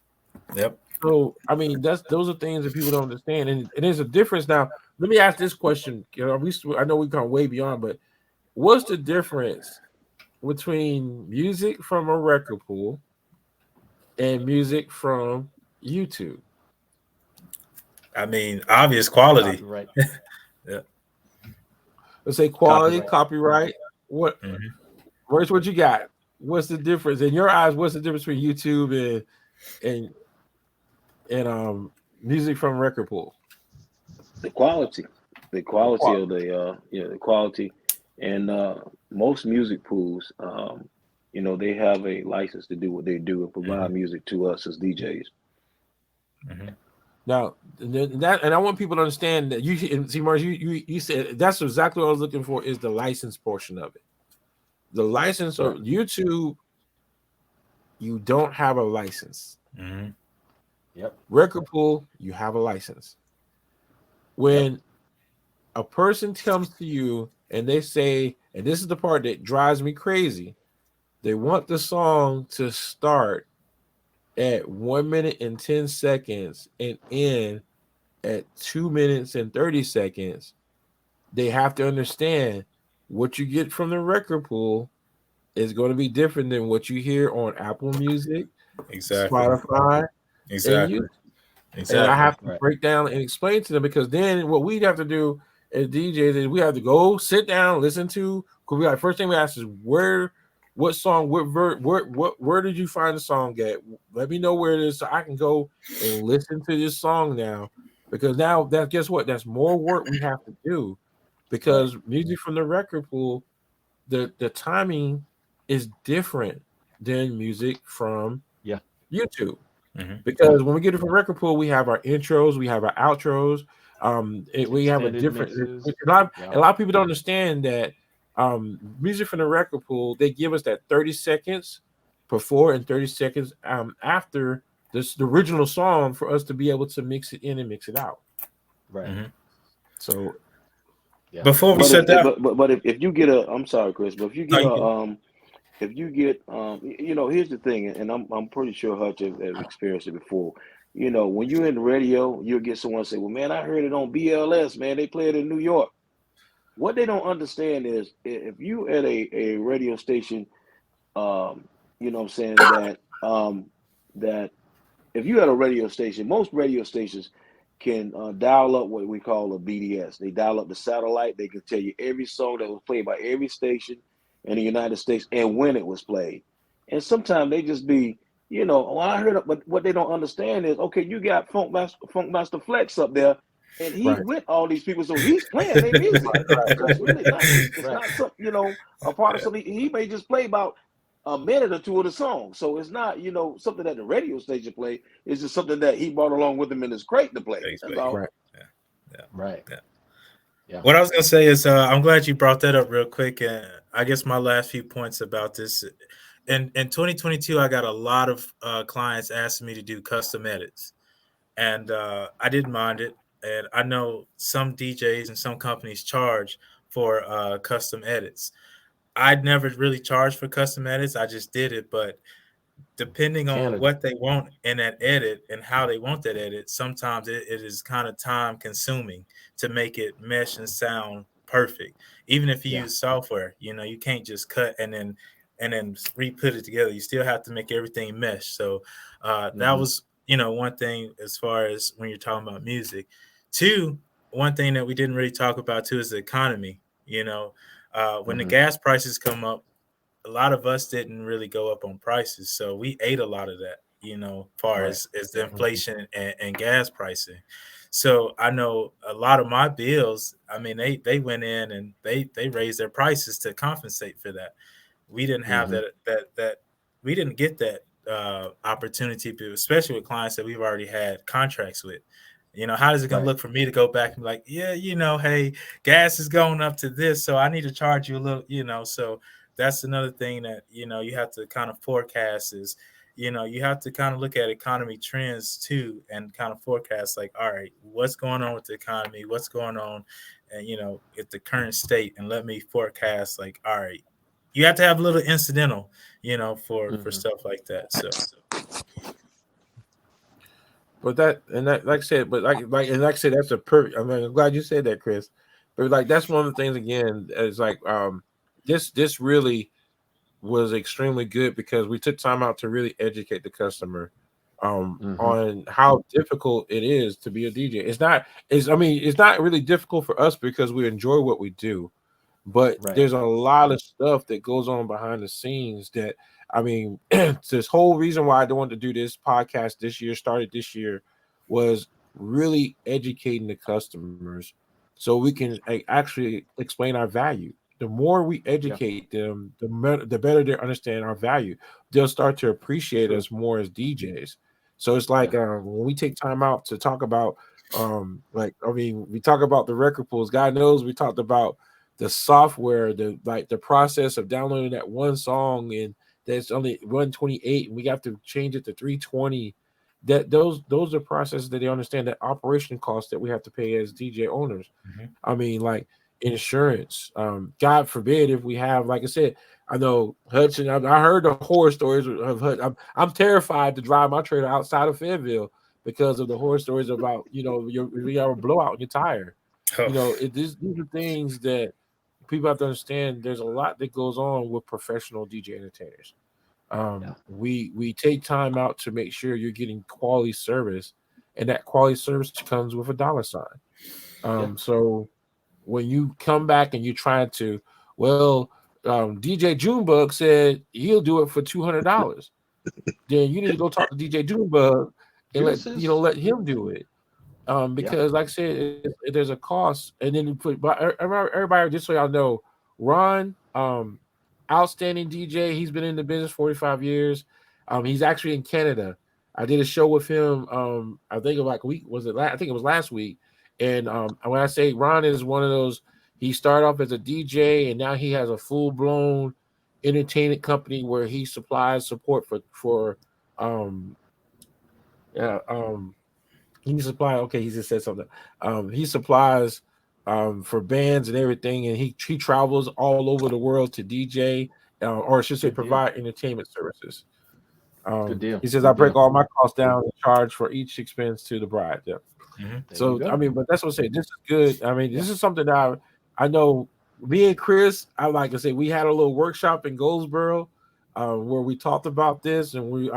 Yep. So I mean, those are things that people don't understand, and there's a difference. Now, let me ask this question. You know, I know we've gone way beyond, but what's the difference between music from a record pool and music from YouTube? I mean, obvious quality. Right. Yeah. Let's say quality, copyright. What? Mhm. Where's what you got? What's the difference in your eyes? What's the difference between YouTube and music from record pool? The quality of the the quality, and most music pools, you know, they have a license to do what they do and provide music to us as DJs. Mhm. Now that, and I want people to understand that you see, Mars, you said that's exactly what I was looking for is the license portion of it. The license of YouTube, you don't have a license. Mhm. Yep. Record pool, you have a license. When a person comes to you and they say, and this is the part that drives me crazy, they want the song to start at 1 minute and 10 seconds and end at 2 minutes and 30 seconds. They have to understand what you get from the record pool is going to be different than what you hear on Apple Music, Exactly. Spotify, and Exactly. YouTube. Exactly. And I have to Right. break down and explain to them, because then what we'd have to do as DJs is we have to go sit down, listen to, because we like first thing we ask is what song, where did you find the song at? Let me know where it is so I can go and listen to this song now, because now that guess what? That's more work we have to do, because music from the record pool, the timing is different than music from YouTube. Mhm. Because when we get it from record pool, we have our intros, we have our outros. We have a Extended different. mixes. A lot of people don't understand that music from the record pool, they give us that 30 seconds before and 30 seconds after the original song for us to be able to mix it in and mix it out. Right. Mhm. So Before we But shut down, if you get a, I'm sorry, Chris, but if you get you know, here's the thing, and I'm pretty sure Hutch have experienced it before. You know, when you're in the radio, you'll get someone say, "Well, man, I heard it on BLS, man. They play it in New York." What they don't understand is if you at a radio station, you know what I'm saying, that if you at a radio station, most radio stations can dial up what we call a BDS. They dial up the satellite. They can tell you every song that was played by every station in the United States and when it was played. And sometimes they just be, you know, well, I heard it, but what they don't understand is, okay, you got Funk Master Flex up there, and he's right, with all these people, so he's playing their music. So it's really not, it's Right. not something, you know, a part of something. He may just play about a minute or two of the song. So it's not, you know, something that the radio station play. It's just something that he brought along with him in his crate to play. That's all. right. Right. Yeah. Yeah. What I was gonna say is, I'm glad you brought that up real quick. And I guess my last few points about this. In 2022, I got a lot of clients asking me to do custom edits, and I didn't mind it. And I know some DJs and some companies charge for custom edits. I'd never really charged for custom edits. I just did it, but depending on Canada. what they want in that edit and how they want that edit, sometimes it is kind of time consuming to make it mesh and sound perfect. Even if you use software, you know, you can't just cut and then re-put it together. You still have to make everything mesh. So that was, you know, one thing as far as when you're talking about music. Two, one thing that we didn't really talk about too is the economy. You know, when the gas prices come up, a lot of us didn't really go up on prices, so we ate a lot of that, you know, far as the inflation and gas pricing. So I know a lot of my bills, I mean, they went in and they raised their prices to compensate for that. We didn't have that we didn't get that opportunity to, especially with clients that we've already had contracts with. You know, how is it going to look for me to go back and be like, yeah, you know, hey, gas is going up to this, so I need to charge you a little, you know. So that's another thing that, you know, you have to kind of forecast is, you have to kind of look at economy trends too, and kind of forecast like, all right, what's going on with the economy, what's going on, and at the current state, and let me forecast like, all right, you have to have a little incidental, for stuff like that. So. But like I said, like I said, that's a perfect. I mean, I'm glad you said that, Chris. But like that's one of the things again. Is like this really was extremely good because we took time out to really educate the customer on how difficult it is to be a DJ. It's not really difficult for us because we enjoy what we do, but there's a lot of stuff that goes on behind the scenes that this whole reason why I wanted to do this podcast started this year was really educating the customers so we can actually explain our value. The more we educate them, the better they understand our value. They'll start to appreciate us more as DJs. So it's like when we take time out to talk about, we talk about the record pools. God knows we talked about the software, the process of downloading that one song, and that's only 128, and we have to change it to 320. That those are processes that they understand, that operation costs that we have to pay as DJ owners. Like insurance. God forbid if we have, like I said, I know Hutch, and I heard the horror stories of Hutch. I'm terrified to drive my trailer outside of Fayetteville because of the horror stories about you have a blowout in your tire. These are things that people have to understand. There's a lot that goes on with professional DJ entertainers. We take time out to make sure you're getting quality service, and that quality service comes with a dollar sign. So when you come back and you're trying to, DJ Junebug said he'll do it for $200, then you need to go talk to DJ Junebug and let him do it. Because like I said, there's a cost, and then everybody, just so y'all know, Ron, outstanding DJ. He's been in the business 45 years. He's actually in Canada. I did a show with him. I think like a week I think it was last week. And when I say Ron is one of those, he started off as a DJ, and now he has a full blown entertainment company where he supplies support for he supplies. Okay, he just said something. He supplies for bands and everything, and he travels all over the world to DJ, or I should say, provide entertainment services. Good deal. He says, I break all my costs down and charge for each expense to the bride. Yeah. So but that's what I'm saying. This is good. This is something that I know. Me and Chris, I like to say, we had a little workshop in Goldsboro where we talked about this, and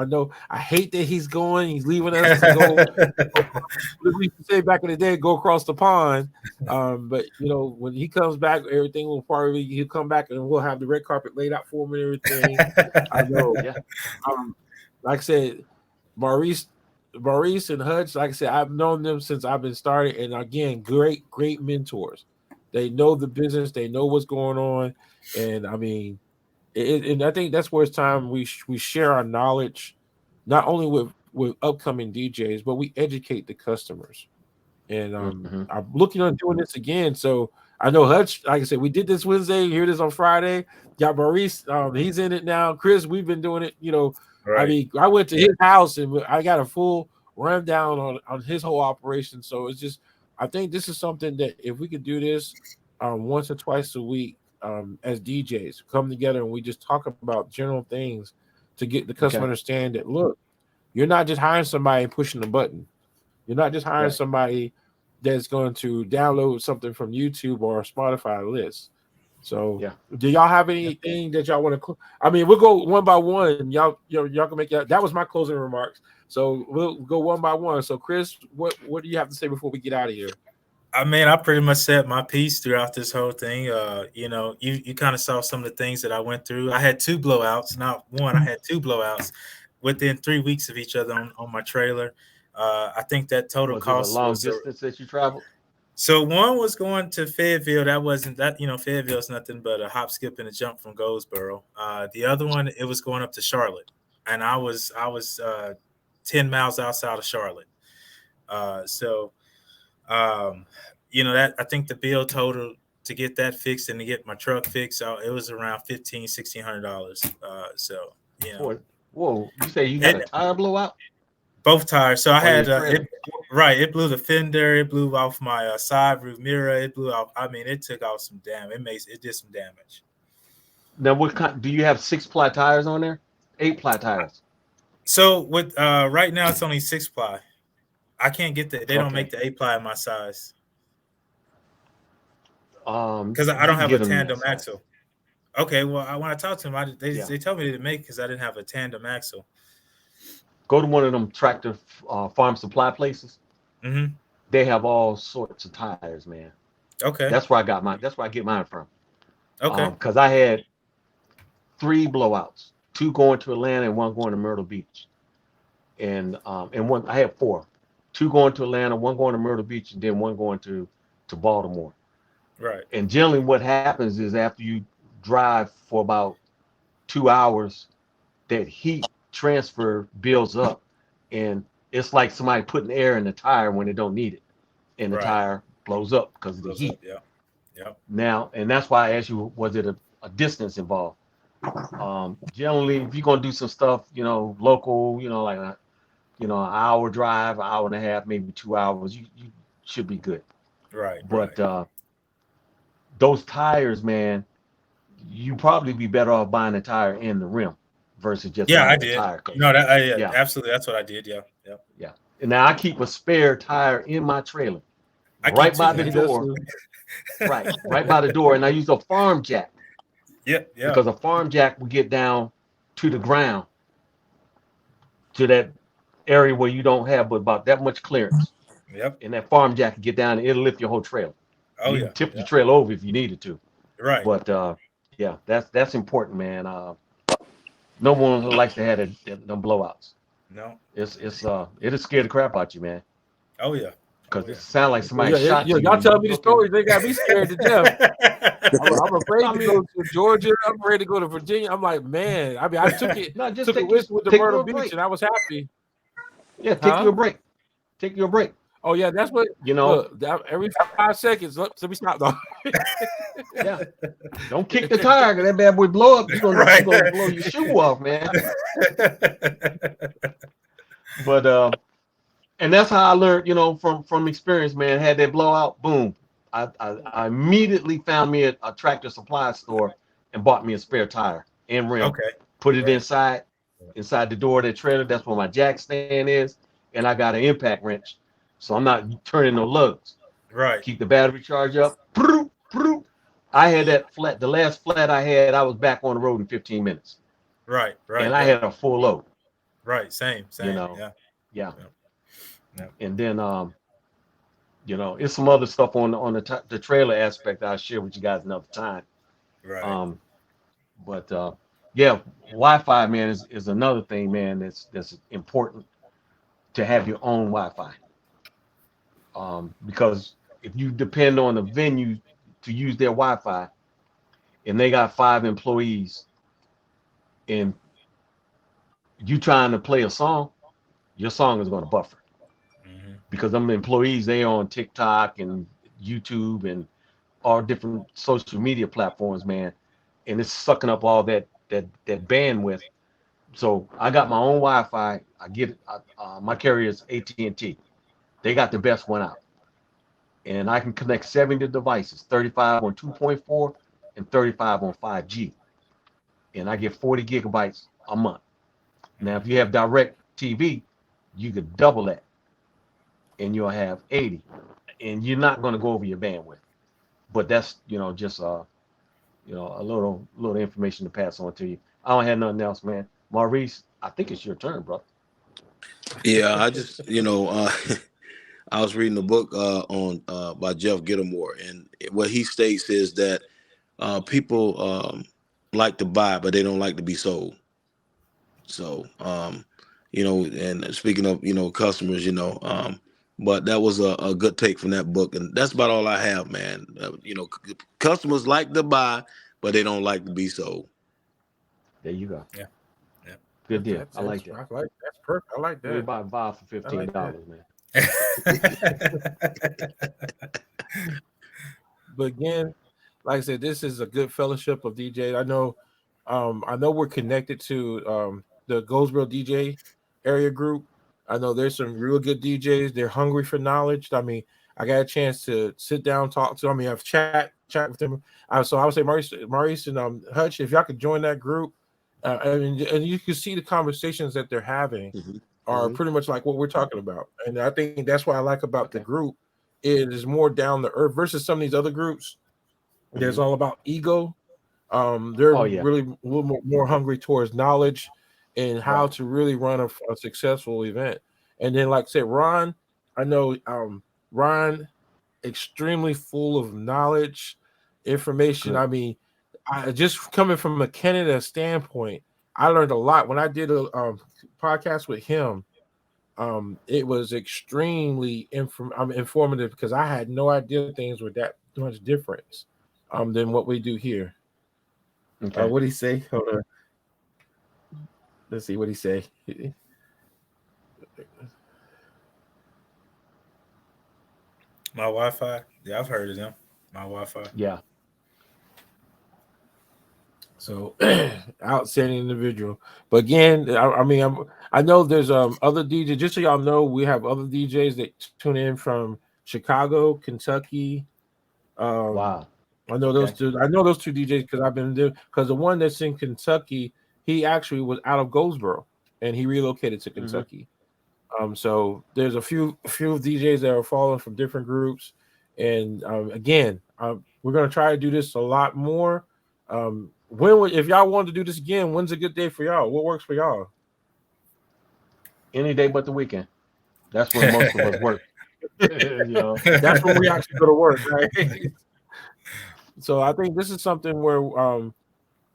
I hate that he's going. He's leaving us to go. We used to say back in the day, go across the pond. But when he comes back, everything will probably he'll come back and we'll have the red carpet laid out for him and everything. I know. Like I said, Maurice and Hutch, like I said, I've known them since I've been started, and again, great mentors. They know the business, they know what's going on, and and I think that's where it's time we share our knowledge, not only with upcoming DJs, but we educate the customers. And I'm looking on doing this again. So I know Hutch, like I said, we did this Wednesday, hear this on Friday. Got Maurice, he's in it now. Chris, we've been doing it, Right. I went to his house and I got a full rundown on his whole operation. So it's just, I think this is something that if we could do this once or twice a week as DJs, come together and we just talk about general things to get the customer understand that, look, you're not just hiring somebody and pushing the button. You're not just hiring somebody that's going to download something from YouTube or a Spotify list. So, do y'all have anything that y'all want to? We'll go one by one. Y'all can make that. That was my closing remarks. So we'll go one by one. So, Chris, what do you have to say before we get out of here? I pretty much said my piece throughout this whole thing. You kind of saw some of the things that I went through. I had 2 blowouts, not one. I had 2 blowouts within 3 weeks of each other on my trailer. I think that total cost was a long distance that you traveled. So one was going to Fayetteville. That wasn't that, Fayetteville's nothing but a hop, skip, and a jump from Goldsboro. The other one, it was going up to Charlotte, and I was 10 miles outside of Charlotte. That I think the bill total to get that fixed and to get my truck fixed, it was around $1,500-$1,600. Whoa, you say you had a tire blowout? Both tires. So I had it blew the fender, it blew off my side roof mirror, it blew off. I mean, it took out some damage. It did some damage. Now, what kind? Do you have 6-ply tires on there? 8-ply tires. So with right now it's only 6-ply. I can't get the. They don't make the 8-ply in my size. Because I don't have a tandem axle. Okay, well, when I talked to them, they told me to make because I didn't have a tandem axle. Go to one of them tractor farm supply places. Mm-hmm. They have all sorts of tires, man. Okay, that's where I got mine. That's where I get mine from. Okay, because I had 3 blowouts, 2 going to Atlanta and 1 going to Myrtle Beach, and one I had 4, 2 going to Atlanta, 1 going to Myrtle Beach, and then 1 going to Baltimore. Right. And generally, what happens is after you drive for about 2 hours, that heat transfer builds up, and it's like somebody putting air in the tire when they don't need it, and the tire blows up because of the heat. Yeah. Now, and that's why I asked you, was it a distance involved? Generally, if you're gonna do some stuff, local, like an hour drive, an hour and a half, maybe 2 hours, you should be good. Right. But those tires, man, you probably be better off buying a tire in the rim versus just buying the tire. No, absolutely, that's what I did. Yeah. And now I keep a spare tire in my trailer, right by the door. right by the door, and I use a farm jack. Yeah. Because a farm jack will get down to the ground, to that area where you don't have but about that much clearance. Yep. And that farm jack can get down and it'll lift your whole trailer. Oh, you can tip the trailer over if you needed to. Right. But that's important, man. No one likes to have them blowouts. No. It'll scare the crap out you, man. Oh yeah. Because it sounds like somebody shot you. Y'all tell me the stories. They got me scared to death. I'm afraid to go to Georgia. I'm ready to go to Virginia. I'm like, man. I mean, I took it. Took a risk with the Myrtle Beach, and I was happy. Yeah, take you a break. Take you a break. Oh yeah, that's what Look, every 5 seconds. Let me stop though. Yeah, don't kick the tire because that bad boy blow up. You're gonna blow your shoe off, man. But and that's how I learned, from experience, man. Had that blowout, boom. I immediately found me a tractor supply store and bought me a spare tire and rim. Okay. Put it inside the door of that trailer. That's where my jack stand is, and I got an impact wrench, so I'm not turning no lugs. Right. Keep the battery charge up. I had that flat. The last flat I had, I was back on the road in 15 minutes. Right. And I had a full load. Right. Same. Yeah. And then it's some other stuff on the trailer aspect I'll share with you guys another time. Right. But Wi-Fi, man, is another thing, man, that's important to have your own Wi-Fi. Because if you depend on a venue to use their Wi-Fi and they got 5 employees and you trying to play a song, your song is going to buffer. Because them employees, they on TikTok and YouTube and all different social media platforms, man, and it's sucking up all that bandwidth. So I got my own Wi-Fi. I get my carrier is AT&T. They got the best one out, and I can connect 70 devices, 35 on 2.4 and 35 on 5G, and I get 40 gigabytes a month. Now, if you have direct TV, you could double that, and you'll have 80, and you're not going to go over your bandwidth. But that's just a little information to pass on to you. I don't have nothing else, man. Maurice, I think it's your turn, bro. Yeah, I just I was reading a book on by Jeff Gittimore, and what he states is that people like to buy, but they don't like to be sold. So and speaking of customers, but that was a good take from that book, and that's about all I have, man. Customers like to buy, but they don't like to be sold. There you go. Yeah. Good deal. I like that. That's perfect. I like that. We buy vial for $15, man. But again, like I said, this is a good fellowship of DJs. I know we're connected to the Goldsboro DJ area group. I know there's some real good DJs. They're hungry for knowledge. I mean, I got a chance to sit down, talk to them. I mean, I've chat with them. So I would say Maurice and Hutch, if y'all could join that group, and you can see the conversations that they're having are pretty much like what we're talking about. And I think that's what I like about the group. It is more down to earth versus some of these other groups. There's all about ego. They're really a little more hungry towards knowledge and how to really run a successful event. And then, like I said, Ron, I know Ron, extremely full of knowledge, information. Good. I mean, I just coming from a Canada standpoint, I learned a lot when I did a podcast with him. It was extremely informative because I had no idea things were that much difference than what we do here. Okay. What did he say? Hold on. Let's see what he say. My Wi-Fi. Yeah, I've heard of them. My Wi-Fi. Yeah. So outstanding individual. But again, I know there's other DJs. Just so y'all know, we have other DJs that tune in from Chicago, Kentucky. Wow. I know those two. I know those two DJs because I've been there. Because the one that's in Kentucky, he actually was out of Goldsboro and he relocated to Kentucky. So there's a few DJs that are following from different groups, and again, we're gonna try to do this a lot more. If y'all want to do this again, when's a good day for y'all? What works for y'all? Any day but the weekend. That's when most of us work. You know? That's when we actually go to work, right? So I think this is something where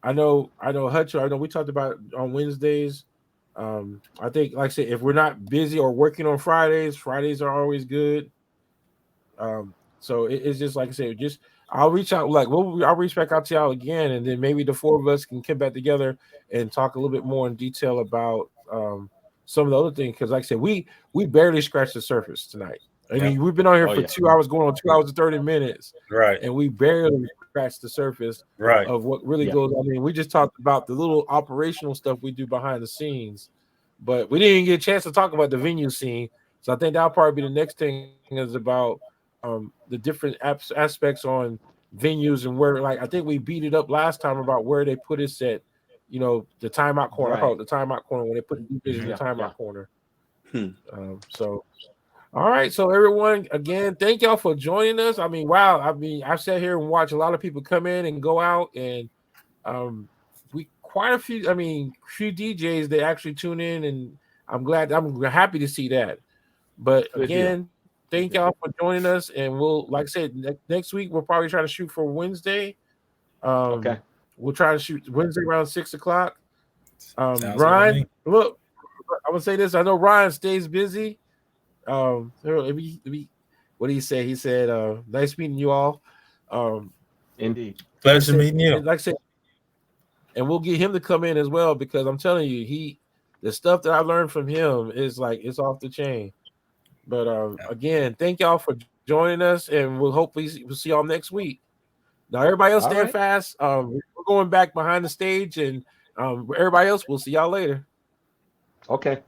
I know Hutch. I know we talked about it on Wednesdays. I think, like I said, if we're not busy or working on Fridays are always good. So it's just like I said, I'll reach out. I'll reach back out to y'all again, and then maybe the four of us can get back together and talk a little bit more in detail about some of the other things. Because, like I said, we barely scratched the surface tonight. I mean, we've been on here for 2 hours, going on 2 hours and 30 minutes, right? And we barely scratched the surface, right, of what really goes. I mean, we just talked about the little operational stuff we do behind the scenes, but we didn't get a chance to talk about the venue scene. So I think that'll probably be the next thing, is about the different aspects on venues and where, like, I think we beat it up last time about where they put us at, the timeout corner. I call it the timeout corner, when they put the DJs in the timeout corner. So, all right. So everyone, again, thank y'all for joining us. I mean, wow. I mean, I've sat here and watched a lot of people come in and go out, and we quite a few. I mean, few DJs that actually tune in, and I'm happy to see that. But again, thank y'all for joining us, and we'll, like I said, next week we'll probably try to shoot for Wednesday. We'll try to shoot Wednesday around 6:00. Ryan, look, I would say this. I know Ryan stays busy. What did he say? He said, "Nice meeting you all." Indeed, pleasure meeting you. Like I said, and we'll get him to come in as well, because I'm telling you, the stuff that I learned from him is like, it's off the chain. But again, thank y'all for joining us, and we'll see y'all next week. Now, everybody else, stand fast. We're going back behind the stage, and everybody else, we'll see y'all later. Okay.